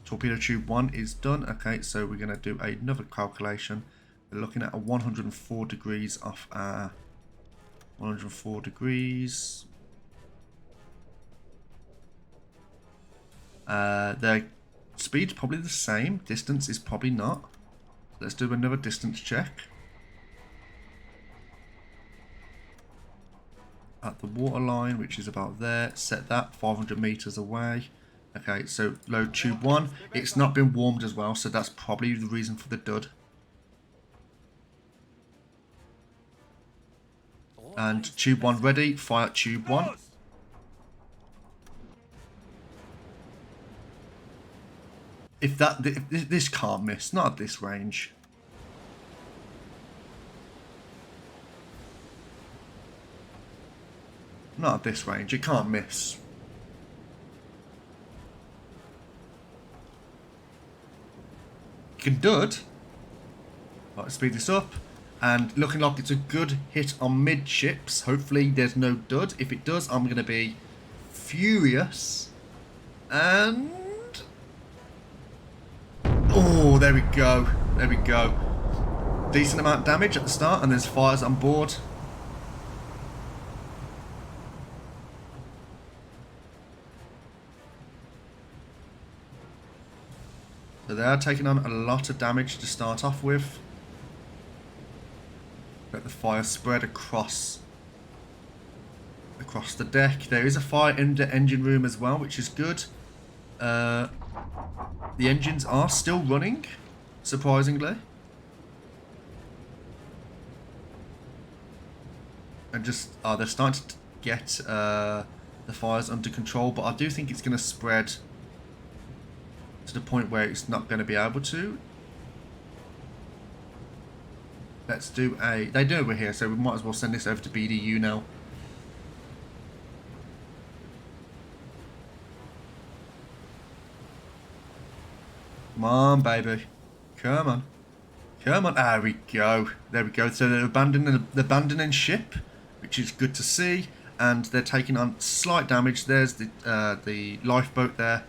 Torpedo tube 1 is done. Okay, so we're going to do another calculation. We're looking at a 104 degrees off our 104 degrees. Their speed's probably the same. Distance is probably not. Let's do another distance check. At the waterline, which is about there. Set that 500 meters away. Okay, so load tube 1. It's not been warmed as well, so that's probably the reason for the dud. And tube 1 ready. Fire tube 1. If this can't miss, not at this range. Not at this range, it can't miss. Can dud. Right, speed this up, and looking like it's a good hit on midships. Hopefully there's no dud. If it does, I'm going to be furious. And oh, there we go. There we go. Decent amount of damage at the start, and there's fires on board. So they are taking on a lot of damage to start off with. Let the fire spread across the deck. There is a fire in the engine room as well, which is good. The engines are still running, surprisingly. And just, they're starting to get the fires under control, but I do think it's going to spread to the point where it's not going to be able to. Let's do they do over here, so we might as well send this over to BDU now. Come on, baby. Come on. Come on. There we go. There we go. So they're abandoning ship, which is good to see. And they're taking on slight damage. There's the lifeboat there.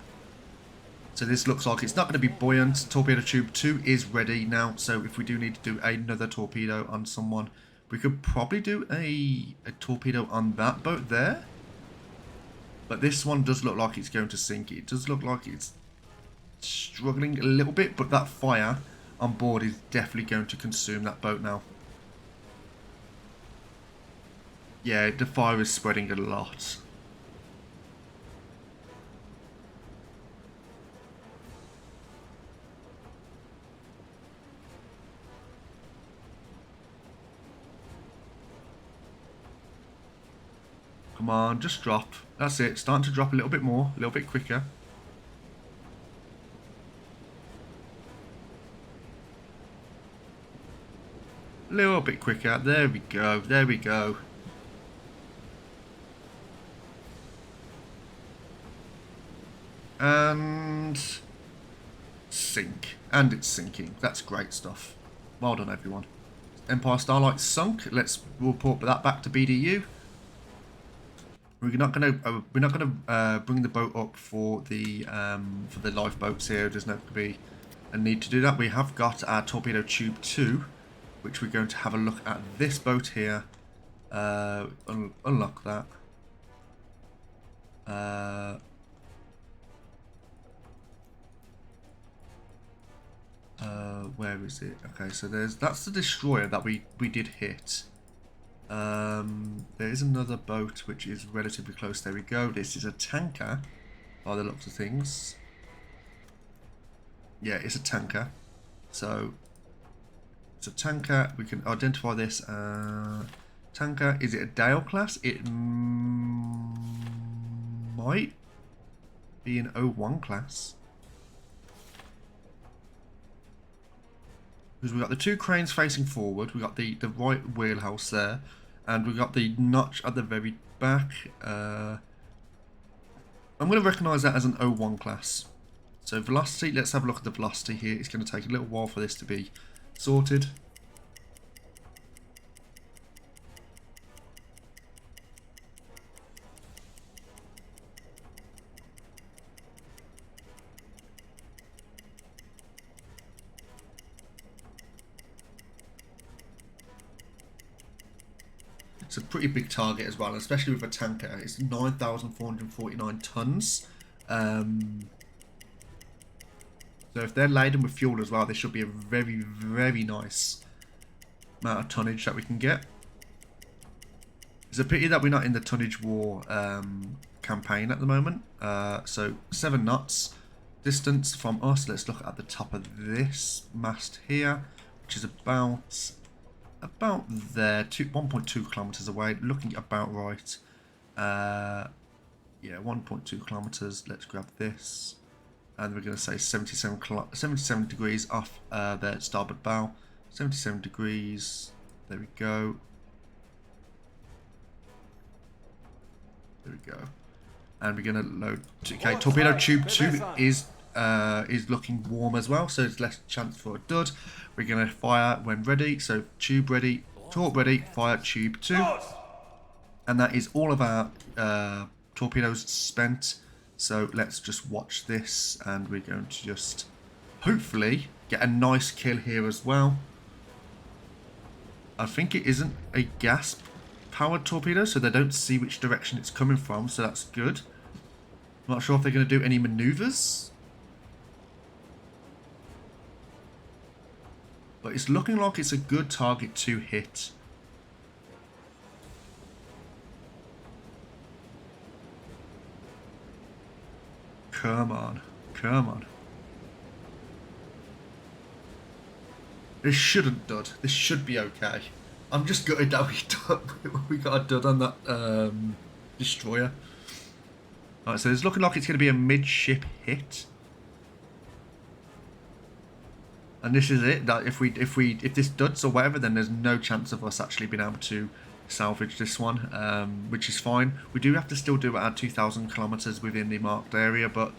So this looks like it's not going to be buoyant. Torpedo tube 2 is ready now. So if we do need to do another torpedo on someone, we could probably do a torpedo on that boat there. But this one does look like it's going to sink. It does look like it's struggling a little bit, but that fire on board is definitely going to consume that boat now. Yeah, the fire is spreading a lot. Come on, just drop. That's it. Starting to drop a little bit more, a little bit quicker. A little bit quicker. There we go. There we go. And sink. And it's sinking. That's great stuff. Well done, everyone. Empire Starlight sunk. Let's report that back to BDU. We're not gonna bring the boat up for the lifeboats here. There's not going to be a need to do that. We have got our torpedo tube 2, which we're going to have a look at this boat here. Unlock that. Where is it? Okay, so that's the destroyer that we did hit. There is another boat which is relatively close. There we go. This is a tanker by the looks of things. Yeah, it's a tanker. So it's a tanker. We can identify this tanker. Is it a Dale class? It might be an 01 class. Because we've got the two cranes facing forward, we've got the right wheelhouse there, and we've got the notch at the very back. I'm going to recognise that as an 01 class. So velocity, let's have a look at the velocity here. It's going to take a little while for this to be sorted. It's a pretty big target as well, especially with a tanker. It's 9,449 tons. So if they're laden with fuel as well, there should be a very, very nice amount of tonnage that we can get. It's a pity that we're not in the tonnage war campaign at the moment. So 7 knots distance from us. Let's look at the top of this mast here, which is about there, 1.2 kilometers away, looking about right. Yeah, 1.2 kilometers. Let's grab this, and we're going to say 77 degrees off their starboard bow. 77 degrees. There we go. There we go. And we're going to load. Okay, torpedo tube 2 is looking warm as well, so there's less chance for a dud. We're going to fire when ready. So tube ready, torp ready, fire tube 2. And that is all of our torpedoes spent. So let's just watch this, and we're going to just hopefully get a nice kill here as well. I think it isn't a gas powered torpedo, so they don't see which direction it's coming from, so that's good. I'm not sure if they're going to do any maneuvers. But it's looking like it's a good target to hit. Come on. Come on. This shouldn't dud. This should be okay. I'm just gutted that we got a dud on that destroyer. Alright, so it's looking like it's going to be a midship hit. And this is it. That if this duds or whatever, then there's no chance of us actually being able to salvage this one, which is fine. We do have to still do it at 2,000 kilometers within the marked area, but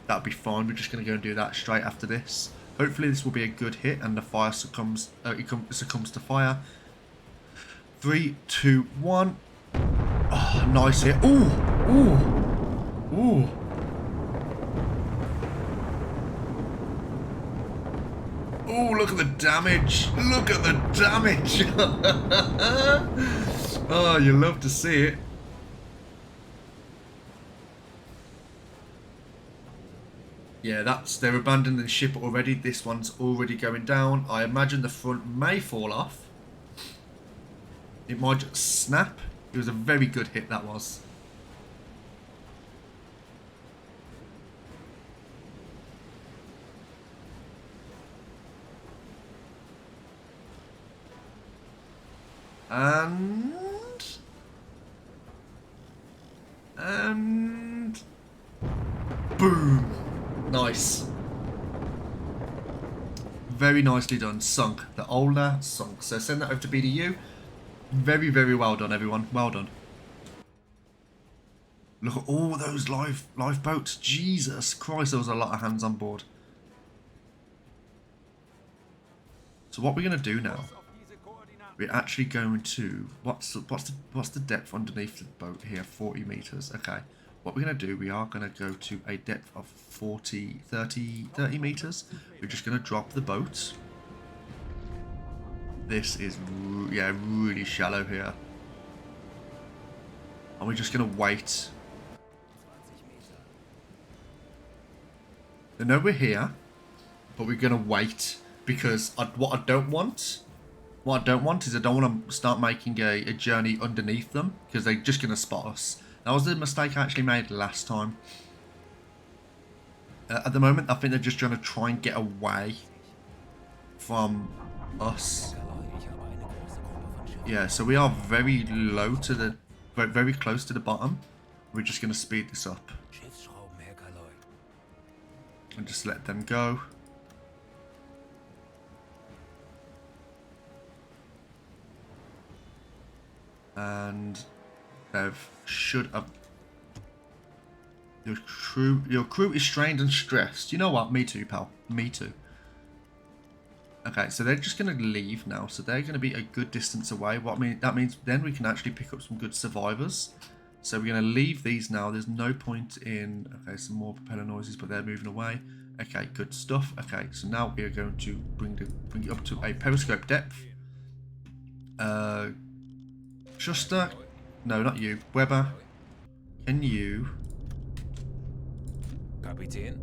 that'll be fine. We're just going to go and do that straight after this. Hopefully this will be a good hit and the fire succumbs to fire. 3, 2, 1. Oh, nice hit. Ooh, ooh, ooh. Oh, look at the damage. Look at the damage. Oh, you love to see it. Yeah, they're abandoning the ship already. This one's already going down. I imagine the front may fall off. It might just snap. It was a very good hit, that was. And boom. Nice. Very nicely done. Sunk. The older sunk. So send that over to BDU. Very, very well done, everyone. Well done. Look at all those lifeboats. Jesus Christ, there was a lot of hands on board. So what we're going to do now, we're actually going to, what's the depth underneath the boat here? 40 meters. Okay. What we're going to do, we are going to go to a depth of 30 meters. We're just going to drop the boat. This is, yeah, really shallow here. And we're just going to wait. They know we're here, but we're going to wait because what I don't want is I don't want to start making a journey underneath them because they're just going to spot us. That was the mistake I actually made last time. At the moment, I think they're just trying to try and get away from us. Yeah, so we are very low to the, very close to the bottom. We're just going to speed this up. And just let them go. And they should have. Your crew is strained and stressed. You know what? Me too, pal. Me too. Okay, so they're just going to leave now. So they're going to be a good distance away. That means then we can actually pick up some good survivors. So we're going to leave these now. There's no point in... Okay, some more propeller noises, but they're moving away. Okay, good stuff. Okay, so now we are going to bring it up to a periscope depth. Schuster? No, not you. Weber. Can you... Kapitän?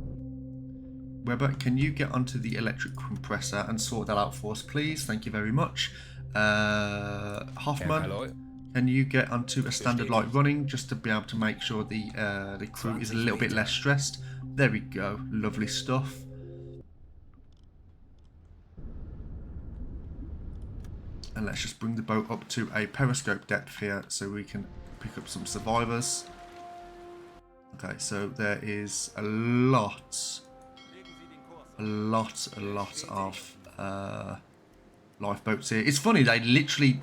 Weber, can you get onto the electric compressor and sort that out for us, please? Thank you very much. Hoffman, can you get onto a standard light running just to be able to make sure the crew is a little bit less stressed? There we go. Lovely stuff. And let's just bring the boat up to a periscope depth here so we can pick up some survivors. Okay, so there is a lot of lifeboats here. It's funny, they literally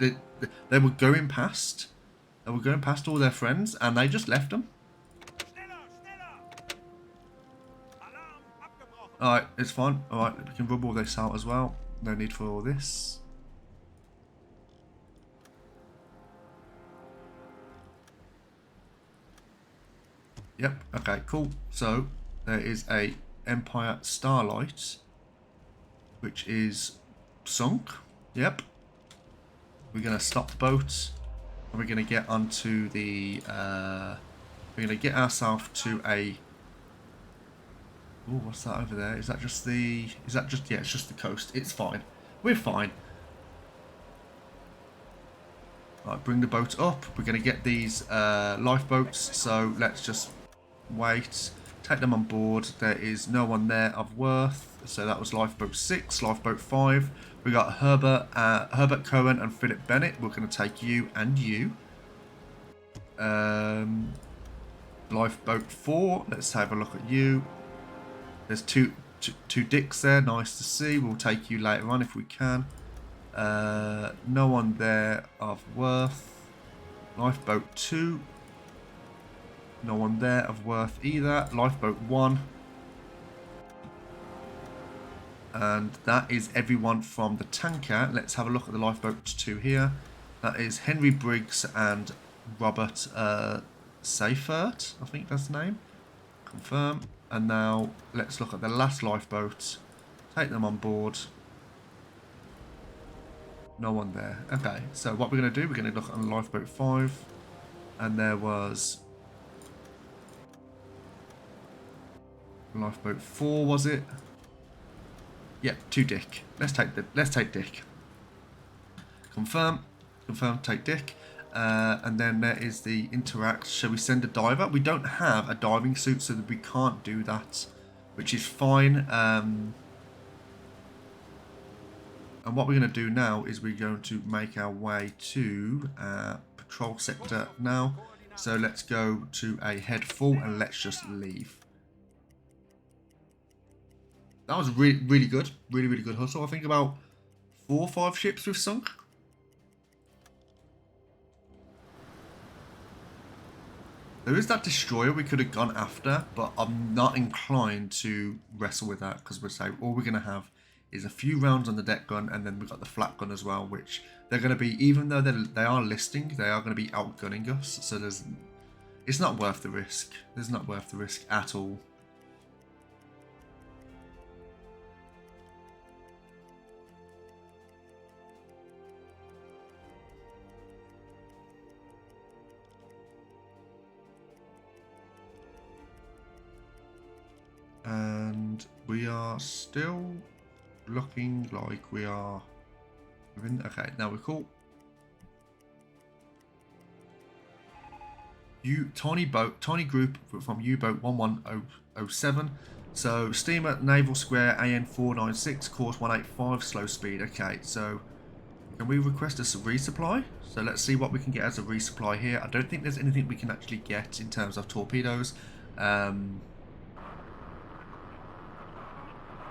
they were going past all their friends and they just left them. Alright, it's fine. Alright, we can rub all this out as well. No need for all this. Yep, okay, cool. So there is a Empire Starlight which is sunk. Yep. We're going to stop the boat. And we're going to get onto the... we're going to get ourselves to a... Oh, what's that over there? Is that just the... Is that just... Yeah, it's just the coast. It's fine. We're fine. Right, bring the boat up. We're going to get these lifeboats. So let's just wait. Take them on board. There is no one there of worth. So that was lifeboat 6, lifeboat 5. We got Herbert Cohen and Philip Bennett. We're going to take you and you. Lifeboat 4. Let's have a look at you. There's two dicks there. Nice to see. We'll take you later on if we can. No one there of worth. Lifeboat 2. No one there of worth either. Lifeboat 1. And that is everyone from the tanker. Let's have a look at the lifeboat 2 here. That is Henry Briggs and Robert Seifert. I think that's the name. Confirm. And now let's look at the last lifeboat. Take them on board. No one there. Okay, so what we're going to do, we're going to look on lifeboat 5. And there was... Lifeboat 4, was it? Yep, to Dick. Let's take Dick. Confirm. Confirm, take Dick. And then there is the interact. Shall we send a diver? We don't have a diving suit, so that we can't do that, which is fine. And what we're going to do now is we're going to make our way to patrol sector now. So let's go to a head full and let's just leave. That was really good. Really good hustle. I think about 4 or 5 ships we've sunk. There is that destroyer we could have gone after, but I'm not inclined to wrestle with that because we're saying all we're going to have is a few rounds on the deck gun, and then we've got the flat gun as well, which they're going to be, even though they are listing, they are going to be outgunning us. So it's not worth the risk. It's not worth the risk at all. And we are still looking like we are within. Okay, now we're cool. Tiny group from U-boat 1107. So steamer Naval Square AN 496, course 185, slow speed. Okay, so can we request a resupply? So let's see what we can get as a resupply here. I don't think there's anything we can actually get in terms of torpedoes.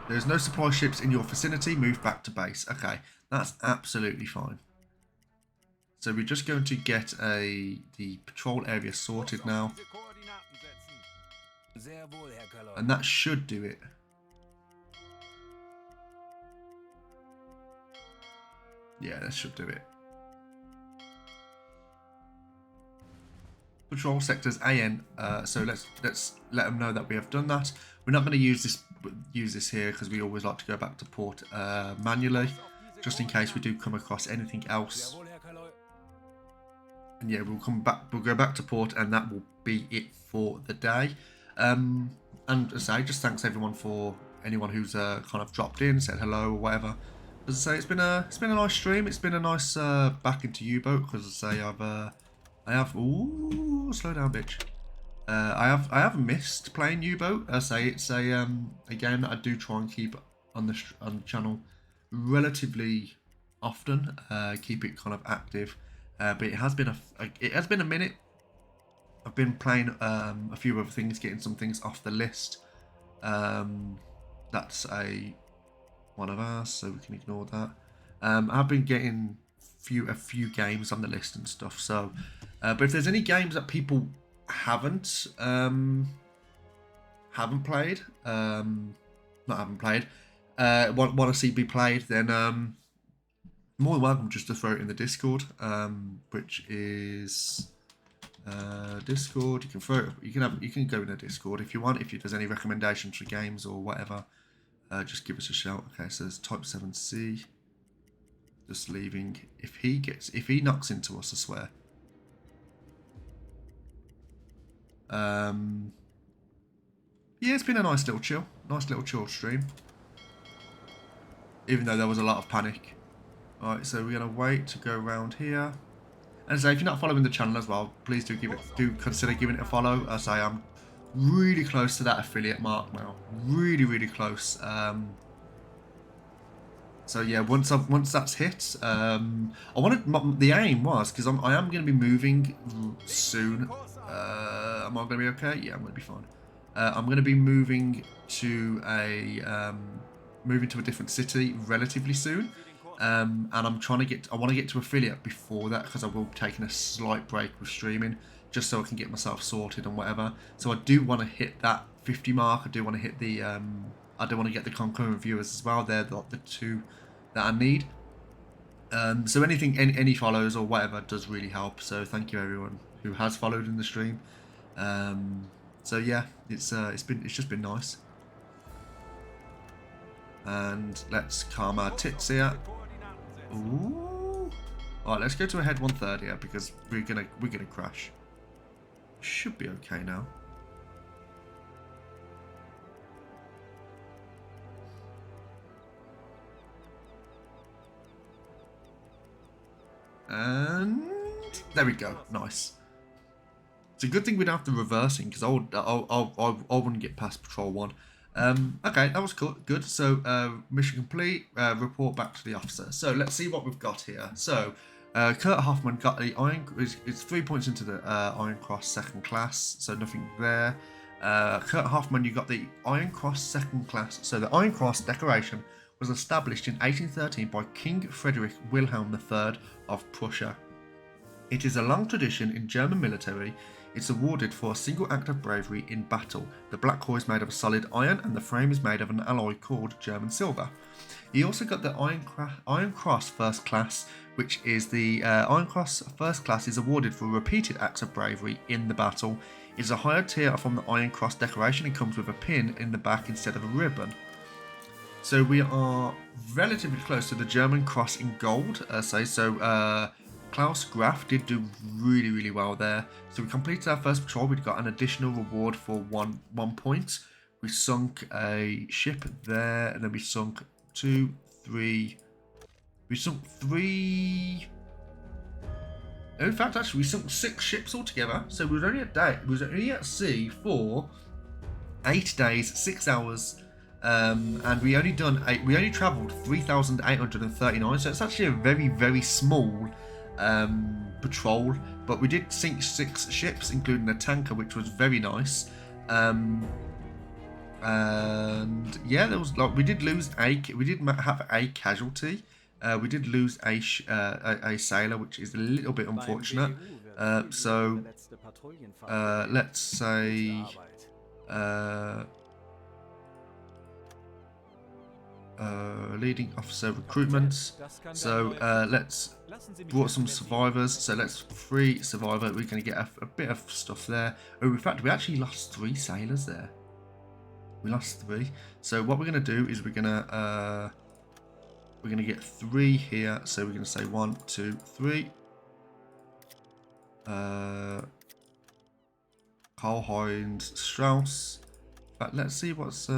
There's no supply ships in your vicinity. Move back to base. Okay, that's absolutely fine. So we're just going to get the patrol area sorted now. And that should do it. Yeah, that should do it. Patrol sectors AN. So let's let them know that we have done that. We're not going to use this here because we always like to go back to port manually, just in case we do come across anything else. And yeah, we'll go back to port, and that will be it for the day. And as I say, just thanks everyone for anyone who's kind of dropped in, said hello or whatever. As I say, it's been a nice stream. It's been a nice back into U-boat because as I say I have ooh, slow down, bitch. I have missed playing U-boat. As I say, it's a game that I do try and keep on the channel relatively often. Keep it kind of active. But it has been a minute. I've been playing a few other things, getting some things off the list. That's one of ours, so we can ignore that. I've been getting a few games on the list and stuff. So, but if there's any games that people haven't played, want to see be played, then more than welcome just to throw it in the Discord, which is Discord. You can throw it. You can go in the Discord if you want. If there's any recommendations for games or whatever, just give us a shout. Okay, so there's Type 7C. Just leaving. If he knocks into us, I swear. Yeah, it's been a nice little chill stream. Even though there was a lot of panic. Alright, so we're gonna wait to go around here. And so if you're not following the channel as well, please do consider giving it a follow. As I am really close to that affiliate mark now. Really close. So yeah, once that's hit, the aim was, because I am going to be moving soon. Am I going to be okay? Yeah, I'm going to be fine. I'm going to be moving to a different city relatively soon, and I want to get to affiliate before that, because I will be taking a slight break with streaming just so I can get myself sorted and whatever. So I do want to hit that 50 mark. I do want to hit the I do want to get the concurrent viewers as well. They're the two that I need. So any follows or whatever does really help. So thank you everyone who has followed in the stream. So yeah, it's just been nice. And let's calm our tits here. Ooh. Alright, let's go to a head 130 here, because we're gonna crash. Should be okay now. And there we go. Nice. It's a good thing we don't have to reversing, because I wouldn't get past patrol 1. Okay, that was cool. Good. So mission complete. Report back to the officer. So let's see what we've got here. So Kurt Hoffman got the it's 3 points into the Iron Cross second class. So nothing there. Kurt Hoffman, you got the Iron Cross second class. So the Iron Cross decoration was established in 1813 by King Frederick Wilhelm III of Prussia. It is a long tradition in German military. It's awarded for a single act of bravery in battle. The black core is made of solid iron, and the frame is made of an alloy called German silver. He also got the Iron Cross First Class, which is the Iron Cross First Class is awarded for repeated acts of bravery in the battle. It is a higher tier from the Iron Cross decoration and comes with a pin in the back instead of a ribbon. So we are relatively close to the German Cross in gold. Klaus Graf did do really well there. So we completed our first patrol. We got an additional reward for one point. We sunk a ship there, and then we sunk 2, 3. We sunk 3. In fact, actually, we sunk 6 ships altogether. So we was only at sea for 8 days, 6 hours. And we only travelled 3,839. So it's actually a very small patrol, but we did sink 6 ships, including a tanker, which was very nice. And yeah, there was we did have a casualty. We did lose a sailor, which is a little bit unfortunate. So let's say leading officer recruitment. So let's brought some survivors. So let's free survivor. We're going to get a bit of stuff there. Oh, in fact, we actually lost 3 sailors there. We lost 3. So what we're going to do is we're going to get 3 here. So we're going to say 1, 2, 3. Karl-Heinz Strauss. But let's see what's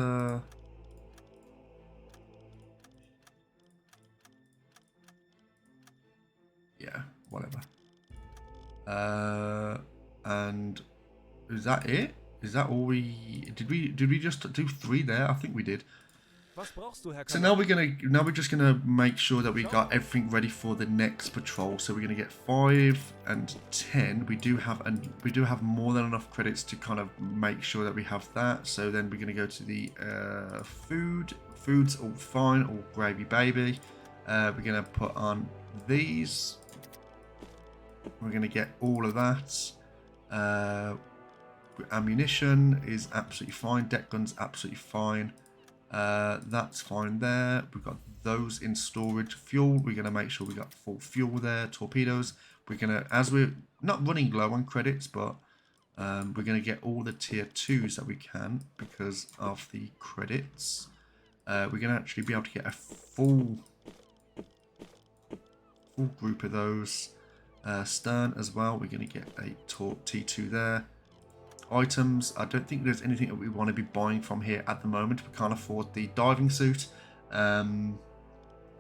yeah, whatever. And is that it? Is that all we did? We just do 3 there? I think we did. So now we're just gonna make sure that we got everything ready for the next patrol. So we're gonna get 5 and 10. We do have more than enough credits to kind of make sure that we have that. So then we're gonna go to the foods all fine, all gravy baby. We're gonna put on these. We're going to get all of that. Ammunition is absolutely fine. Deck guns absolutely fine. That's fine there. We've got those in storage. Fuel, we're going to make sure we got full fuel there. Torpedoes, we're going to, as we're not running low on credits, but we're going to get all the tier 2s that we can because of the credits. we're going to actually be able to get a full group of those. Stern as well, we're going to get a T2 there. Items, I don't think there's anything that we want to be buying from here at the moment. We can't afford the diving suit.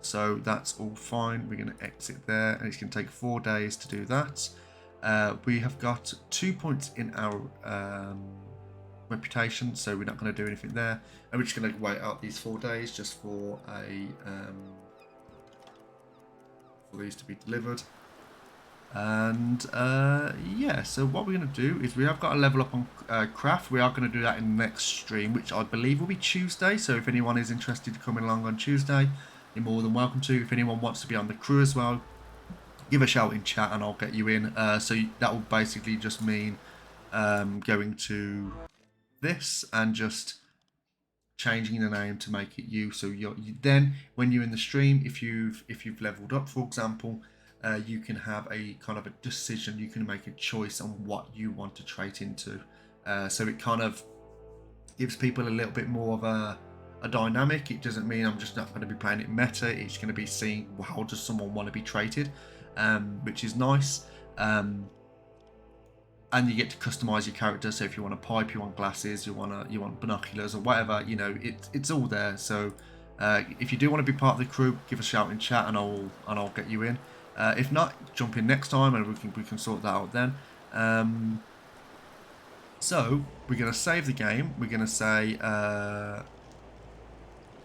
So that's all fine. We're going to exit there, and it's going to take 4 days to do that. We have got 2 points in our reputation, so we're not going to do anything there. And we're just going to wait out these 4 days just for these to be delivered. And yeah, so what we're going to do is we have got a level up on craft. We are going to do that in the next stream, which I believe will be Tuesday. So if anyone is interested in coming along on Tuesday, you're more than welcome to. If anyone wants to be on the crew as well, give a shout in chat and I'll get you in. So that will basically just mean going to this and just changing the name to make it you. So then when you're in the stream, if you've leveled up, for example, you can have a kind of a decision. You can make a choice on what you want to trait into. So it kind of gives people a little bit more of a dynamic. It doesn't mean I'm just not going to be playing it meta. It's going to be seeing how does someone want to be traded, which is nice. And you get to customize your character. So if you want a pipe, you want glasses, you want binoculars or whatever, you know, it's all there. So if you do want to be part of the crew, give a shout in chat and I'll get you in. If not, jump in next time and we can sort that out then. So we're going to save the game. We're going to say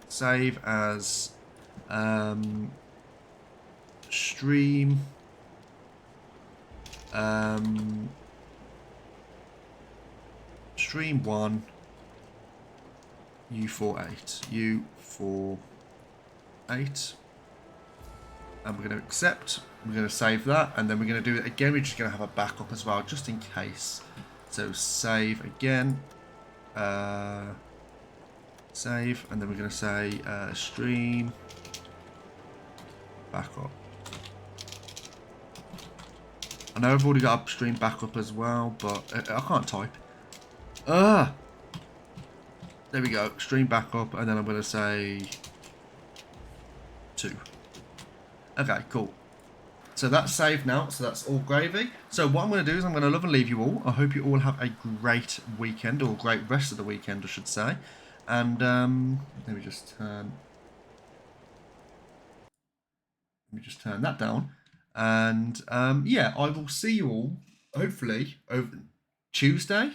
save as stream stream 1 U48 U48, and we're going to accept. We're going to save that, and then we're going to do it again. We're just going to have a backup as well, just in case. So save again, save, and then we're going to say stream backup. I know I've already got upstream backup as well, but I can't type. There we go, stream backup, and then I'm going to say 2. Okay, cool. So that's saved now, so that's all gravy. So what I'm going to do is I'm going to love and leave you all. I hope you all have a great weekend, or a great rest of the weekend, I should say. And let me just turn that down. And yeah, I will see you all hopefully over Tuesday.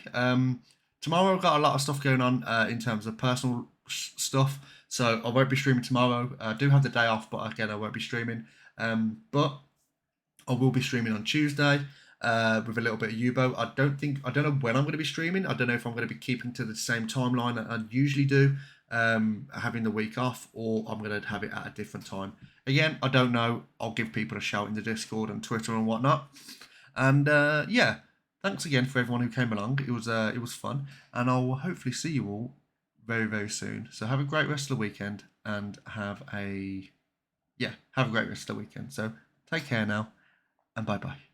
Tomorrow I've got a lot of stuff going on in terms of personal stuff, so I won't be streaming tomorrow. I do have the day off, but again I won't be streaming. But I will be streaming on Tuesday with a little bit of U-Boat. I don't know when I'm going to be streaming. I don't know if I'm going to be keeping to the same timeline that I usually do, having the week off, or I'm going to have it at a different time. Again, I don't know. I'll give people a shout in the Discord and Twitter and whatnot. And yeah, thanks again for everyone who came along. It was fun, and I'll hopefully see you all very, very soon. So have a great rest of the weekend, and have a great rest of the weekend. So take care now, and bye bye.